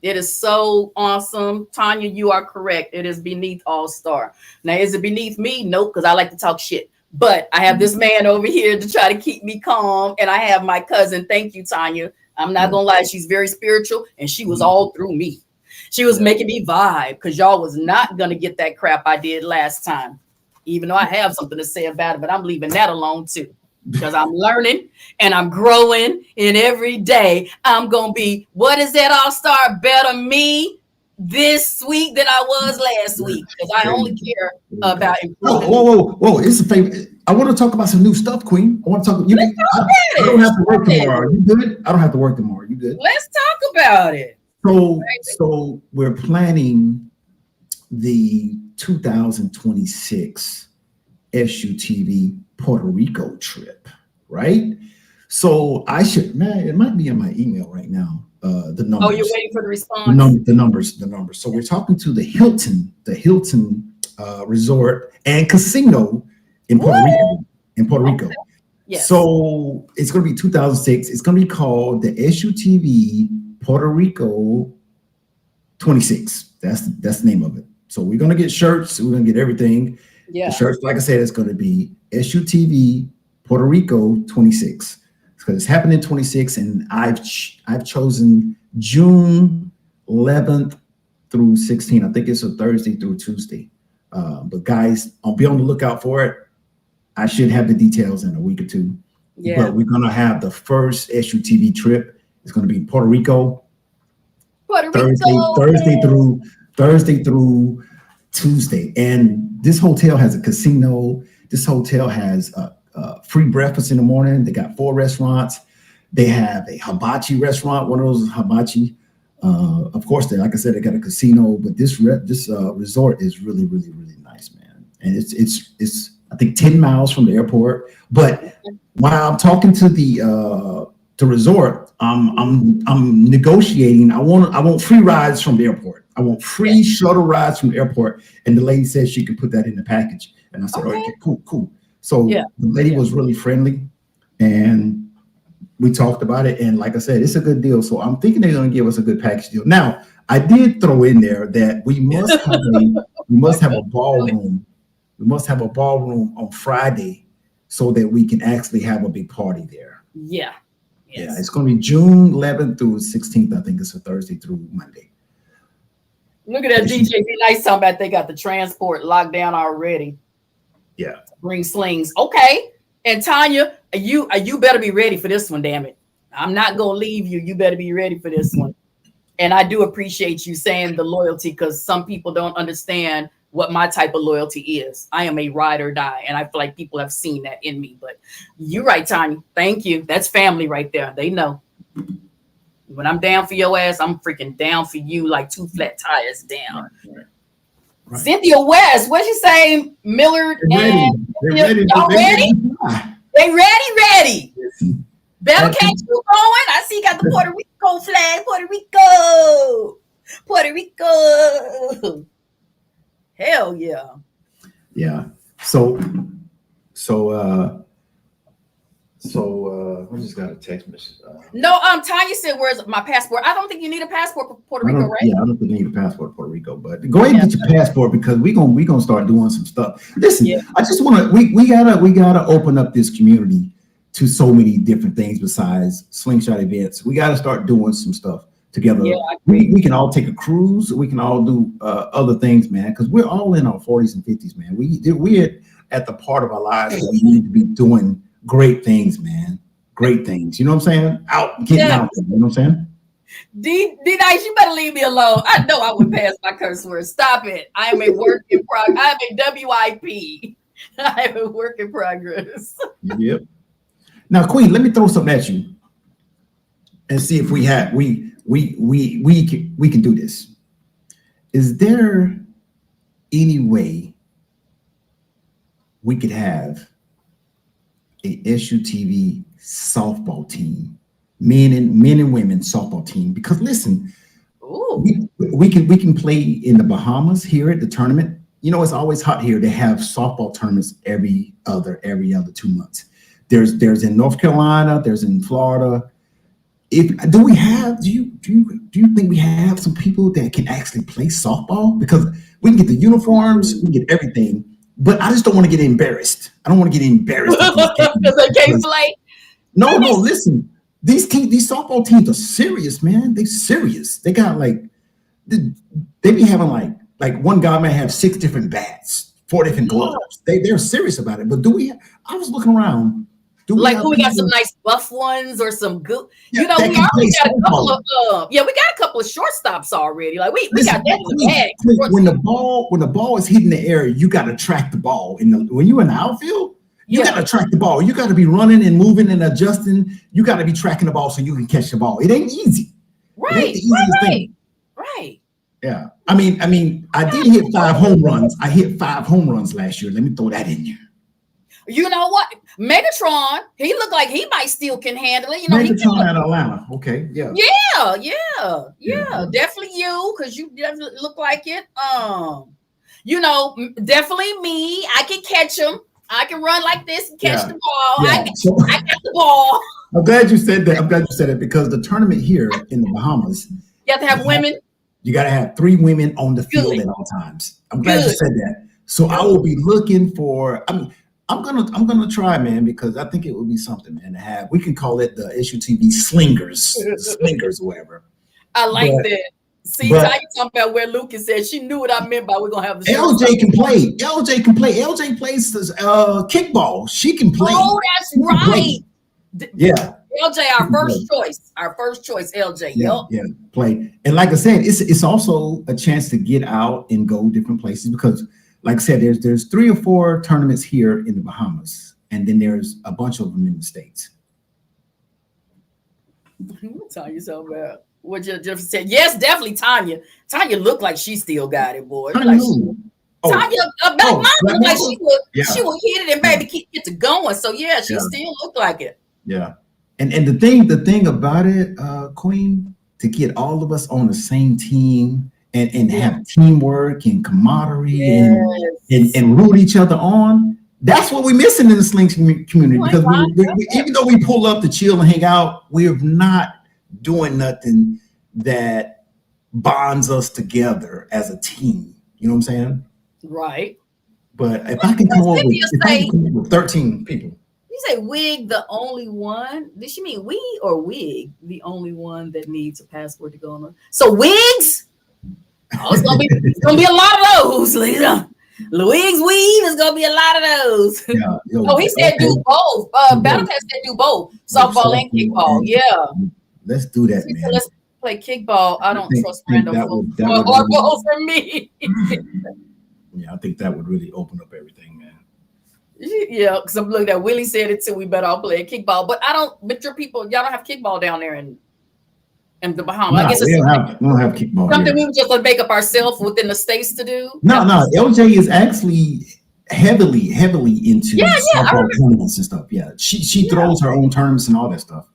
[SPEAKER 4] It is so awesome. Tanya, you are correct. It is beneath All Star. Now, is it beneath me? Nope, because I like to talk shit. But I have this man over here to try to keep me calm. And I have my cousin. Thank you, Tanya. I'm not going to lie. She's very spiritual. And she was all through me. She was making me vibe because y'all was not going to get that crap I did last time. Even though I have something to say about it. But I'm leaving that alone, too. Because I'm learning and I'm growing, and every day I'm gonna be, what is that All-Star better me this week than I was last week? Because I only care about improving.
[SPEAKER 3] Whoa! It's a favor. I want to talk about some new stuff, Queen. I want to talk. I don't have to work tomorrow. You good? I don't have to work tomorrow. You good?
[SPEAKER 4] Let's talk about it.
[SPEAKER 3] So we're planning the 2026 SUTV Puerto Rico trip, right? So I should, man, it might be in my email right now. The numbers.
[SPEAKER 4] Oh, you're waiting for the response.
[SPEAKER 3] The numbers. So we're talking to the Hilton Resort and Casino in Puerto Rico. Okay. Yes. So it's going to be 2006. It's going to be called the SUTV Puerto Rico 26. That's the name of it. So we're going to get shirts. We're going to get everything. Yeah. The shirts, like I said, it's going to be SUTV Puerto Rico 26 because it's happening 26, and I've chosen June 11th through 16th. I think it's a Thursday through Tuesday. But guys, I'll be on the lookout for it. I should have the details in a week or two. Yeah. But we're going to have the first SUTV trip. It's going to be Puerto Rico. Thursday through Tuesday. And this hotel has a casino. This hotel has free breakfast in the morning. They got 4 restaurants. They have a hibachi restaurant. One of those is hibachi. Of course, like I said, they got a casino. But this resort is really, really, really nice, man. And it's I think 10 miles from the airport. But while I'm talking to the resort, I'm negotiating. I want free rides from the airport. I want free shuttle rides from the airport. And the lady said she could put that in the package. And I said, okay, cool. So the lady was really friendly, and we talked about it. And like I said, it's a good deal. So I'm thinking they're going to give us a good package deal. Now, I did throw in there that we must have a ballroom. We must have a ballroom on Friday so that we can actually have a big party there.
[SPEAKER 4] Yeah. Yes.
[SPEAKER 3] Yeah, it's going to be June 11th through 16th. I think it's a Thursday through Monday.
[SPEAKER 4] Look at that DJ B Nice talking about they got the transport locked down already.
[SPEAKER 3] Yeah.
[SPEAKER 4] Bring slings. Okay. And Tanya, you better be ready for this one, damn it. I'm not gonna leave you. You better be ready for this one. And I do appreciate you saying the loyalty, because some people don't understand what my type of loyalty is. I am a ride or die, and I feel like people have seen that in me. But you're right, Tanya. Thank you. That's family right there. They know. When I'm down for your ass, I'm freaking down for you like 2 flat tires down. Right. Cynthia West, what'd you say? Millard and
[SPEAKER 3] ready.
[SPEAKER 4] Y'all ready? They ready. Better catch you going. I see you got the Puerto Rico flag. Puerto Rico. Hell yeah.
[SPEAKER 3] Yeah. So I just got a text message.
[SPEAKER 4] No, Tanya said, "Where's my passport?" I don't think you need a passport for Puerto Rico, right?
[SPEAKER 3] Yeah, I don't think you need a passport for Puerto Rico, but go ahead and get your passport, because we gonna start doing some stuff. Listen, I just want to we gotta open up this community to so many different things besides slingshot events. We gotta start doing some stuff together. Yeah, we can all take a cruise. We can all do other things, man, because we're all in our 40s and 50s, man. We're at the part of our lives where we need to be doing great things, man. Great things. You know what I'm saying? Getting out there. You know what I'm saying?
[SPEAKER 4] D-Nice, you better leave me alone. I know I would pass my curse word. Stop it. I am a work in progress. I am a WIP. I am a work in progress.
[SPEAKER 3] Yep. Now, Queen, let me throw something at you and see if we can do this. Is there any way we could have a SUTV softball team men and women softball team. Because listen, we can play in the Bahamas here at the tournament. You know, it's always hot here. They have softball tournaments every other 2 months. There's in North Carolina, there's in Florida. Do you think we have some people that can actually play softball? Because we can get the uniforms, we can get everything, but I just don't want to get embarrassed. I don't want to get embarrassed
[SPEAKER 4] because they can't play.
[SPEAKER 3] No, listen. These softball teams are serious, man. They serious. They got they be having like one guy may have 6 different bats, 4 different gloves. They're serious about it. But I was looking around.
[SPEAKER 4] We got some nice buff ones or some good, we already got a couple of we got a couple of shortstops already. Like we got that in the bag.
[SPEAKER 3] When the ball is hitting the air, you got to track the ball. When you're in the outfield, you got to track the ball. You got to be running and moving and adjusting. You got to be tracking the ball so you can catch the ball. It ain't easy.
[SPEAKER 4] Right. Right.
[SPEAKER 3] Yeah. I mean, I did hit 5 home runs. I hit 5 home runs last year. Let me throw that in there.
[SPEAKER 4] You know what? Megatron, he looked like he might still can handle it.
[SPEAKER 3] Megatron at Atlanta. Okay. Yeah.
[SPEAKER 4] Yeah. Definitely you, because you definitely look like it. Definitely me. I can catch him. I can run like this and catch the ball.
[SPEAKER 3] Yeah.
[SPEAKER 4] I got the ball.
[SPEAKER 3] I'm glad you said that. Because the tournament here in the Bahamas,
[SPEAKER 4] you have to have women.
[SPEAKER 3] You got to have 3 women on the field at all times. I'm glad you said that. So I will be looking for. I'm gonna try, man, because I think it would be something, man, to have. We can call it the HUTV slingers, or whatever.
[SPEAKER 4] I like that. See, Tanya talking about where Lucas said she knew what I meant by we're gonna have the
[SPEAKER 3] LJ can play. LJ plays kickball. She can play.
[SPEAKER 4] Oh, that's right.
[SPEAKER 3] Yeah.
[SPEAKER 4] LJ, our first choice, LJ.
[SPEAKER 3] Yeah, play. And like I said, it's also a chance to get out and go different places because, like I said, there's 3 or 4 tournaments here in the Bahamas, and then there's a bunch of them in the States.
[SPEAKER 4] Tanya so bad. What you just said? Yes, definitely Tanya. Tanya looked like she still got it, boy. Tanya, Black Mama looked like she would hit it and maybe get to going. So yeah, she still looked like it.
[SPEAKER 3] Yeah. And the thing about it, Queen, to get all of us on the same team and have teamwork and camaraderie and root each other on. That's what we're missing in the Slingshot community because even though we pull up to chill and hang out, we're not doing nothing that bonds us together as a team. You know what I'm saying?
[SPEAKER 4] Right.
[SPEAKER 3] But if I can come up with 13 people.
[SPEAKER 4] You say Wig the only one? Did she mean we or Wig the only one that needs a passport to go on? So Wigs? Oh, it's gonna be a lot of those, Lisa. Louise Weave is gonna be a lot of those. Yeah, he said do both. Battle Test said do both, softball and kickball. Yeah.
[SPEAKER 3] Let's do that, man.
[SPEAKER 4] Let's play kickball. I don't trust random folks. Hardballs for me.
[SPEAKER 3] Yeah, I think that would really open up everything, man.
[SPEAKER 4] Yeah, because I'm looking at Willie said it too. We better all play kickball, but your people, y'all don't have kickball down there in the Bahamas.
[SPEAKER 3] No, I guess we don't have kickball.
[SPEAKER 4] Something we would just make up ourselves within the states to do.
[SPEAKER 3] No. LJ is actually heavily into softball tournaments and stuff. Yeah, she throws her own tournaments and all that stuff.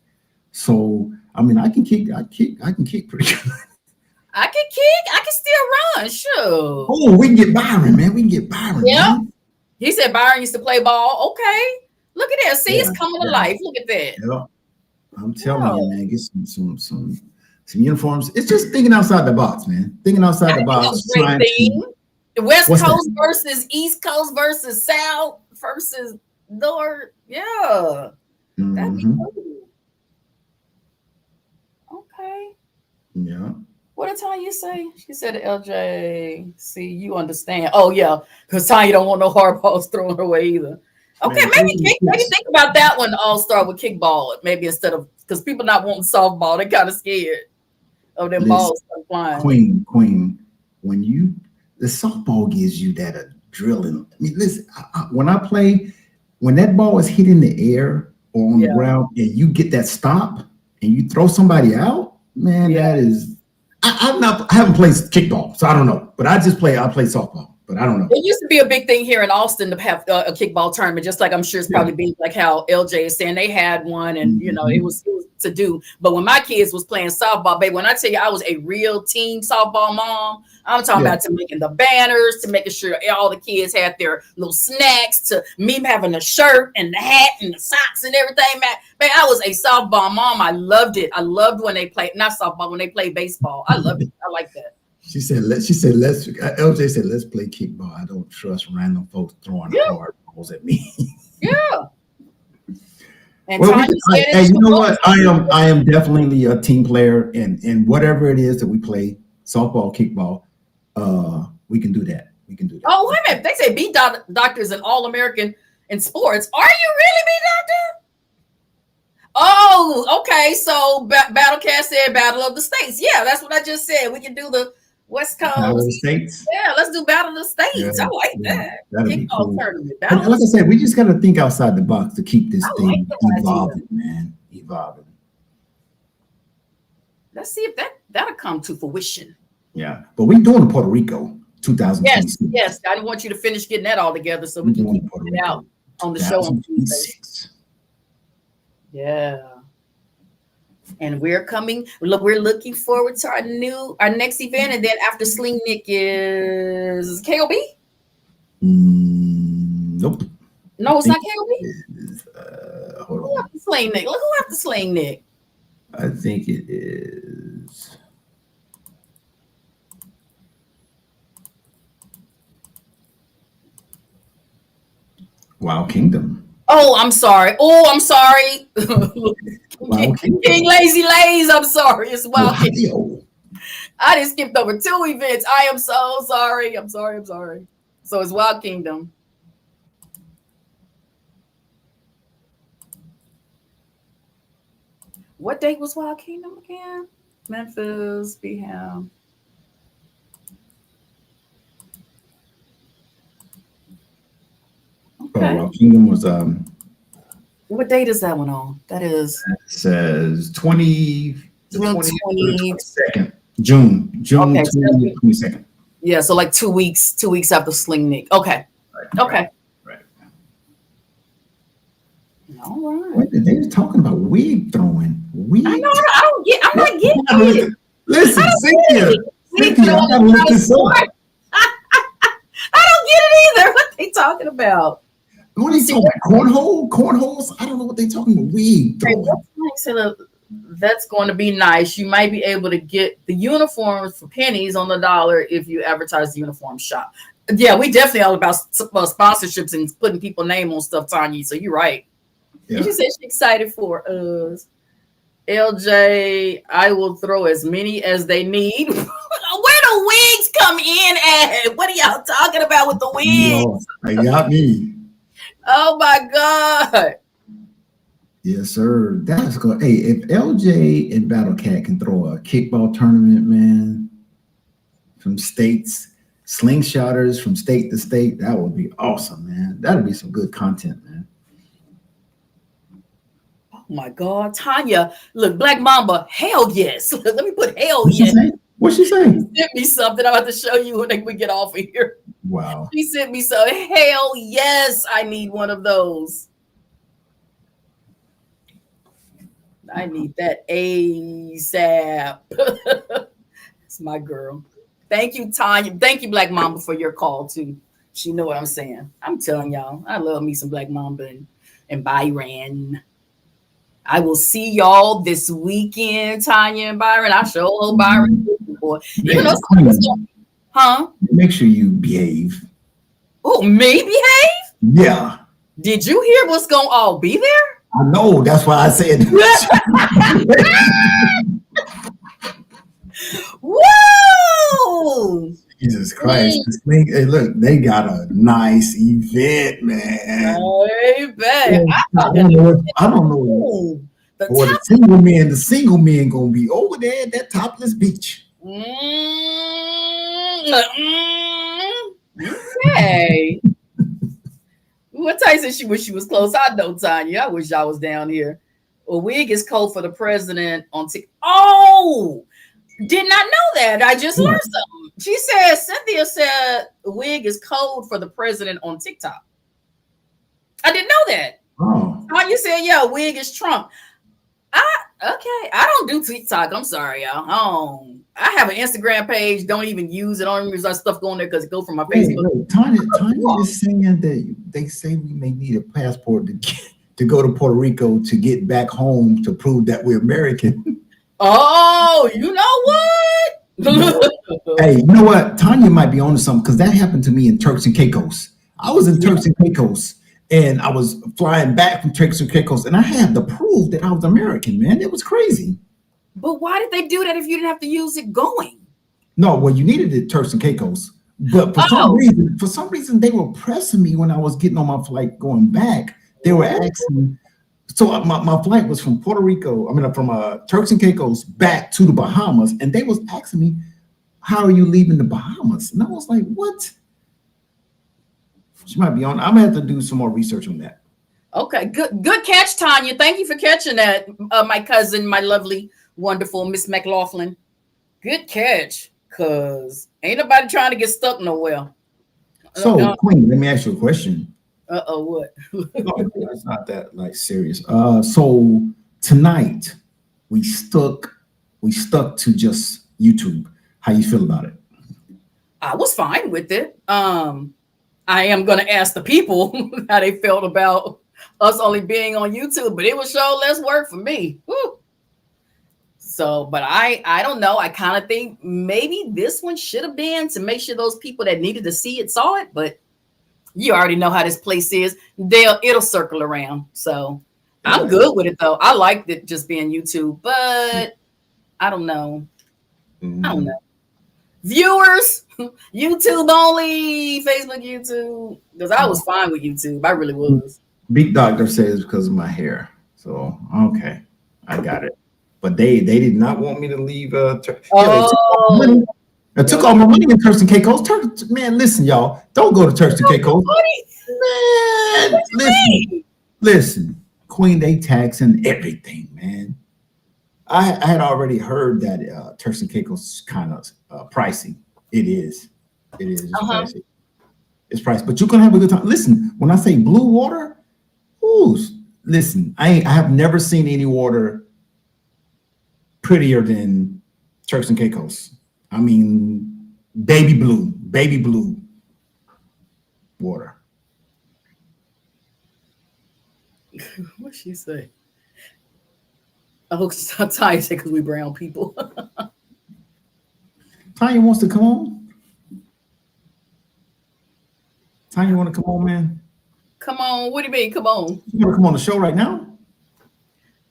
[SPEAKER 3] So I mean, I can kick pretty good.
[SPEAKER 4] I can kick. I can still run. Sure.
[SPEAKER 3] Oh, we can get Byron, man.
[SPEAKER 4] Yeah. He said Byron used to play ball. Okay. Look at that. See, it's coming to life. Look at that.
[SPEAKER 3] Yeah. I'm telling you, man. Get some uniforms. It's just thinking outside the box, man. Thinking outside the box.
[SPEAKER 4] Great thing. The West Coast versus East Coast versus South versus North. Yeah. That'd be cool. Okay.
[SPEAKER 3] Yeah.
[SPEAKER 4] What did Tanya say? She said, LJ, see, you understand. Oh, yeah, because Tanya don't want no hard balls thrown her way either. Okay, maybe think about that one to all start with kickball, maybe instead of, because people not wanting softball, they're kind of scared of them balls flying.
[SPEAKER 3] Queen, when the softball gives you that adrenaline. I mean, listen, when that ball is hitting the air or on the ground and you get that stop and you throw somebody out, man, that is. I haven't played kickball, so I don't know. But I play softball, but I don't know.
[SPEAKER 4] It used to be a big thing here in Austin to have a kickball tournament, just like I'm sure it's probably been like how LJ is saying they had one, and it was to do. But when my kids was playing softball, baby, when I tell you I was a real team softball mom, I'm talking about to making the banners, to making sure all the kids had their little snacks, to me having the shirt and the hat and the socks and everything. Man, I was a softball mom. I loved it. I loved when they played, not softball, when they played baseball. I loved it. I like that.
[SPEAKER 3] She said, let's LJ said, let's play kickball. I don't trust random folks throwing hard balls at me.
[SPEAKER 4] Yeah. And
[SPEAKER 3] well, hey, you know what? I am definitely a team player, and whatever it is that we play, softball, kickball, we can do that. We can do that.
[SPEAKER 4] Oh, wait a minute. They say B Doctor is an All-American in sports. Are you really B Doctor? Oh, okay. So Battlecast said Battle of the States. Yeah, that's what I just said. We can do the West Coast.
[SPEAKER 3] Battle of the States.
[SPEAKER 4] Yeah, let's do Battle of the States. I like that.
[SPEAKER 3] That'd be cool.
[SPEAKER 4] Tournament.
[SPEAKER 3] Like I said, we just got to think outside the box to keep this thing evolving, man. Evolving.
[SPEAKER 4] Let's see if that'll come to fruition.
[SPEAKER 3] Yeah, but we're doing Puerto Rico 2026.
[SPEAKER 4] Yes. I didn't want you to finish getting that all together so we can keep it out on the show on Tuesday. Yeah. And we're looking forward to our next event, and then after Slingnik is KOB.
[SPEAKER 3] Nope.
[SPEAKER 4] No, it's not KOB.
[SPEAKER 3] Hold on.
[SPEAKER 4] Who after Slingnik? Look who after Slingnik.
[SPEAKER 3] I think it is. Wild Kingdom.
[SPEAKER 4] Oh, I'm sorry. King Lazy Lays. I'm sorry. It's Wild Kingdom. I just skipped over 2 events. I am so sorry. I'm sorry. So it's Wild Kingdom. What date was Wild Kingdom again? Memphis, Beham. Okay.
[SPEAKER 3] Wild Kingdom was
[SPEAKER 4] What date is that one on? That is.
[SPEAKER 3] It says 22nd. June
[SPEAKER 4] Okay,
[SPEAKER 3] 22nd.
[SPEAKER 4] Yeah, so like 2 weeks after Slingnik. Okay. Okay.
[SPEAKER 3] Right.
[SPEAKER 4] All right.
[SPEAKER 3] Wait, they were talking about wig throwing.
[SPEAKER 4] I know. I'm not getting it.
[SPEAKER 3] Listen, Cynthia, I gotta look this up.
[SPEAKER 4] I don't get it either. What they talking about?
[SPEAKER 3] What are you talking about? Cornholes? I don't know what they're talking about. Wig throwing.
[SPEAKER 4] That's going to be nice. You might be able to get the uniforms for pennies on the dollar if you advertise the uniform shop. Yeah, we definitely all about sponsorships and putting people's name on stuff, Tanya. So you're right. Yeah. She said she's excited for us. LJ, I will throw as many as they need. Where the wigs come in at? What are y'all talking about with the wigs?
[SPEAKER 3] They got me.
[SPEAKER 4] Oh my God.
[SPEAKER 3] Yes, sir. That's good. Hey, if LJ and Battle Cat can throw a kickball tournament, man, from states, slingshotters from state to state, that would be awesome, man. That'd be some good content, man.
[SPEAKER 4] Oh my God, Tanya, look, Black Mamba, hell yes. Let me put hell yes.
[SPEAKER 3] What's she saying?
[SPEAKER 4] She sent me something. I'm about to show you when we get off of here.
[SPEAKER 3] Wow.
[SPEAKER 4] She sent me so hell yes, I need one of those. I need that ASAP. It's my girl. Thank you, Tanya. Thank you, Black Mamba, for your call too. She know what I'm saying. I'm telling y'all, I love me some Black Mamba and Byron. I will see y'all this weekend, Tanya and Byron. I sure hope Byron, boy. Even though, huh?
[SPEAKER 3] Make sure you behave.
[SPEAKER 4] Oh, me behave?
[SPEAKER 3] Yeah.
[SPEAKER 4] Did you hear what's going to all be there?
[SPEAKER 3] I know. That's why I said.
[SPEAKER 4] Woo!
[SPEAKER 3] Jesus Christ. Hey, look, they got a nice event, man.
[SPEAKER 4] I bet.
[SPEAKER 3] I don't know. The single men gonna be over there at that topless beach.
[SPEAKER 4] Okay. What Tyson she wish she was close? I know, Tanya. I wish I was down here. A wig is cold for the president on TikTok. Oh, did not know that. I just learned something. She said, Cynthia said a wig is code for the president on TikTok. I didn't know that.
[SPEAKER 3] Oh.
[SPEAKER 4] Tanya said, yeah, wig is Trump. Okay, I don't do TikTok. I'm sorry, y'all. I have an Instagram page. Don't even use it. I don't even use our stuff going there because it go from my Facebook.
[SPEAKER 3] Wait. Tanya is saying that they say we may need a passport to go to Puerto Rico to get back home to prove that we're American.
[SPEAKER 4] Oh, you know what?
[SPEAKER 3] Hey, you know what? Tanya might be onto something because that happened to me in Turks and Caicos. I was in Turks and Caicos and I was flying back from Turks and Caicos and I had to prove that I was American, man. It was crazy.
[SPEAKER 4] But why did they do that if you didn't have to use it going?
[SPEAKER 3] No, well, you needed it Turks and Caicos. But for some reason, they were pressing me when I was getting on my flight going back. They were asking. So my flight was from Puerto Rico. I mean, from Turks and Caicos back to the Bahamas, and they was asking me, "How are you leaving the Bahamas?" And I was like, "What?" She might be on. I'm gonna have to do some more research on that.
[SPEAKER 4] Okay, good catch, Tanya. Thank you for catching that, my cousin, my lovely, wonderful Miss McLaughlin. Good catch, cause ain't nobody trying to get stuck nowhere.
[SPEAKER 3] So, Queen, let me ask you a question.
[SPEAKER 4] What?
[SPEAKER 3] No, it's not that like serious. So tonight we stuck to just YouTube. How you feel about it?
[SPEAKER 4] I was fine with it. I am gonna ask the people how they felt about us only being on YouTube, but it was sure less work for me. Woo. So, but I don't know. I kind of think maybe this one should have been to make sure those people that needed to see it saw it, but you already know how this place is. It'll circle around. So I'm good with it though. I liked it just being YouTube, but I don't know. I don't know. Viewers, YouTube only, Facebook, YouTube. Because I was fine with YouTube. I really was.
[SPEAKER 3] Big Doctor says because of my hair. So okay, I got it. But they did not want me to leave. I took all my money in Turks and Caicos. Man, listen, y'all. Don't go to Turks and Caicos. Man, listen. Queen, they taxing everything, man. I had already heard that Turks and Caicos is kind of pricey. It is. It's pricey. It's pricey, but you can have a good time. Listen, when I say blue water, listen, I have never seen any water prettier than Turks and Caicos. I mean, baby blue water.
[SPEAKER 4] What'd she say? I hope Tanya said because we brown people.
[SPEAKER 3] Tanya wants to come on. Tanya want to come on, man?
[SPEAKER 4] Come on. What do you mean? Come on.
[SPEAKER 3] You want to come on the show right now?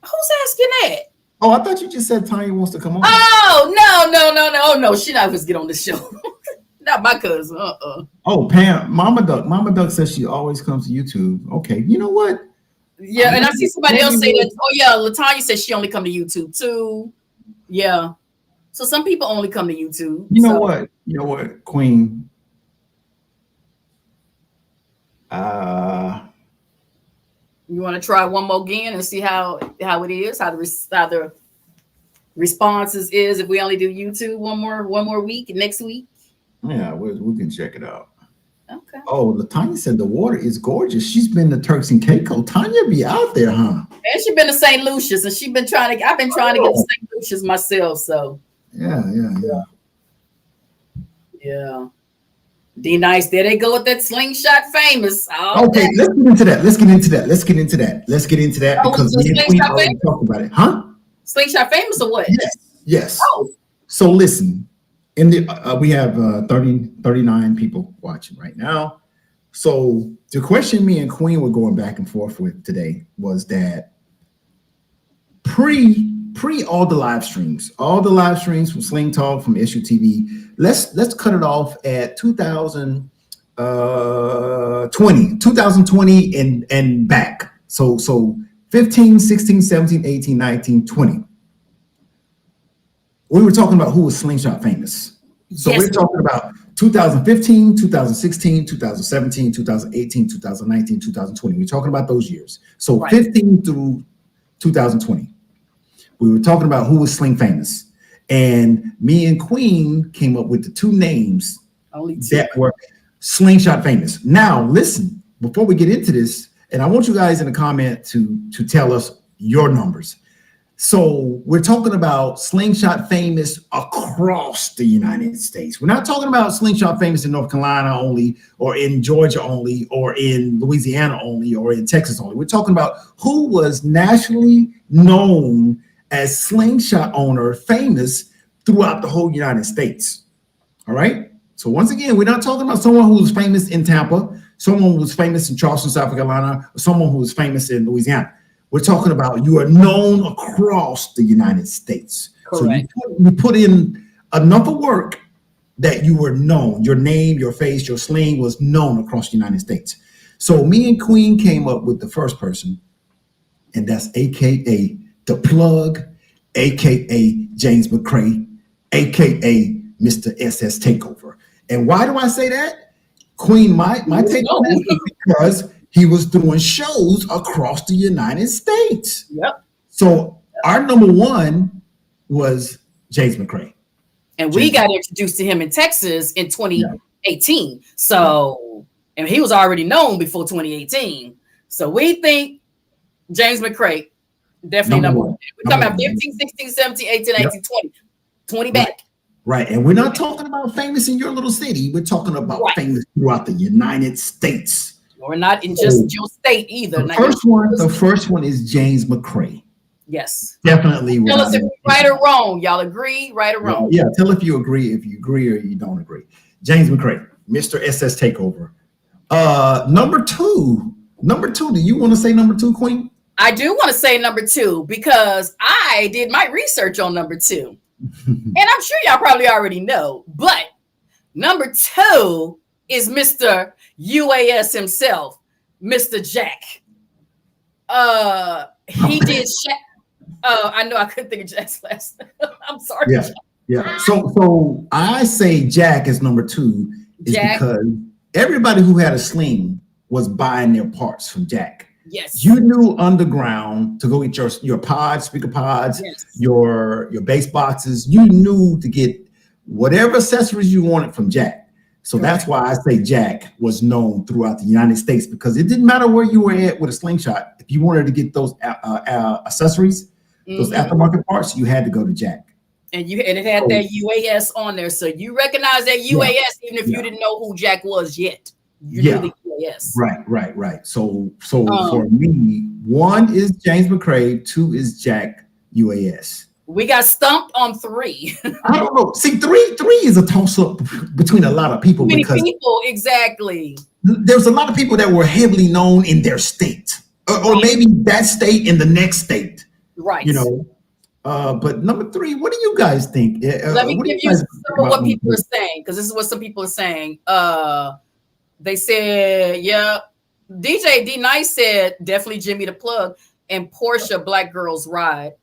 [SPEAKER 4] Who's asking that?
[SPEAKER 3] Oh, I thought you just said Tanya wants to come on.
[SPEAKER 4] Oh, no. She not supposed to get on the show. Not my cousin.
[SPEAKER 3] Oh, Pam, Mama Duck says she always comes to YouTube. Okay, you know what?
[SPEAKER 4] Yeah, and I see somebody else say that. Oh, yeah, LaTanya says she only come to YouTube too. Yeah. So some people only come to YouTube.
[SPEAKER 3] You know what? You know what, Queen?
[SPEAKER 4] You want to try one more again and see how it is, how the responses is if we only do YouTube one more week next week.
[SPEAKER 3] Yeah, we can check it out.
[SPEAKER 4] Okay.
[SPEAKER 3] Oh, LaTanya said the water is gorgeous. She's been to Turks and Caicos. Tanya be out there, huh?
[SPEAKER 4] And she's been to St. Lucia's, and I've been trying to get to St. Lucia's myself. So
[SPEAKER 3] yeah.
[SPEAKER 4] D Nice, there they go with that slingshot famous.
[SPEAKER 3] Okay, let's get into that because me and Queen already talked about it, huh?
[SPEAKER 4] Slingshot famous or what?
[SPEAKER 3] Yes. Oh. So listen, we have 39 people watching right now. So the question me and Queen were going back and forth with today was that pre all the live streams from Sling Talk, from Issue TV, let's cut it off at 2020 and back. So 15, 16, 17, 18, 19, 20. We were talking about who was Slingshot famous. So we're talking about 2015, 2016, 2017, 2018, 2019, 2020. We're talking about those years. So 15 through 2020. We were talking about who was Sling famous. And me and Queen came up with the two names that were Slingshot famous. Now, listen, before we get into this, and I want you guys in the comment to tell us your numbers. So we're talking about Slingshot famous across the United States. We're not talking about Slingshot famous in North Carolina only, or in Georgia only, or in Louisiana only, or in Texas only. We're talking about who was nationally known as Slingshot owner, famous throughout the whole United States. All right. So once again, we're not talking about someone who was famous in Tampa, someone who was famous in Charleston, South Carolina, or someone who was famous in Louisiana. We're talking about you are known across the United States.
[SPEAKER 4] Correct.
[SPEAKER 3] So you put in enough of work that you were known. Your name, your face, your sling was known across the United States. So me and Queen came up with the first person, and that's AKA The Plug, AKA James McCray, AKA Mr. SS Takeover. And why do I say that? Queen, my take on that is because he was doing shows across the United States.
[SPEAKER 4] Yep.
[SPEAKER 3] So our number one was James McCray.
[SPEAKER 4] And we got introduced to him in Texas in 2018. So, and he was already known before 2018. So we think James McCray, definitely number one. We're talking about 15, 16, 17, 18, 19, 20. 20 back.
[SPEAKER 3] Right. And we're not talking about famous in your little city. We're talking about famous throughout the United States.
[SPEAKER 4] Or not in just your state either.
[SPEAKER 3] The first one is James McCray.
[SPEAKER 4] Yes.
[SPEAKER 3] Definitely.
[SPEAKER 4] Tell us if we're right or wrong. Y'all agree, right or wrong?
[SPEAKER 3] Yeah, tell if you agree or you don't agree. James McCray, Mr. SS Takeover. Number two, do you want to say number two, Queen?
[SPEAKER 4] I do want to say number two because I did my research on number two. And I'm sure y'all probably already know, but number two is Mr. UAS himself, Mr. Jack. He did I know I couldn't think of Jack's last name. I'm sorry.
[SPEAKER 3] Yeah. So I say Jack is number two is because everybody who had a sling was buying their parts from Jack.
[SPEAKER 4] Yes.
[SPEAKER 3] You knew underground to go get your pods, speaker pods, your bass boxes. You knew to get whatever accessories you wanted from Jack. So that's why I say Jack was known throughout the United States, because it didn't matter where you were at with a slingshot. If you wanted to get those accessories, those aftermarket parts, you had to go to Jack.
[SPEAKER 4] And it had that UAS on there. So you recognize that UAS even if you didn't know who Jack was yet. You knew the UAS.
[SPEAKER 3] Right. So for me, one is James McCray, two is Jack UAS.
[SPEAKER 4] We got stumped on three.
[SPEAKER 3] I don't know. See, three is a toss-up between a lot of people.
[SPEAKER 4] Many people, exactly.
[SPEAKER 3] There's a lot of people that were heavily known in their state, or maybe that state in the next state.
[SPEAKER 4] Right.
[SPEAKER 3] You know. But number three, what do you guys think?
[SPEAKER 4] Let me give you some of what people are saying, because this is what some people are saying. They said, DJ D Nice said definitely Jimmy the Plug and Portia Black Girls Ride.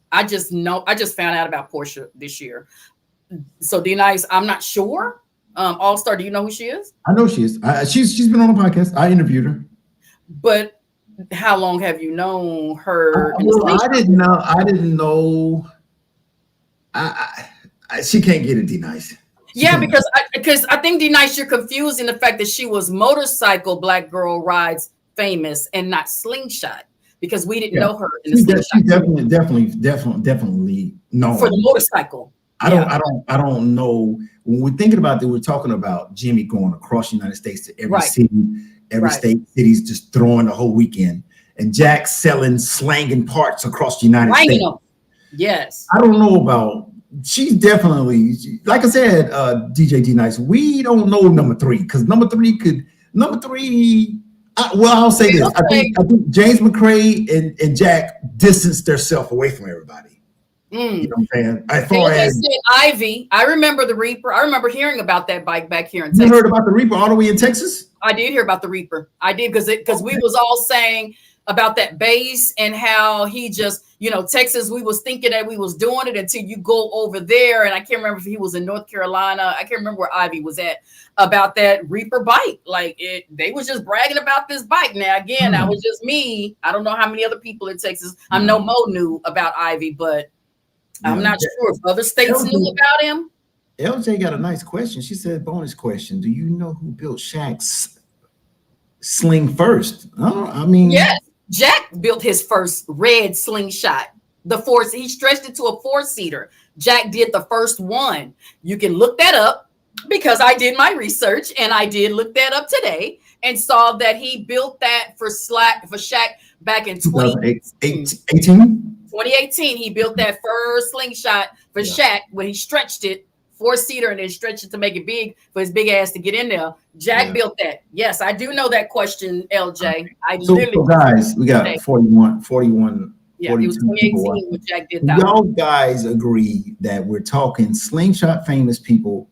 [SPEAKER 4] I just found out about Portia this year. So D Nice, I'm not sure. All Star, do you know who she is?
[SPEAKER 3] I know she is. She's been on the podcast. I interviewed her.
[SPEAKER 4] But how long have you known her?
[SPEAKER 3] I didn't know. She can't get it, D Nice.
[SPEAKER 4] Yeah, because I think D Nice, you're confusing the fact that she was Motorcycle Black Girl Rides famous and not Slingshot, because we didn't know her in the Slingshot.
[SPEAKER 3] Definitely known
[SPEAKER 4] for the motorcycle.
[SPEAKER 3] I don't know. When we're thinking about that, we're talking about Jimmy going across the United States to every city, every state, cities, just throwing the whole weekend, and Jack selling, slanging parts across the United States.
[SPEAKER 4] Yes.
[SPEAKER 3] I don't know about. She's definitely, like I said, DJ D Nice. We don't know number three, because number three. I'll say this. I think James McCray and Jack distanced themselves away from everybody. You know what I'm saying? As far as
[SPEAKER 4] Ivy, I remember the Reaper. I remember hearing about that bike back here in Texas.
[SPEAKER 3] You heard about the Reaper all the way in Texas?
[SPEAKER 4] I did hear about the Reaper. I did, because we was all saying about that bass and how he just, Texas, we was thinking that we was doing it until you go over there. And I can't remember if he was in North Carolina. I can't remember where Ivy was at about that Reaper bike. They was just bragging about this bike. Now, again, that was just me. I don't know how many other people in Texas. I know Mo knew about Ivy, but I'm not sure if other states knew about him.
[SPEAKER 3] LJ got a nice question. She said, bonus question. Do you know who built Shaq's sling first?
[SPEAKER 4] Yes. Jack built his first red slingshot He stretched it to a 4-seater. Jack did the first one. You can look that up because I did my research and I did look that up today and saw that he built that for Shaq back in 2018. 2018, he built that first slingshot for Shaq when he stretched it 4-seater and then stretched it to make it big for his big ass to get in there. Jack built that. Yes, I do know that question, LJ.
[SPEAKER 3] So guys, we got 41.
[SPEAKER 4] Yeah, it was 2018 when Jack did that.
[SPEAKER 3] Y'all guys agree that we're talking slingshot famous people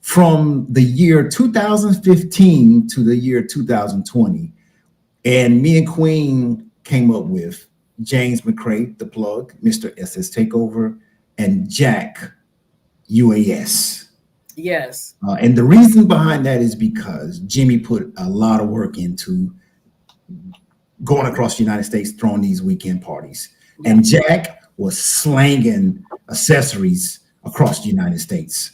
[SPEAKER 3] from the year 2015 to the year 2020. And me and Queen came up with James McCray, the plug, Mr. SS Takeover, and Jack UAS.
[SPEAKER 4] Yes.
[SPEAKER 3] And the reason behind that is because Jimmy put a lot of work into going across the United States, throwing these weekend parties. And Jack was slanging accessories across the United States.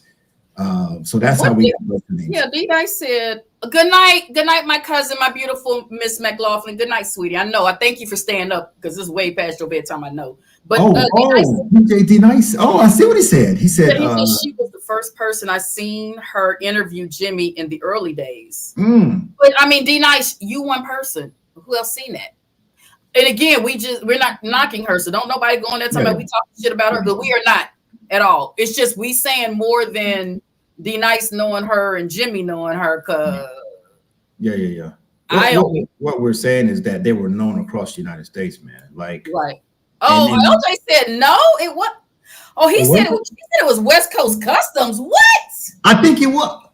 [SPEAKER 3] So that's how we got those names.
[SPEAKER 4] Yeah, D-Dice said, good night, my cousin, my beautiful Miss McLaughlin. Good night, sweetie. I know. I thank you for staying up because this is way past your bedtime, I know. But
[SPEAKER 3] DJ D-Nice. Oh, I see what he said. He said
[SPEAKER 4] she was the first person I seen her interview Jimmy in the early days.
[SPEAKER 3] Mm.
[SPEAKER 4] But I mean, D-Nice, you one person. Who else seen that? And again, we're not knocking her, so don't nobody go on there talking about we talking shit about her, but we are not at all. It's just we saying more than D-Nice knowing her and Jimmy knowing her. Cause
[SPEAKER 3] what we're saying is that they were known across the United States, man. Like
[SPEAKER 4] right. Oh, LJ said no. It what? Oh, he said it was West Coast Customs. What?
[SPEAKER 3] I think it was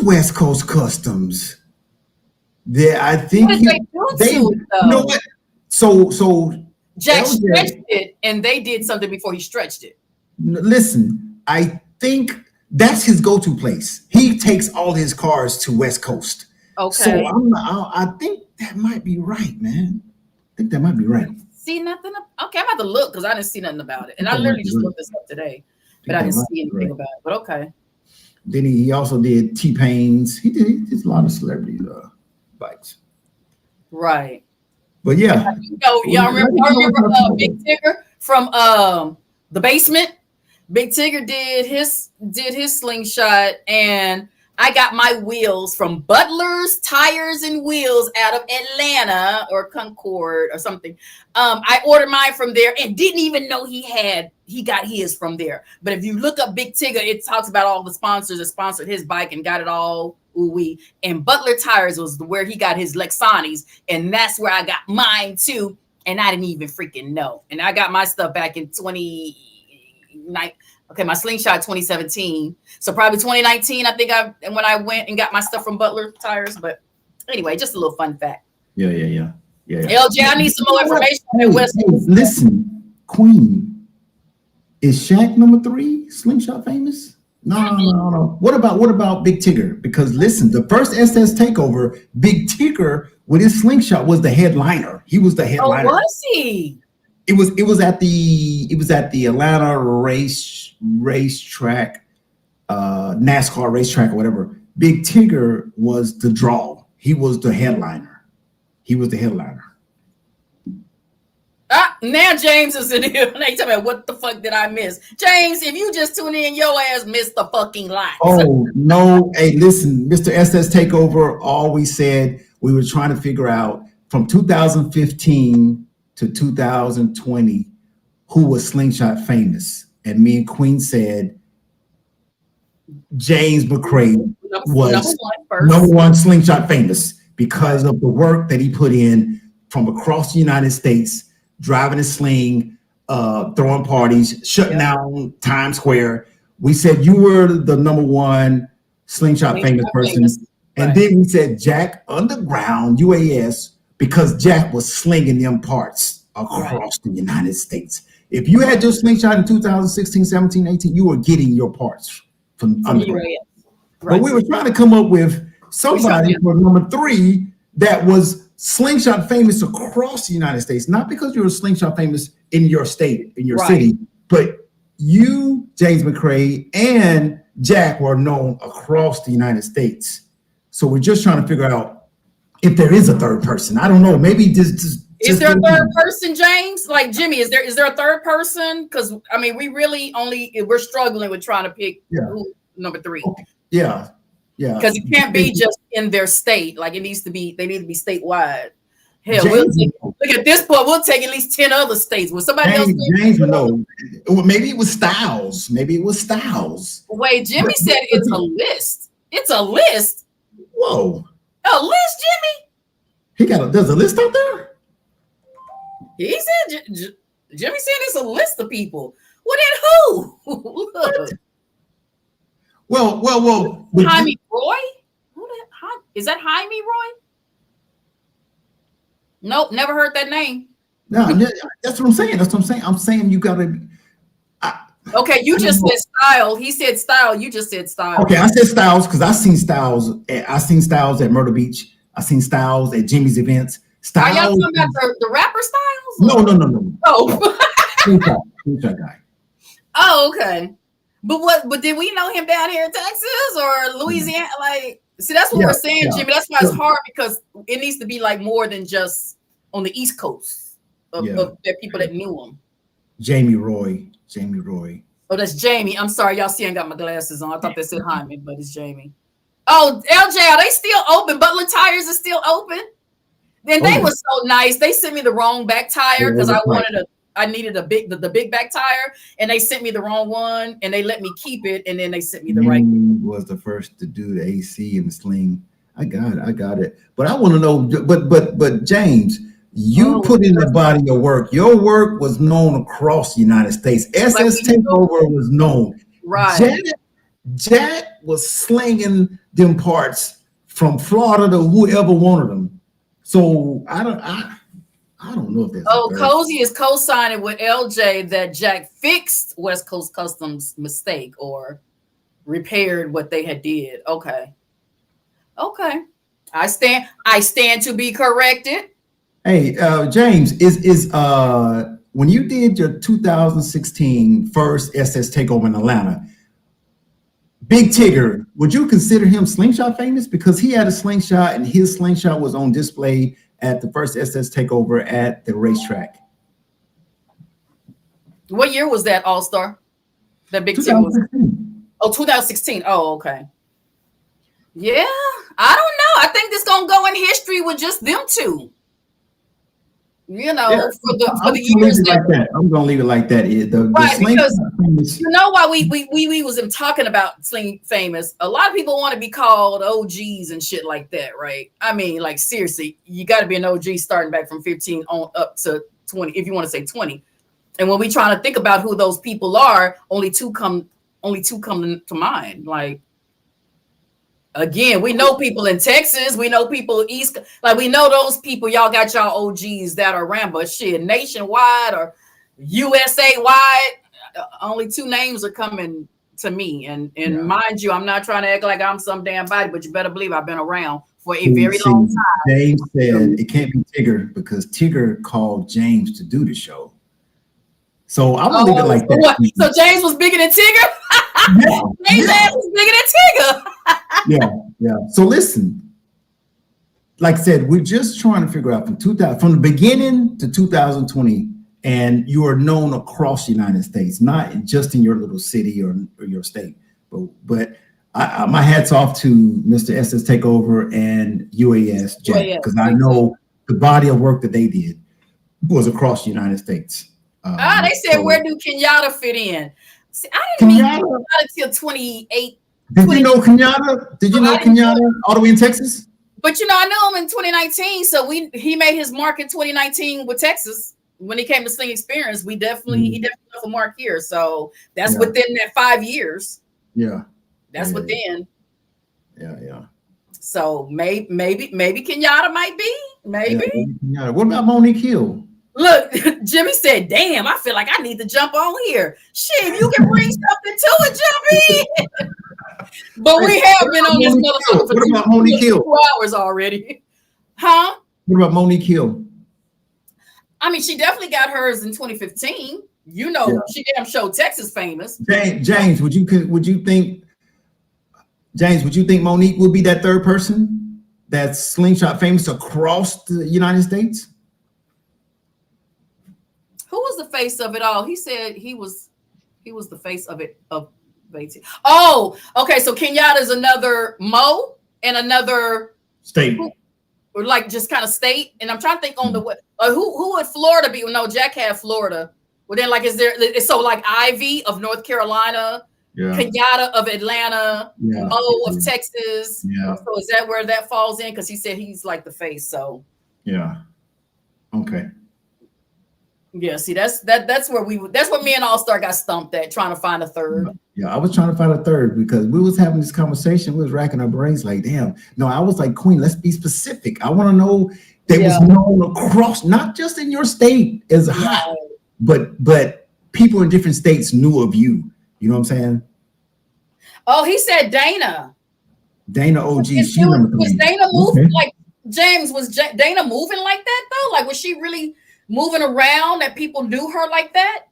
[SPEAKER 3] West Coast Customs. I think
[SPEAKER 4] they
[SPEAKER 3] you know what? So
[SPEAKER 4] Jack stretched it, and they did something before he stretched it.
[SPEAKER 3] Listen, I think that's his go-to place. He takes all his cars to West Coast.
[SPEAKER 4] Okay.
[SPEAKER 3] So I think that might be right, man. I think that might be right.
[SPEAKER 4] See nothing? Okay, I'm about to look because I didn't see nothing about it, and I literally just looked this up today, but I didn't see anything about it. But okay.
[SPEAKER 3] Then he also did T-Pain's. He did a lot of celebrity bikes.
[SPEAKER 4] Right.
[SPEAKER 3] But yeah.
[SPEAKER 4] Y'all remember Big Tigger from The Basement? Big Tigger did his slingshot, and I got my wheels from Butler's Tires and Wheels out of Atlanta or Concord or something. I ordered mine from there and didn't even know he got his from there. But if you look up Big Tigger, it talks about all the sponsors that sponsored his bike and got it all ooh-wee. And Butler Tires was where he got his Lexanis, and that's where I got mine too. And I didn't even freaking know. And I got my stuff back in 2019. Okay, my slingshot 2017. So probably 2019, I think when I went and got my stuff from Butler Tires. But anyway, just a little fun fact.
[SPEAKER 3] Yeah.
[SPEAKER 4] LJ, I need some more information on that West Coast.
[SPEAKER 3] Listen, Queen, is Shaq number 3 slingshot famous? No. What about Big Tigger? Because listen, the first SS Takeover, Big Tigger with his slingshot was the headliner. He was the headliner.
[SPEAKER 4] Oh, was he?
[SPEAKER 3] It was at the Atlanta racetrack, NASCAR racetrack or whatever. Big Tigger was the draw. He was the headliner.
[SPEAKER 4] Now James is in here. They tell me what the fuck did I miss? James, if you just tune in, your ass missed the fucking line.
[SPEAKER 3] Oh no. Hey, listen, Mr. SS Takeover always said we were trying to figure out from 2015 to 2020 who was slingshot famous. And me and Queen said James McCray was number one slingshot famous because of the work that he put in from across the United States, driving a sling, throwing parties, shutting down Times Square. We said you were the number one slingshot famous person. And then we said Jack Underground UAS because Jack was slinging them parts across the United States. If you had your slingshot in 2016, 17, 18, you were getting your parts from Underground. But we were trying to come up with somebody for number 3 that was slingshot famous across the United States, not because you were slingshot famous in your state, in your city, but you, James McCray, and Jack were known across the United States. So we're just trying to figure out if there is a third person. I don't know. Maybe just
[SPEAKER 4] Is there a third person, James? Like Jimmy, is there a third person? Because I mean, we're struggling with trying to pick who number 3.
[SPEAKER 3] Okay. Yeah.
[SPEAKER 4] Because it can't be just in their state. Like they need to be statewide. Hell, look at this point. We'll take at least 10 other states. Will somebody else?
[SPEAKER 3] James would know. Maybe it was Styles.
[SPEAKER 4] Wait, Jimmy said it's a list. It's a list.
[SPEAKER 3] Whoa.
[SPEAKER 4] A list, Jimmy?
[SPEAKER 3] There's a list out there?
[SPEAKER 4] He said, Jimmy said it's a list of people. Well, then who? Look.
[SPEAKER 3] Well.
[SPEAKER 4] Jaime Roy? Is that Jaime Roy? Nope, never heard that name.
[SPEAKER 3] No, that's what I'm saying. I'm saying you gotta.
[SPEAKER 4] Okay, you just said Style. He said Style. You just said Style.
[SPEAKER 3] Okay, I said Styles because I seen Styles at Myrtle Beach. I seen Styles at Jimmy's events. Styles.
[SPEAKER 4] Are y'all talking about the rapper Styles?
[SPEAKER 3] No.
[SPEAKER 4] Oh.
[SPEAKER 3] Screenshot guy.
[SPEAKER 4] Oh, okay. But did we know him down here in Texas or Louisiana? Like, see, that's what we're saying, Jimmy. That's why it's hard because it needs to be like more than just on the East Coast of the people that knew him.
[SPEAKER 3] Jamie Roy.
[SPEAKER 4] Oh, that's Jamie. I'm sorry, y'all see I ain't got my glasses on. I thought they said Hyman, but it's Jamie. Oh, LJ, are they still open? Butler Tires is still open. Then they were so nice. They sent me the wrong back tire because I needed the big back tire, and they sent me the wrong one, and they let me keep it, and then they sent me the right.
[SPEAKER 3] Was the first to do the AC and the sling. I got it. But I want to know. But James, you put in the body of work. Your work was known across the United States. SS Takeover was known.
[SPEAKER 4] Right.
[SPEAKER 3] Jack was slinging them parts from Florida to whoever wanted them. So I don't know if that's
[SPEAKER 4] Cozy is co-signing with LJ that Jack fixed West Coast Customs' mistake or repaired what they had did. Okay. I stand to be corrected.
[SPEAKER 3] Hey, James, is when you did your 2016 first SS Takeover in Atlanta, Big Tigger, would you consider him slingshot famous? Because he had a slingshot and his slingshot was on display at the first SS Takeover at the racetrack.
[SPEAKER 4] What year was that, All-Star? That Big Tigger was? 2016. Oh, okay. Yeah, I don't know. I think this gonna go in history with just them two. You know, for the years
[SPEAKER 3] that I'm gonna leave it like that.
[SPEAKER 4] Right, because you know why we was talking about Sling Famous. A lot of people want to be called OGs and shit like that, right? I mean, like seriously, you got to be an OG starting back from 15 on up to 20, if you want to say 20. And when we trying to think about who those people are, only two come to mind. Like, again, we know people in Texas, we know people East, like we know those people. Y'all got y'all OGs that are around, but shit, nationwide or USA wide, only two names are coming to me. And mind you, I'm not trying to act like I'm some damn body, but you better believe I've been around for a very long time.
[SPEAKER 3] James said it can't be Tigger because Tigger called James to do the show. So I'm gonna leave it like that.
[SPEAKER 4] What? So James was bigger than Tigger? James was bigger than Tigger.
[SPEAKER 3] Yeah. So listen, like I said, we're just trying to figure out from the beginning to 2020, and you are known across the United States, not just in your little city or your state. But my hat's off to Mr. SS Takeover and UAS Jack, because I know the body of work that they did was across the United States.
[SPEAKER 4] They said, where do Kenyatta fit in? See, I didn't meet Kenyatta until 28.
[SPEAKER 3] Did you know Kenyatta? Did you know Kenyatta all the way in Texas?
[SPEAKER 4] But you know, I knew him in 2019. So he made his mark in 2019 with Texas. When he came to Sling Experience, he definitely left a mark here. So that's within that 5 years.
[SPEAKER 3] Yeah.
[SPEAKER 4] That's within.
[SPEAKER 3] Yeah.
[SPEAKER 4] So maybe Kenyatta might be. Maybe.
[SPEAKER 3] Yeah. What about Monique Hill?
[SPEAKER 4] Look, Jimmy said, damn, I feel like I need to jump on here. Shit, you can bring something to it, Jimmy. But we have been on this motherfucker for 2 hours already. Huh?
[SPEAKER 3] What about Monique Hill?
[SPEAKER 4] I mean, she definitely got hers in 2015. You know, she damn show Texas famous.
[SPEAKER 3] James, would you think Monique would be that third person that's slingshot famous across the United States?
[SPEAKER 4] the face of it all? He said he was the face of it of ATL. Oh, okay. So Kenyatta is another Mo and another
[SPEAKER 3] state,
[SPEAKER 4] or like just kind of state. And I'm trying to think on the what who would Florida be? No, Jack had Florida. Well, then like is there so like Ivy of North Carolina, Kenyatta of Atlanta, Mo of Texas.
[SPEAKER 3] Yeah.
[SPEAKER 4] So is that where that falls in? Because he said he's like the face. So
[SPEAKER 3] yeah. Okay.
[SPEAKER 4] Yeah, see, that's where me and All Star got stumped at trying to find a third.
[SPEAKER 3] Yeah, I was trying to find a third because we was having this conversation. We was racking our brains like, damn. No, I was like, Queen, let's be specific. I want to know that was known across, not just in your state as hot, but people in different states knew of you. You know what I'm saying?
[SPEAKER 4] Oh, he said Dana.
[SPEAKER 3] Dana OG.
[SPEAKER 4] Was Dana moving like James? Was Dana moving like that though? Like was she really moving around that people knew her like that?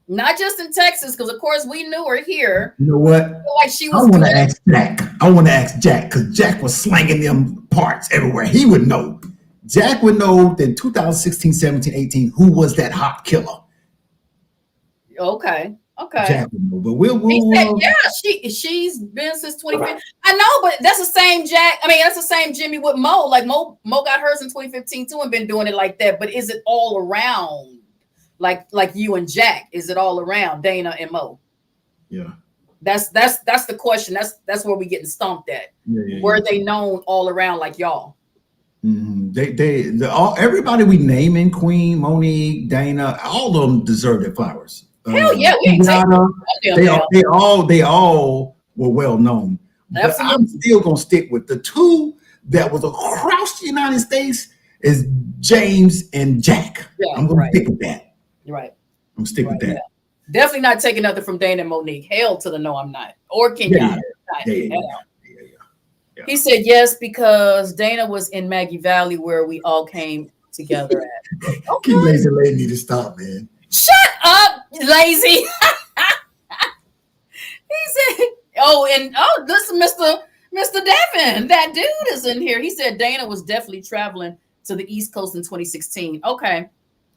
[SPEAKER 4] Not just in Texas, because of course we knew her here.
[SPEAKER 3] You know what?
[SPEAKER 4] Like she was.
[SPEAKER 3] I want to ask Jack. I want to ask Jack because Jack was slanging them parts everywhere. He would know. Jack would know that 2016, 17, 18, who was that hot killer?
[SPEAKER 4] Okay.
[SPEAKER 3] Jack would know, but
[SPEAKER 4] he said, yeah, she's been since 2015. I know, but that's the same Jack. I mean, that's the same Jimmy with Mo. Like Mo got hers in 2015 too and been doing it like that. But is it all around? Like you and Jack, is it all around Dana and Mo?
[SPEAKER 3] Yeah.
[SPEAKER 4] That's the question. That's where we getting stumped at. Were they known all around like y'all?
[SPEAKER 3] Mm-hmm. Everybody we naming, Queen, Monique, Dana, all of them deserve their flowers.
[SPEAKER 4] Hell yeah, we ain't
[SPEAKER 3] they all were well known. But I'm still gonna stick with the two that was across the United States is James and Jack. Yeah, I'm gonna stick with that.
[SPEAKER 4] Right.
[SPEAKER 3] I'm stick with that. Yeah.
[SPEAKER 4] Definitely not taking nothing from Dana and Monique. Hell to the no, I'm not. Or Kenyatta. Yeah. He said yes because Dana was in Maggie Valley where we all came together at.
[SPEAKER 3] Okay. Lazy lady need to stop, man.
[SPEAKER 4] Shut up, lazy. He said, this is Mr. Devin. That dude is in here. He said Dana was definitely traveling to the East Coast in 2016. Okay.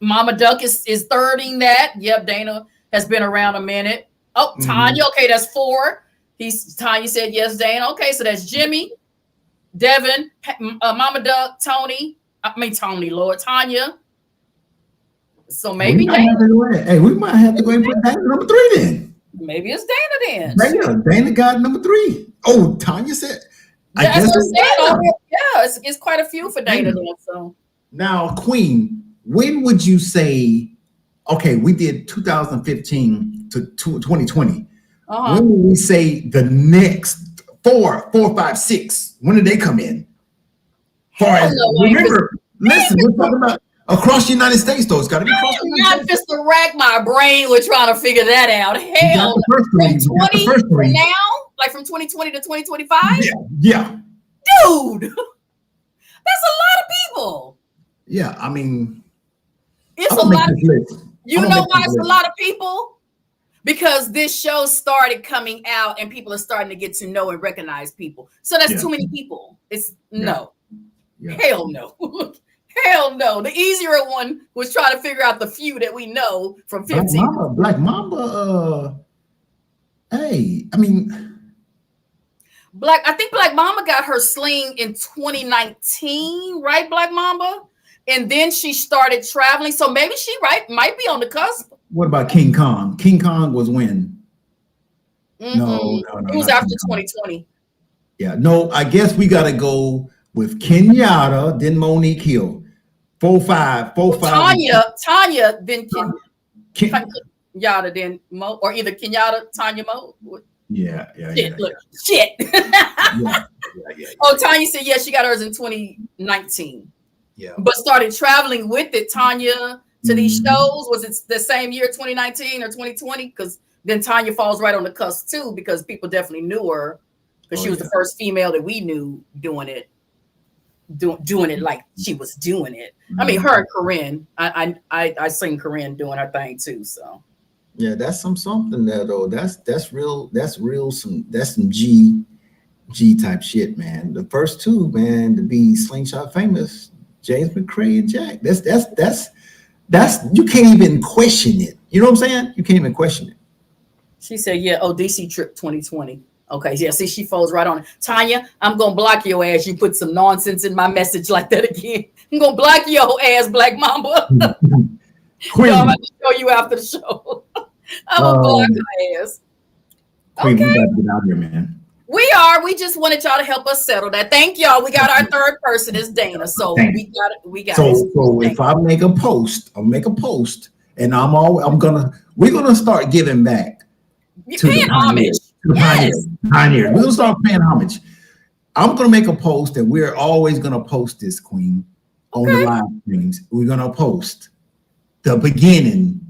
[SPEAKER 4] Mama Duck is thirding that. Yep, Dana has been around a minute. Oh, Tanya. Okay, that's 4. Tanya said yes, Dana. Okay, so that's Jimmy, Devin, Mama Duck, Tony, Lord, Tanya. So maybe
[SPEAKER 3] we might have to go and put Dana number 3 then.
[SPEAKER 4] Maybe it's Dana then.
[SPEAKER 3] Dana got number 3. Oh, Tanya said.
[SPEAKER 4] It's quite a few for Dana then. So
[SPEAKER 3] now, Queen, when would you say? Okay, we did 2015 to 2020. When would we say the next 4, 5, 6? When did they come in? Remember, listen, we're talking about across the United States, though. It's got to be across the United States.
[SPEAKER 4] Just to rack my brain with trying to figure that out. Hell, from 20 now, like from 2020 to 2025?
[SPEAKER 3] Yeah.
[SPEAKER 4] Dude, that's a lot of people.
[SPEAKER 3] Yeah, I mean,
[SPEAKER 4] it's a lot of people. You know why it's a lot of people? Because this show started coming out and people are starting to get to know and recognize people. So that's too many people. It's no. Hell no. Hell no. The easier one was trying to figure out the few that we know from 15.
[SPEAKER 3] Black Mamba. Hey, I mean,
[SPEAKER 4] I think Black Mamba got her sling in 2019, right? Black Mamba, and then she started traveling. So maybe she might be on the cusp.
[SPEAKER 3] What about King Kong? King Kong was when? No.
[SPEAKER 4] It was after 2020.
[SPEAKER 3] Yeah, no. I guess we got to go with Kenyatta, then Monique Hill. 4, 5.
[SPEAKER 4] Tanya, then Kenyatta, then Mo, or either Kenyatta, Tanya, Mo.
[SPEAKER 3] Yeah.
[SPEAKER 4] Shit. Oh, Tanya said she got hers in 2019.
[SPEAKER 3] Yeah,
[SPEAKER 4] but started traveling with it. Tanya to these shows. Was it the same year, 2019 or 2020? Because then Tanya falls right on the cusp too, because people definitely knew her because she was the first female that we knew doing it. Doing it like she was doing it. I mean, her and Corinne. I seen Corinne doing her thing too. So
[SPEAKER 3] yeah, that's something there though. That's real. That's some G type shit, man. The first two, man, to be Slingshot famous, James McCrae and Jack. you can't even question it. You know what I'm saying? You can't even question it.
[SPEAKER 4] She said, yeah, DC trip 2020. Okay, yeah, see, she folds right on it. Tanya, I'm going to block your ass. You put some nonsense in my message like that again. I'm going to block your ass, Black Mamba.
[SPEAKER 3] Queen,
[SPEAKER 4] I'm about to show you after the show. I'm going to block her ass.
[SPEAKER 3] Queen,
[SPEAKER 4] Okay.
[SPEAKER 3] we got to get out here, man.
[SPEAKER 4] We are. We just wanted y'all to help us settle that. Thank y'all. We got our third person is Dana. So we got it. We got it.
[SPEAKER 3] So if I make a post, and we're gonna start giving back to the
[SPEAKER 4] homage.
[SPEAKER 3] Pioneers. We're gonna start paying homage. I'm gonna make a post, and we're always gonna post this, Queen, on the live streams. We're gonna post the beginning,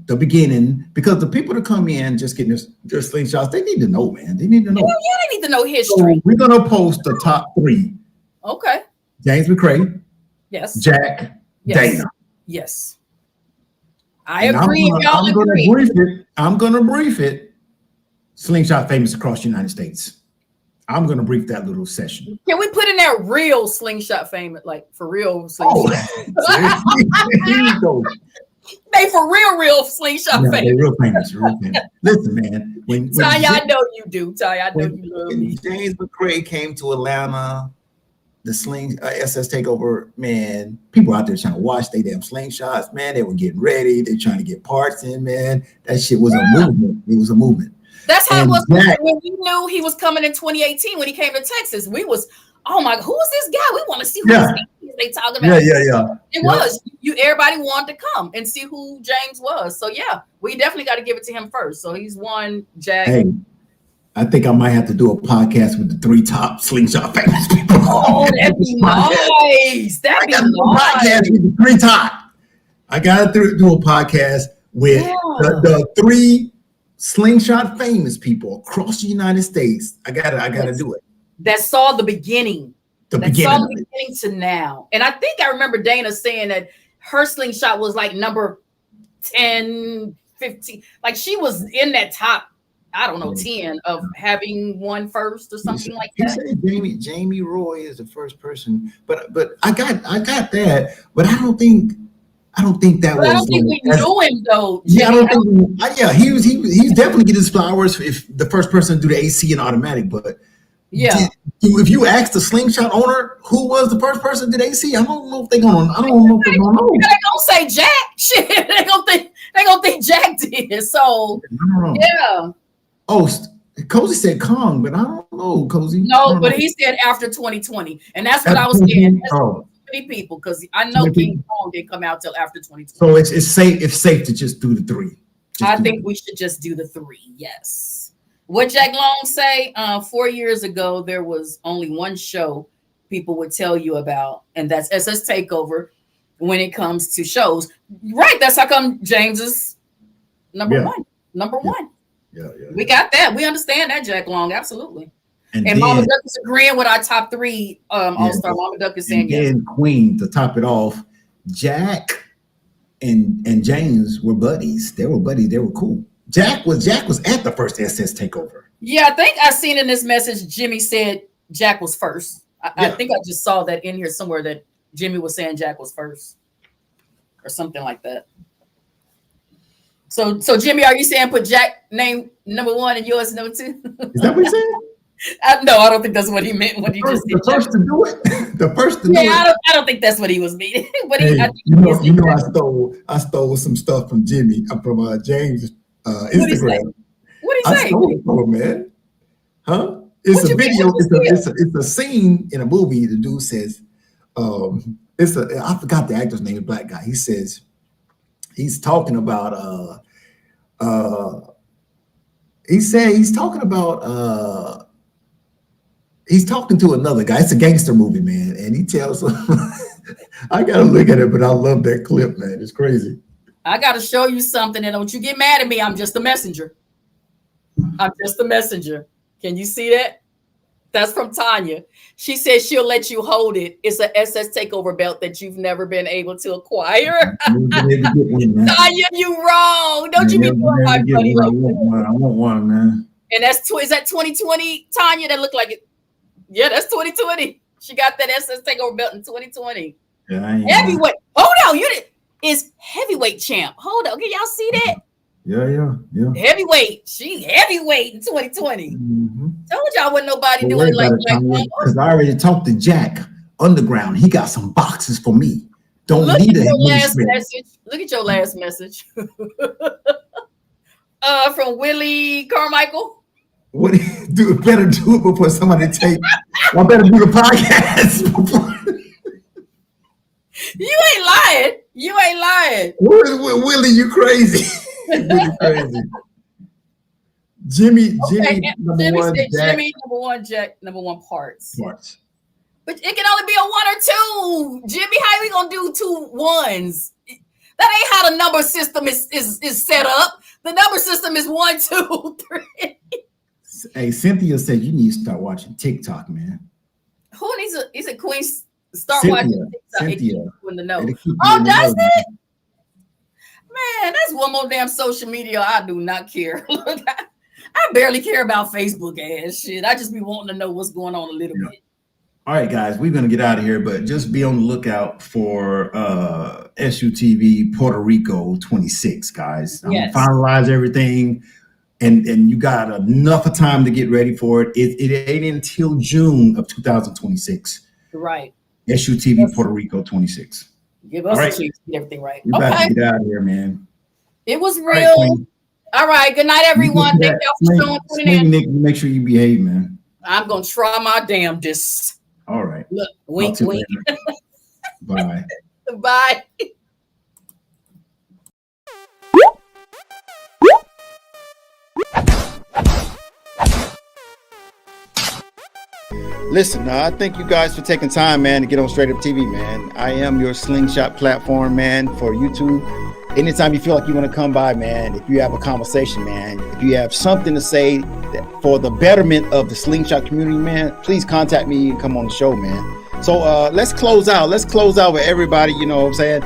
[SPEAKER 3] because the people that come in just getting their slingshots, they need to know, man. They need to know.
[SPEAKER 4] Yeah, they need to know history.
[SPEAKER 3] So we're gonna post the top 3.
[SPEAKER 4] Okay.
[SPEAKER 3] James McCrae.
[SPEAKER 4] Yes.
[SPEAKER 3] Jack.
[SPEAKER 4] Yes.
[SPEAKER 3] Dana.
[SPEAKER 4] Yes. I agree.
[SPEAKER 3] I'm gonna brief it. Slingshot famous across the United States. I'm gonna brief that little session.
[SPEAKER 4] Can we put in there real slingshot fame, like for real slingshot? They for real slingshot
[SPEAKER 3] Yeah,
[SPEAKER 4] fame.
[SPEAKER 3] they're real famous. Listen, man. When
[SPEAKER 4] Ty, I know you do. Ty, I know you love me.
[SPEAKER 3] James McCrae came to Atlanta, the SS takeover, man, people out there trying to watch they damn slingshots, man. They were getting ready. They're trying to get parts in, man. That shit was a movement. It was a movement.
[SPEAKER 4] That's how it was when we knew he was coming in 2018 when he came to Texas. We was, oh my, who is this guy? We want to see who they talking about.
[SPEAKER 3] Yeah.
[SPEAKER 4] It was. Everybody wanted to come and see who James was. So yeah, we definitely got to give it to him first. So he's one, Jack.
[SPEAKER 3] Hey, I think I might have to do a podcast with the 3 top slingshot famous people.
[SPEAKER 4] Oh, that'd be nice. That'd be nice.
[SPEAKER 3] Podcast with the 3 top. I gotta do a podcast with the 3 slingshot famous people across the United States. I gotta do it.
[SPEAKER 4] That saw the beginning.
[SPEAKER 3] Saw the
[SPEAKER 4] beginning to now. And I think I remember Dana saying that her slingshot was like number 10, 15. Like she was in that top, I don't know, 10 of having won first or something like that.
[SPEAKER 3] He said Jamie Roy is the first person, but I got that, but I don't think that was.
[SPEAKER 4] I don't think we knew him though.
[SPEAKER 3] Yeah, I don't think. He was definitely getting his flowers if the first person to do the AC and automatic. But if you ask the slingshot owner who was the first person to do the AC, I don't know if they're gonna. I don't know if they're gonna know.
[SPEAKER 4] They gonna say Jack. Shit, they gonna think Jack did. So yeah.
[SPEAKER 3] Oh, Cozy said Kong, but I don't know, Cozy.
[SPEAKER 4] No, but he said after 2020, and that's what I was saying. Many people, because I know King Kong didn't come out till after 2020.
[SPEAKER 3] So it's safe. It's safe to just do the 3.
[SPEAKER 4] I think we should just do the 3. Yes. What Jack Long say? 4 years ago, there was only one show people would tell you about, and that's SS Takeover. When it comes to shows, right? That's how come James is number 1. Number 1.
[SPEAKER 3] Yeah.
[SPEAKER 4] We got that. We understand that, Jack Long. Absolutely. And Mama Duck is agreeing with our top 3 All-Star. Mama Duck is saying yes.
[SPEAKER 3] And Queen, to top it off, Jack and James were buddies. They were buddies. They were cool. Jack was at the first SS takeover.
[SPEAKER 4] Yeah, I think I seen in this message Jimmy said Jack was first. I think I just saw that in here somewhere that Jimmy was saying Jack was first or something like that. So Jimmy, are you saying put Jack name number 1 and yours number 2?
[SPEAKER 3] Is that what he said?
[SPEAKER 4] No, I don't think that's what he meant when he just said
[SPEAKER 3] the first to do it. The first to do it.
[SPEAKER 4] I don't think that's what he was meaning. But
[SPEAKER 3] I stole some stuff from Jimmy from James' Instagram.
[SPEAKER 4] What did he say?
[SPEAKER 3] I stole it from him, man. Huh? It's a video. It's a scene in a movie. The dude says, I forgot the actor's name. The black guy. He says he's talking about he's talking to another guy. It's a gangster movie, man. And he tells him, I got to look at it, but I love that clip, man. It's crazy.
[SPEAKER 4] I got to show you something. And don't you get mad at me. I'm just a messenger. Can you see that? That's from Tanya. She says she'll let you hold it. It's a SS Takeover belt that you've never been able to acquire. Tanya, you wrong. Don't you be doing my funny like that.
[SPEAKER 3] I want one, man.
[SPEAKER 4] And is that 2020, Tanya? That looked like it. Yeah, that's 2020. She got that SS Takeover belt in 2020.
[SPEAKER 3] Yeah,
[SPEAKER 4] heavyweight. Oh no, you didn't. is heavyweight champ. Hold up. Can y'all see that?
[SPEAKER 3] Yeah.
[SPEAKER 4] Heavyweight. She heavyweight in 2020. Told y'all wasn't nobody doing it like Black Mamba.
[SPEAKER 3] Because I already talked to Jack Underground. He got some boxes for me. Don't
[SPEAKER 4] Look
[SPEAKER 3] need
[SPEAKER 4] at
[SPEAKER 3] a
[SPEAKER 4] your last message. Look at your last message. From Willie Carmichael.
[SPEAKER 3] What better do it before somebody take. I better do the podcast before.
[SPEAKER 4] You ain't lying. You ain't lying.
[SPEAKER 3] Willie, you crazy. Really crazy. Jimmy, number one, Jack.
[SPEAKER 4] Jimmy, number one, Jack, number one parts. But it can only be a 1 or 2. Jimmy, how we gonna do 2 1s? That ain't how the number system is set up. The number system is 1, 2, 3.
[SPEAKER 3] Hey, Cynthia said you need to start watching TikTok, man.
[SPEAKER 4] Who needs a? Is it Queen? Start
[SPEAKER 3] Cynthia,
[SPEAKER 4] watching TikTok.
[SPEAKER 3] Cynthia.
[SPEAKER 4] In the know. Oh, does it? Man, that's one more damn social media I do not care. Look, I barely care about Facebook ass shit. I just be wanting to know what's going on a little bit.
[SPEAKER 3] All right, guys, we're going to get out of here, but just be on the lookout for SUTV Puerto Rico 26, guys. I'm going to finalize everything, and you got enough of time to get ready for it. It ain't until June of 2026.
[SPEAKER 4] Right.
[SPEAKER 3] SUTV Puerto Rico 26.
[SPEAKER 4] Give us a chance to get everything right.
[SPEAKER 3] We're about to get out of here, man.
[SPEAKER 4] It was real. All right. Good night, everyone. Thank y'all for tuning in.
[SPEAKER 3] Nick, make sure you behave, man.
[SPEAKER 4] I'm going to try my damnedest.
[SPEAKER 3] All right.
[SPEAKER 4] Look, wink, wink.
[SPEAKER 3] Bye.
[SPEAKER 4] Bye.
[SPEAKER 11] Listen, I thank you guys for taking time, man, to get on Straight Up TV, man. I am your Slingshot platform, man, for YouTube. Anytime you feel like you want to come by, man, if you have a conversation, man, if you have something to say for the betterment of the Slingshot community, man, please contact me and come on the show, man. So let's close out. Let's close out with everybody, you know what I'm saying?